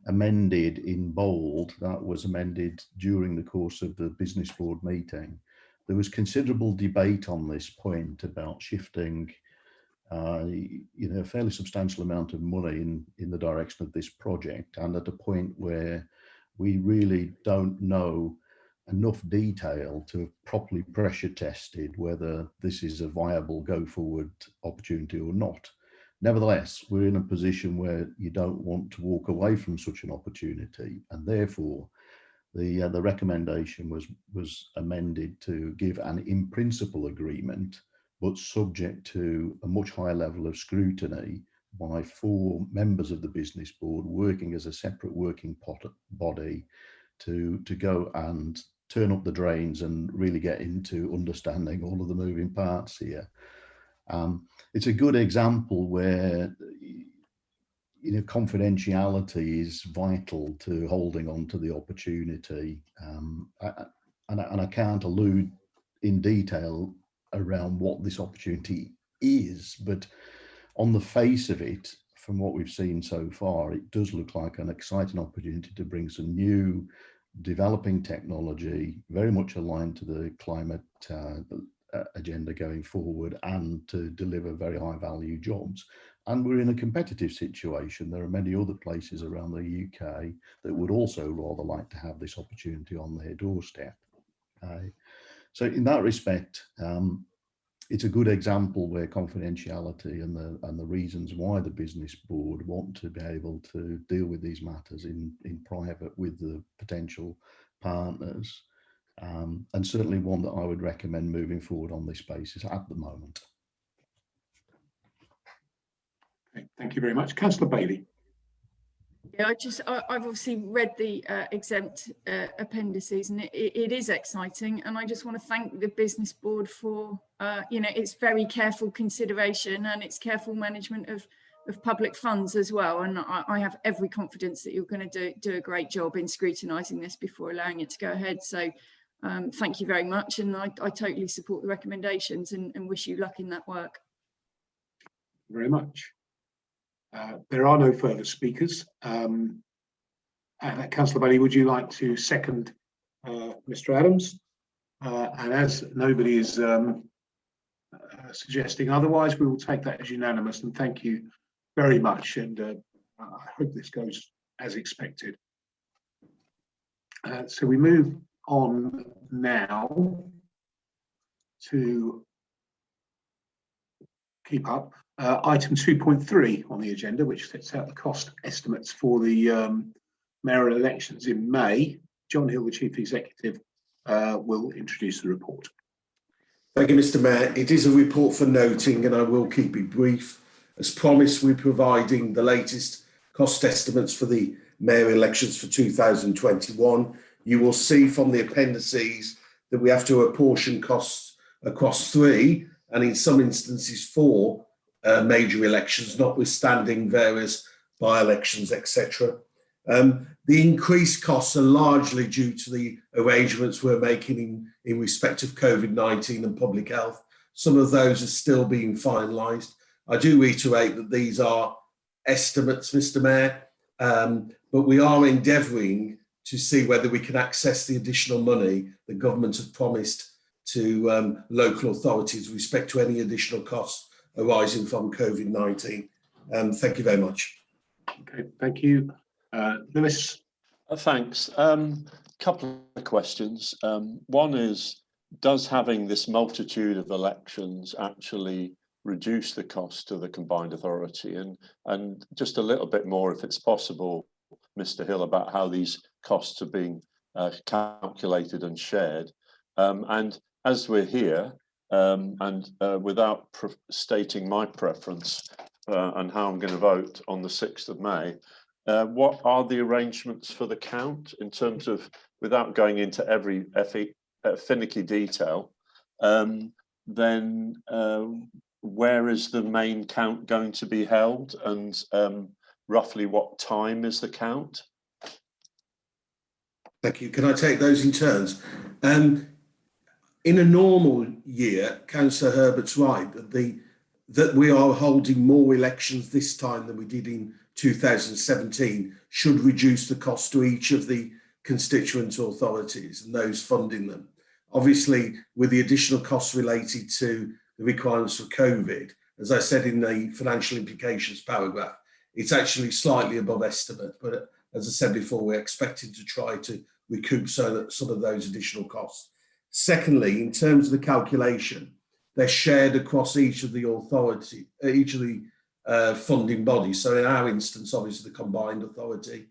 amended in bold. That was amended during the course of the business board meeting. There was considerable debate on this point about shifting a fairly substantial amount of money in the direction of this project, and at a point where we really don't know enough detail to have properly pressure tested whether this is a viable go forward opportunity or not. Nevertheless, we're in a position where you don't want to walk away from such an opportunity, and therefore the recommendation was amended to give an in principle agreement, but subject to a much higher level of scrutiny by 4 members of the business board working as a separate working body to go and turn up the drains and really get into understanding all of the moving parts here. It's a good example where confidentiality is vital to holding on to the opportunity, and I can't allude in detail around what this opportunity is, but on the face of it, from what we've seen so far, it does look like an exciting opportunity to bring some new developing technology, very much aligned to the climate agenda going forward, and to deliver very high value jobs. And we're in a competitive situation. There are many other places around the UK that would also rather like to have this opportunity on their doorstep. So in that respect, it's a good example where confidentiality and the reasons why the business board want to be able to deal with these matters in private with the potential partners, and certainly one that I would recommend moving forward on this basis at the moment. Okay, thank you very much. Councillor Bailey. Yeah, I've obviously read the exempt appendices, and it is exciting. And I just want to thank the business board for, its very careful consideration and its careful management of public funds as well. And I have every confidence that you're going to do a great job in scrutinising this before allowing it to go ahead. So thank you very much. And I totally support the recommendations and wish you luck in that work. Very much. There are no further speakers. Councillor Bailey, would you like to second Mr. Adams? And as nobody is suggesting otherwise, we will take that as unanimous, and thank you very much. And I hope this goes as expected. So we move on now to keep up. Item 2.3 on the agenda, which sets out the cost estimates for the mayoral elections in May. John Hill, the Chief Executive, will introduce the report. Thank you, Mr. Mayor. It is a report for noting, and I will keep it brief. As promised, we're providing the latest cost estimates for the mayoral elections for 2021. You will see from the appendices that we have to apportion costs across 3, and in some instances 4, major elections, notwithstanding various by-elections, etc. The increased costs are largely due to the arrangements we're making in respect of COVID-19 and public health. Some of those are still being finalised. I do reiterate that these are estimates, Mr. Mayor, but we are endeavouring to see whether we can access the additional money the government has promised to local authorities with respect to any additional costs arising from COVID-19. Thank you very much. Okay, thank you. Lewis. Thanks. Couple of questions. One is, does having this multitude of elections actually reduce the cost to the combined authority? And just a little bit more, if it's possible, Mr. Hill, about how these costs are being calculated and shared. And as we're here, and without stating my preference and how I'm going to vote on the 6th of May, what are the arrangements for the count in terms of, without going into every finicky detail, then where is the main count going to be held, and roughly what time is the count? Thank you. Can I take those in turns? In a normal year, Councillor Herbert's right that we are holding more elections this time than we did in 2017 should reduce the cost to each of the constituent authorities and those funding them. Obviously, with the additional costs related to the requirements for COVID, as I said in the financial implications paragraph, it's actually slightly above estimate. But as I said before, we're expecting to try to recoup some of those additional costs. Secondly, in terms of the calculation, they're shared across each of the funding bodies. So in our instance, obviously the combined authority,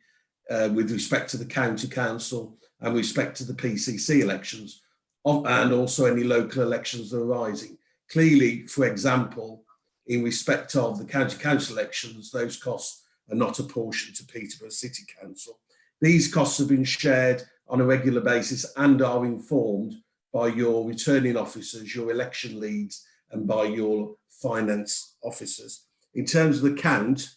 with respect to the county council and with respect to the PCC elections, and also any local elections that are arising. Clearly, for example, in respect of the county council elections, those costs are not apportioned to Peterborough City Council. These costs have been shared on a regular basis and are informed by your returning officers, your election leads, and by your finance officers. In terms of the count,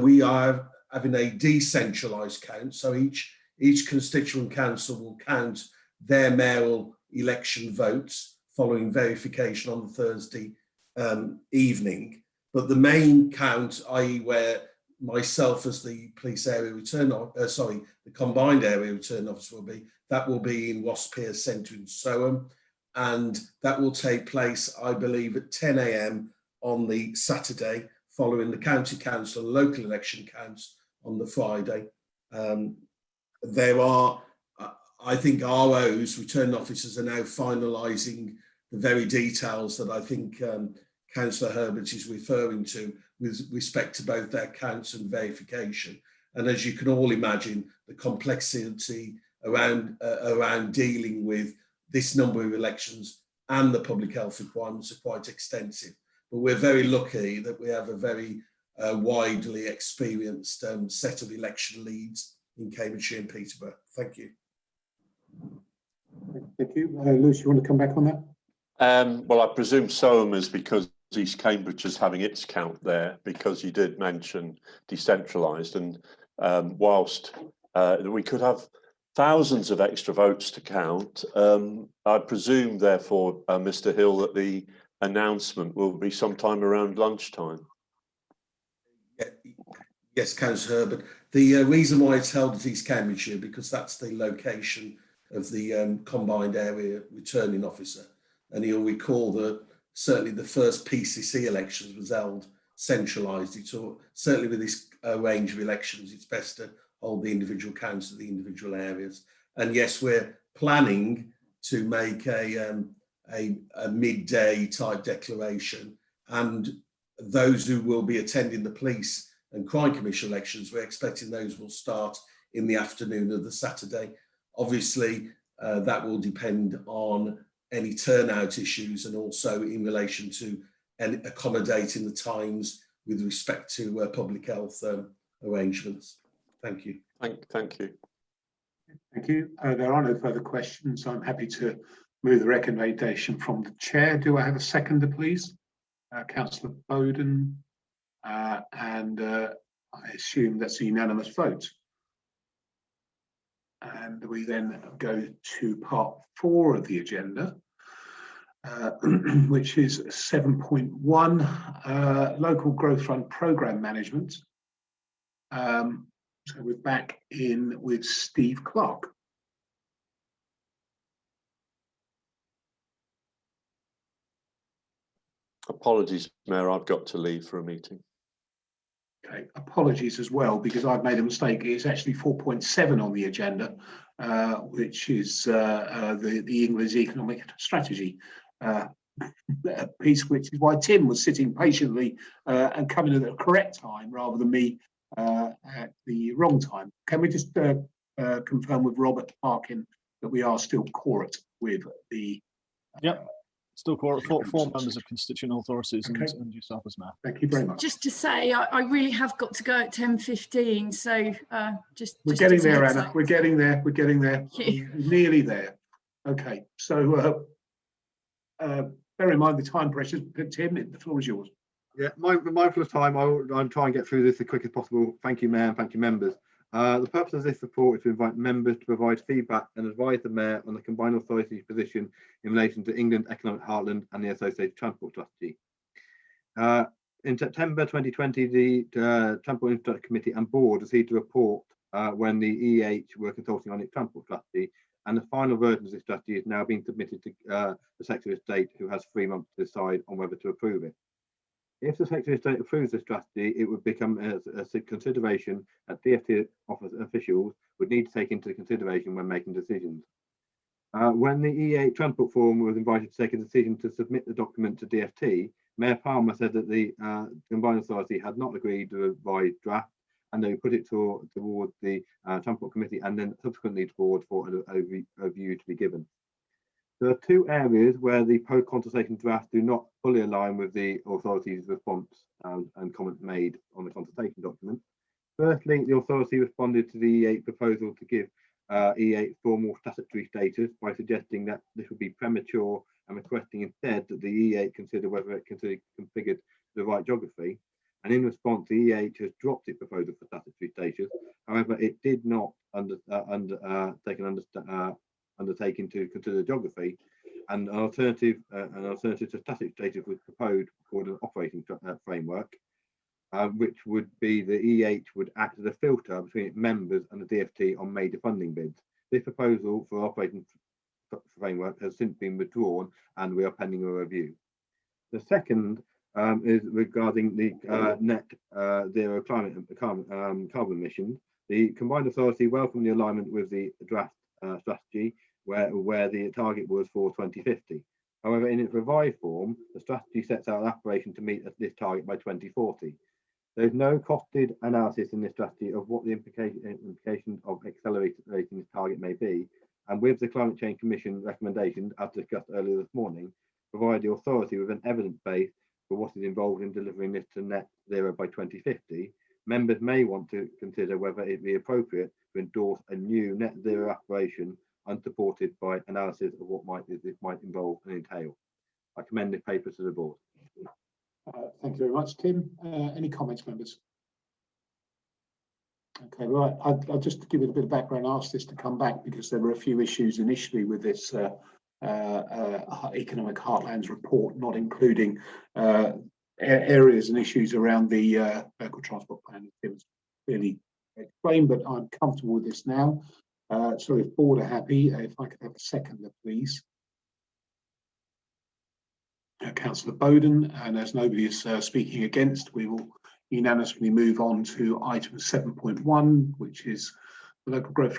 we are having a decentralised count, so each constituent council will count their mayoral election votes following verification on the Thursday evening. But the main count, i.e. where myself as the police area return, the combined area return officer will be in Wasp-Pier Centre in Soham, and that will take place, I believe, at 10 AM on the Saturday, following the county council and local election counts on the Friday. There are, I think, ROs, return officers, are now finalising the very details that I think Councillor Herbert is referring to with respect to both their counts and verification. And as you can all imagine, the complexity around dealing with this number of elections and the public health requirements are quite extensive. But we're very lucky that we have a very widely experienced set of election leads in Cambridgeshire and Peterborough. Thank you. Thank you. Lewis, you want to come back on that? Well, I presume Soham is because East Cambridge is having its count there, because you did mention decentralised, and whilst we could have thousands of extra votes to count, I presume, therefore, Mr. Hill, that the announcement will be sometime around lunchtime. Yes, Councillor Herbert. The reason why it's held at East Cambridgeshire, because that's the location of the combined area returning officer. And you'll recall that certainly the first PCC elections was held centralised. Certainly with this range of elections, it's best to hold the individual counts of the individual areas. And yes, we're planning to make a midday type declaration, and those who will be attending the police and crime commission elections, we're expecting those will start in the afternoon of the Saturday. Obviously, that will depend on any turnout issues and also in relation to accommodating the times with respect to public health arrangements. Thank you. Thank you. Thank you. There are no further questions. I'm happy to move the recommendation from the chair. Do I have a seconder, please? Councillor Bowden, and I assume that's a unanimous vote. And we then go to part 4 of the agenda, which is 7.1, Local Growth Fund Programme Management. So we're back in with Steve Clark. Apologies, Mayor, I've got to leave for a meeting. Okay, apologies as well, because I've made a mistake. It's actually 4.7 on the agenda, which is the England's economic strategy piece, which is why Tim was sitting patiently and coming at the correct time rather than me at the wrong time. Can we just confirm with Robert Parkin that we are still quorate with the... Yep. Still quorate, four members of constituent authorities, okay, and yourself as mayor. Thank you very much. Just to say, I really have got to go at 10:15, so we're getting there, Anna. We're getting there. We're getting there. We're nearly there. Okay, so bear in mind the time pressures. Tim, the floor is yours. Yeah, mindful of time, I'll try and get through this as quick as possible. Thank you, Mayor, and thank you, members. The purpose of this report is to invite members to provide feedback and advise the Mayor on the combined authority's position in relation to England Economic Heartland and the associated transport strategy. In September 2020, the Transport Infrastructure Committee and Board received a report when the EEH were consulting on its transport strategy, and the final version of this strategy is now being submitted to the Secretary of State, who has 3 months to decide on whether to approve it. If the Secretary of State approves the strategy, it would become a consideration that DfT office officials would need to take into consideration when making decisions. When the EEH Transport Forum was invited to take a decision to submit the document to DfT, Mayor Palmer said that the Combined Authority had not agreed to the revised draft, and they put it towards the Transport Committee and then subsequently to Board for a view to be given. There are 2 areas where the post-consultation drafts do not fully align with the authority's response and comments made on the consultation document. Firstly, the authority responded to the EEH proposal to give EEH formal statutory status by suggesting that this would be premature and requesting instead that the EEH consider whether it configured the right geography. And in response, the EEH has dropped its proposal for statutory status. However, it did not undertaking to consider geography, and an alternative to static status was proposed called an operating framework, which would be the EEH would act as a filter between its members and the DfT on major funding bids. This proposal for operating framework has since been withdrawn, and we are pending a review. The second is regarding the net zero carbon emissions. The Combined Authority welcomed the alignment with the draft strategy, where the target was for 2050. However, in its revised form, the strategy sets out an aspiration to meet this target by 2040. There is no costed analysis in this strategy of what the implications of accelerating this target may be, and with the Climate Change Commission recommendations, as discussed earlier this morning, provide the authority with an evidence base for what is involved in delivering this to net zero by 2050. Members may want to consider whether it be appropriate to endorse a new net zero aspiration unsupported by analysis of what this might involve and entail. I commend this paper to the Board. Thank you very much, Tim. Any comments, members? Okay, right. I'll just give it a bit of background. Ask this to come back because there were a few issues initially with this Economic Heartlands report, not including areas and issues around the local transport plan. Tim's clearly explained, but I'm comfortable with this now. So if Board are happy, if I could have a seconder, please. Councillor Bowden, and as nobody is speaking against, we will unanimously move on to item 7.1, which is the Local Growth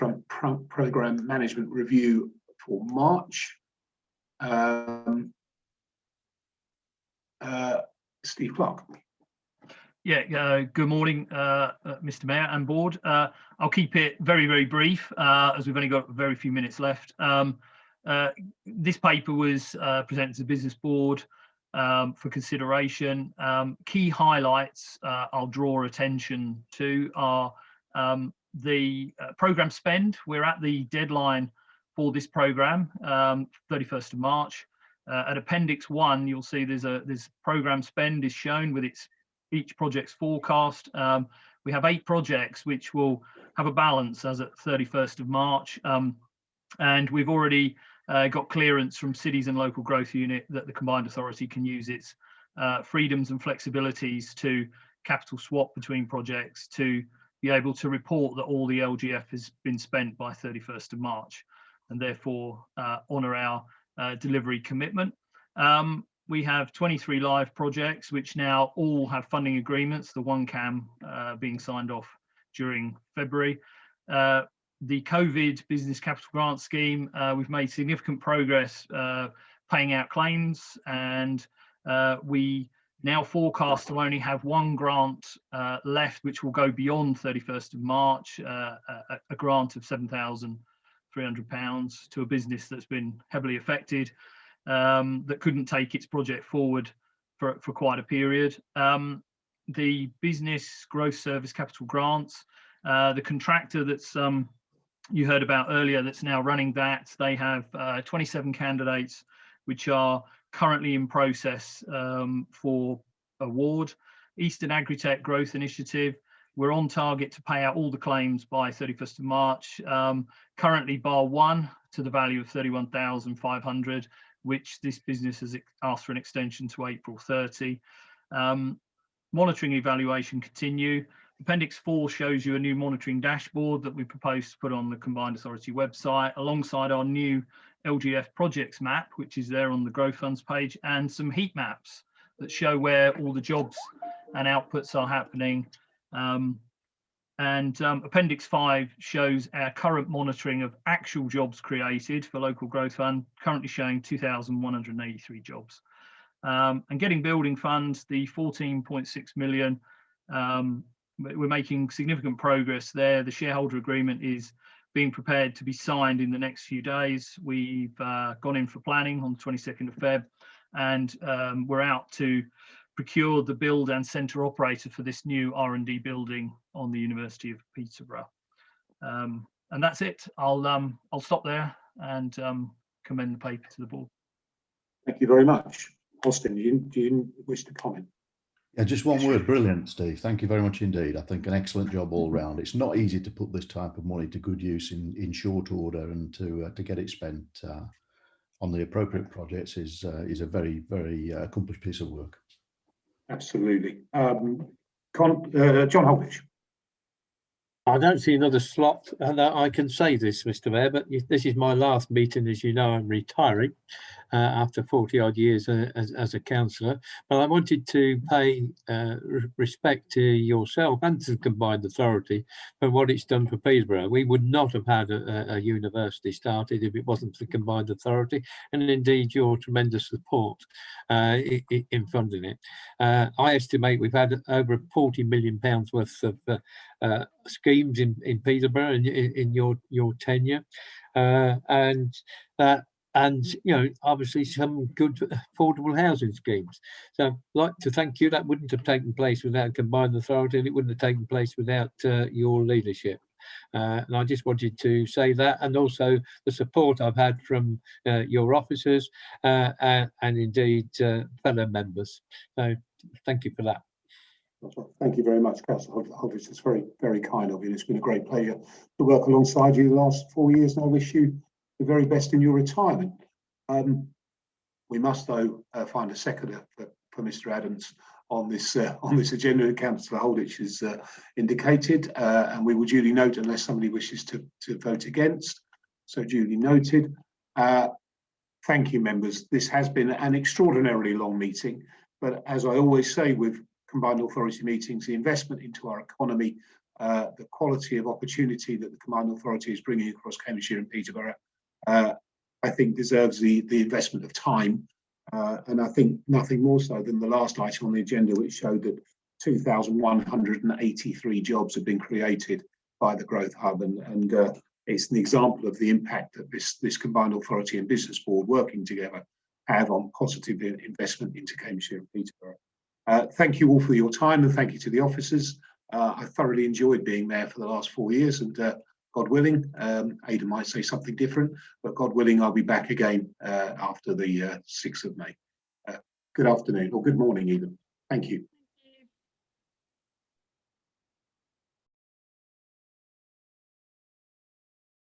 Programme Management Review for March. Steve Clark. Yeah, good morning, Mr. Mayor and Board. I'll keep it very, very brief, as we've only got very few minutes left. This paper was presented to the Business Board for consideration. Key highlights I'll draw attention to are the programme spend. We're at the deadline for this programme, 31st of March. At Appendix 1, you'll see there's programme spend is shown with each project's forecast. We have 8 projects which will have a balance as at 31st of March. And we've already got clearance from Cities and Local Growth Unit that the Combined Authority can use its freedoms and flexibilities to capital swap between projects to be able to report that all the LGF has been spent by 31st of March and therefore honour our delivery commitment. We have 23 live projects which now all have funding agreements, the one CAM being signed off during February. The COVID Business Capital Grant Scheme, we've made significant progress paying out claims, and we now forecast to only have one grant left, which will go beyond 31st of March, a grant of £7,300 to a business that's been heavily affected, that couldn't take its project forward for quite a period. The Business Growth Service Capital Grants, the contractor that's you heard about earlier that's now running that, they have 27 candidates which are currently in process for award. Eastern Agritech Growth Initiative, We're on target to pay out all the claims by 31st of March. Currently, bar one to the value of 31,500, which this business has asked for an extension to April 30. Monitoring evaluation continue. Appendix 4 shows you a new monitoring dashboard that we propose to put on the Combined Authority website, alongside our new LGF projects map, which is there on the Growth Funds page, and some heat maps that show where all the jobs and outputs are happening. Appendix 5 shows our current monitoring of actual jobs created for Local Growth Fund, currently showing 2,183 jobs. And getting building funds, the 14.6 million, we're making significant progress there. The shareholder agreement is being prepared to be signed in the next few days. We've gone in for planning on the 22nd of Feb, and we're out to procure the build and centre operator for this new R&D building on the University of Peterborough. And that's it. I'll stop there and commend the paper to the board. Thank you very much. Austin, do you wish to comment? Yeah, just one word. Brilliant, Steve. Thank you very much indeed. I think an excellent job all round. It's not easy to put this type of money to good use in short order, and to get it spent on the appropriate projects is a very, very accomplished piece of work. Absolutely. John Holditch. I don't see another slot, and I can say this, Mr. Mayor, but this is my last meeting. As you know, I'm retiring after 40 odd years as a councillor, but I wanted to pay respect to yourself and to the Combined Authority for what it's done for Peterborough. We would not have had a university started if it wasn't for the Combined Authority, and indeed your tremendous support in funding it. I estimate we've had over £40 million worth of schemes in Peterborough in your tenure, and you know, obviously some good affordable housing schemes. So I'd like to thank you. That wouldn't have taken place without Combined Authority, and it wouldn't have taken place without your leadership. And I just wanted to say that, and also the support I've had from your officers and indeed fellow members. So thank you for that. Thank you very much, Councillor Holditch. It's very, very kind of you. It's been a great pleasure to work alongside you the last 4 years, and I wish you the very best in your retirement. We must, though, find a seconder for Mr. Adams on this agenda that Councillor Holditch has indicated, and we will duly note unless somebody wishes to vote against. So duly noted. Thank you, members. This has been an extraordinarily long meeting, but as I always say with Combined Authority meetings, the investment into our economy, the quality of opportunity that the Combined Authority is bringing across Cambridgeshire and Peterborough, I think deserves the investment of time. And I think nothing more so than the last item on the agenda, which showed that 2,183 jobs have been created by the Growth Hub, and it's an example of the impact that this Combined Authority and Business Board working together have on positive investment into Cambridgeshire and Peterborough. Thank you all for your time, and thank you to the officers. I thoroughly enjoyed being there for the last 4 years, and God willing, Ada might say something different, but God willing, I'll be back again after the 6th of May. Good afternoon, or good morning even. Thank you.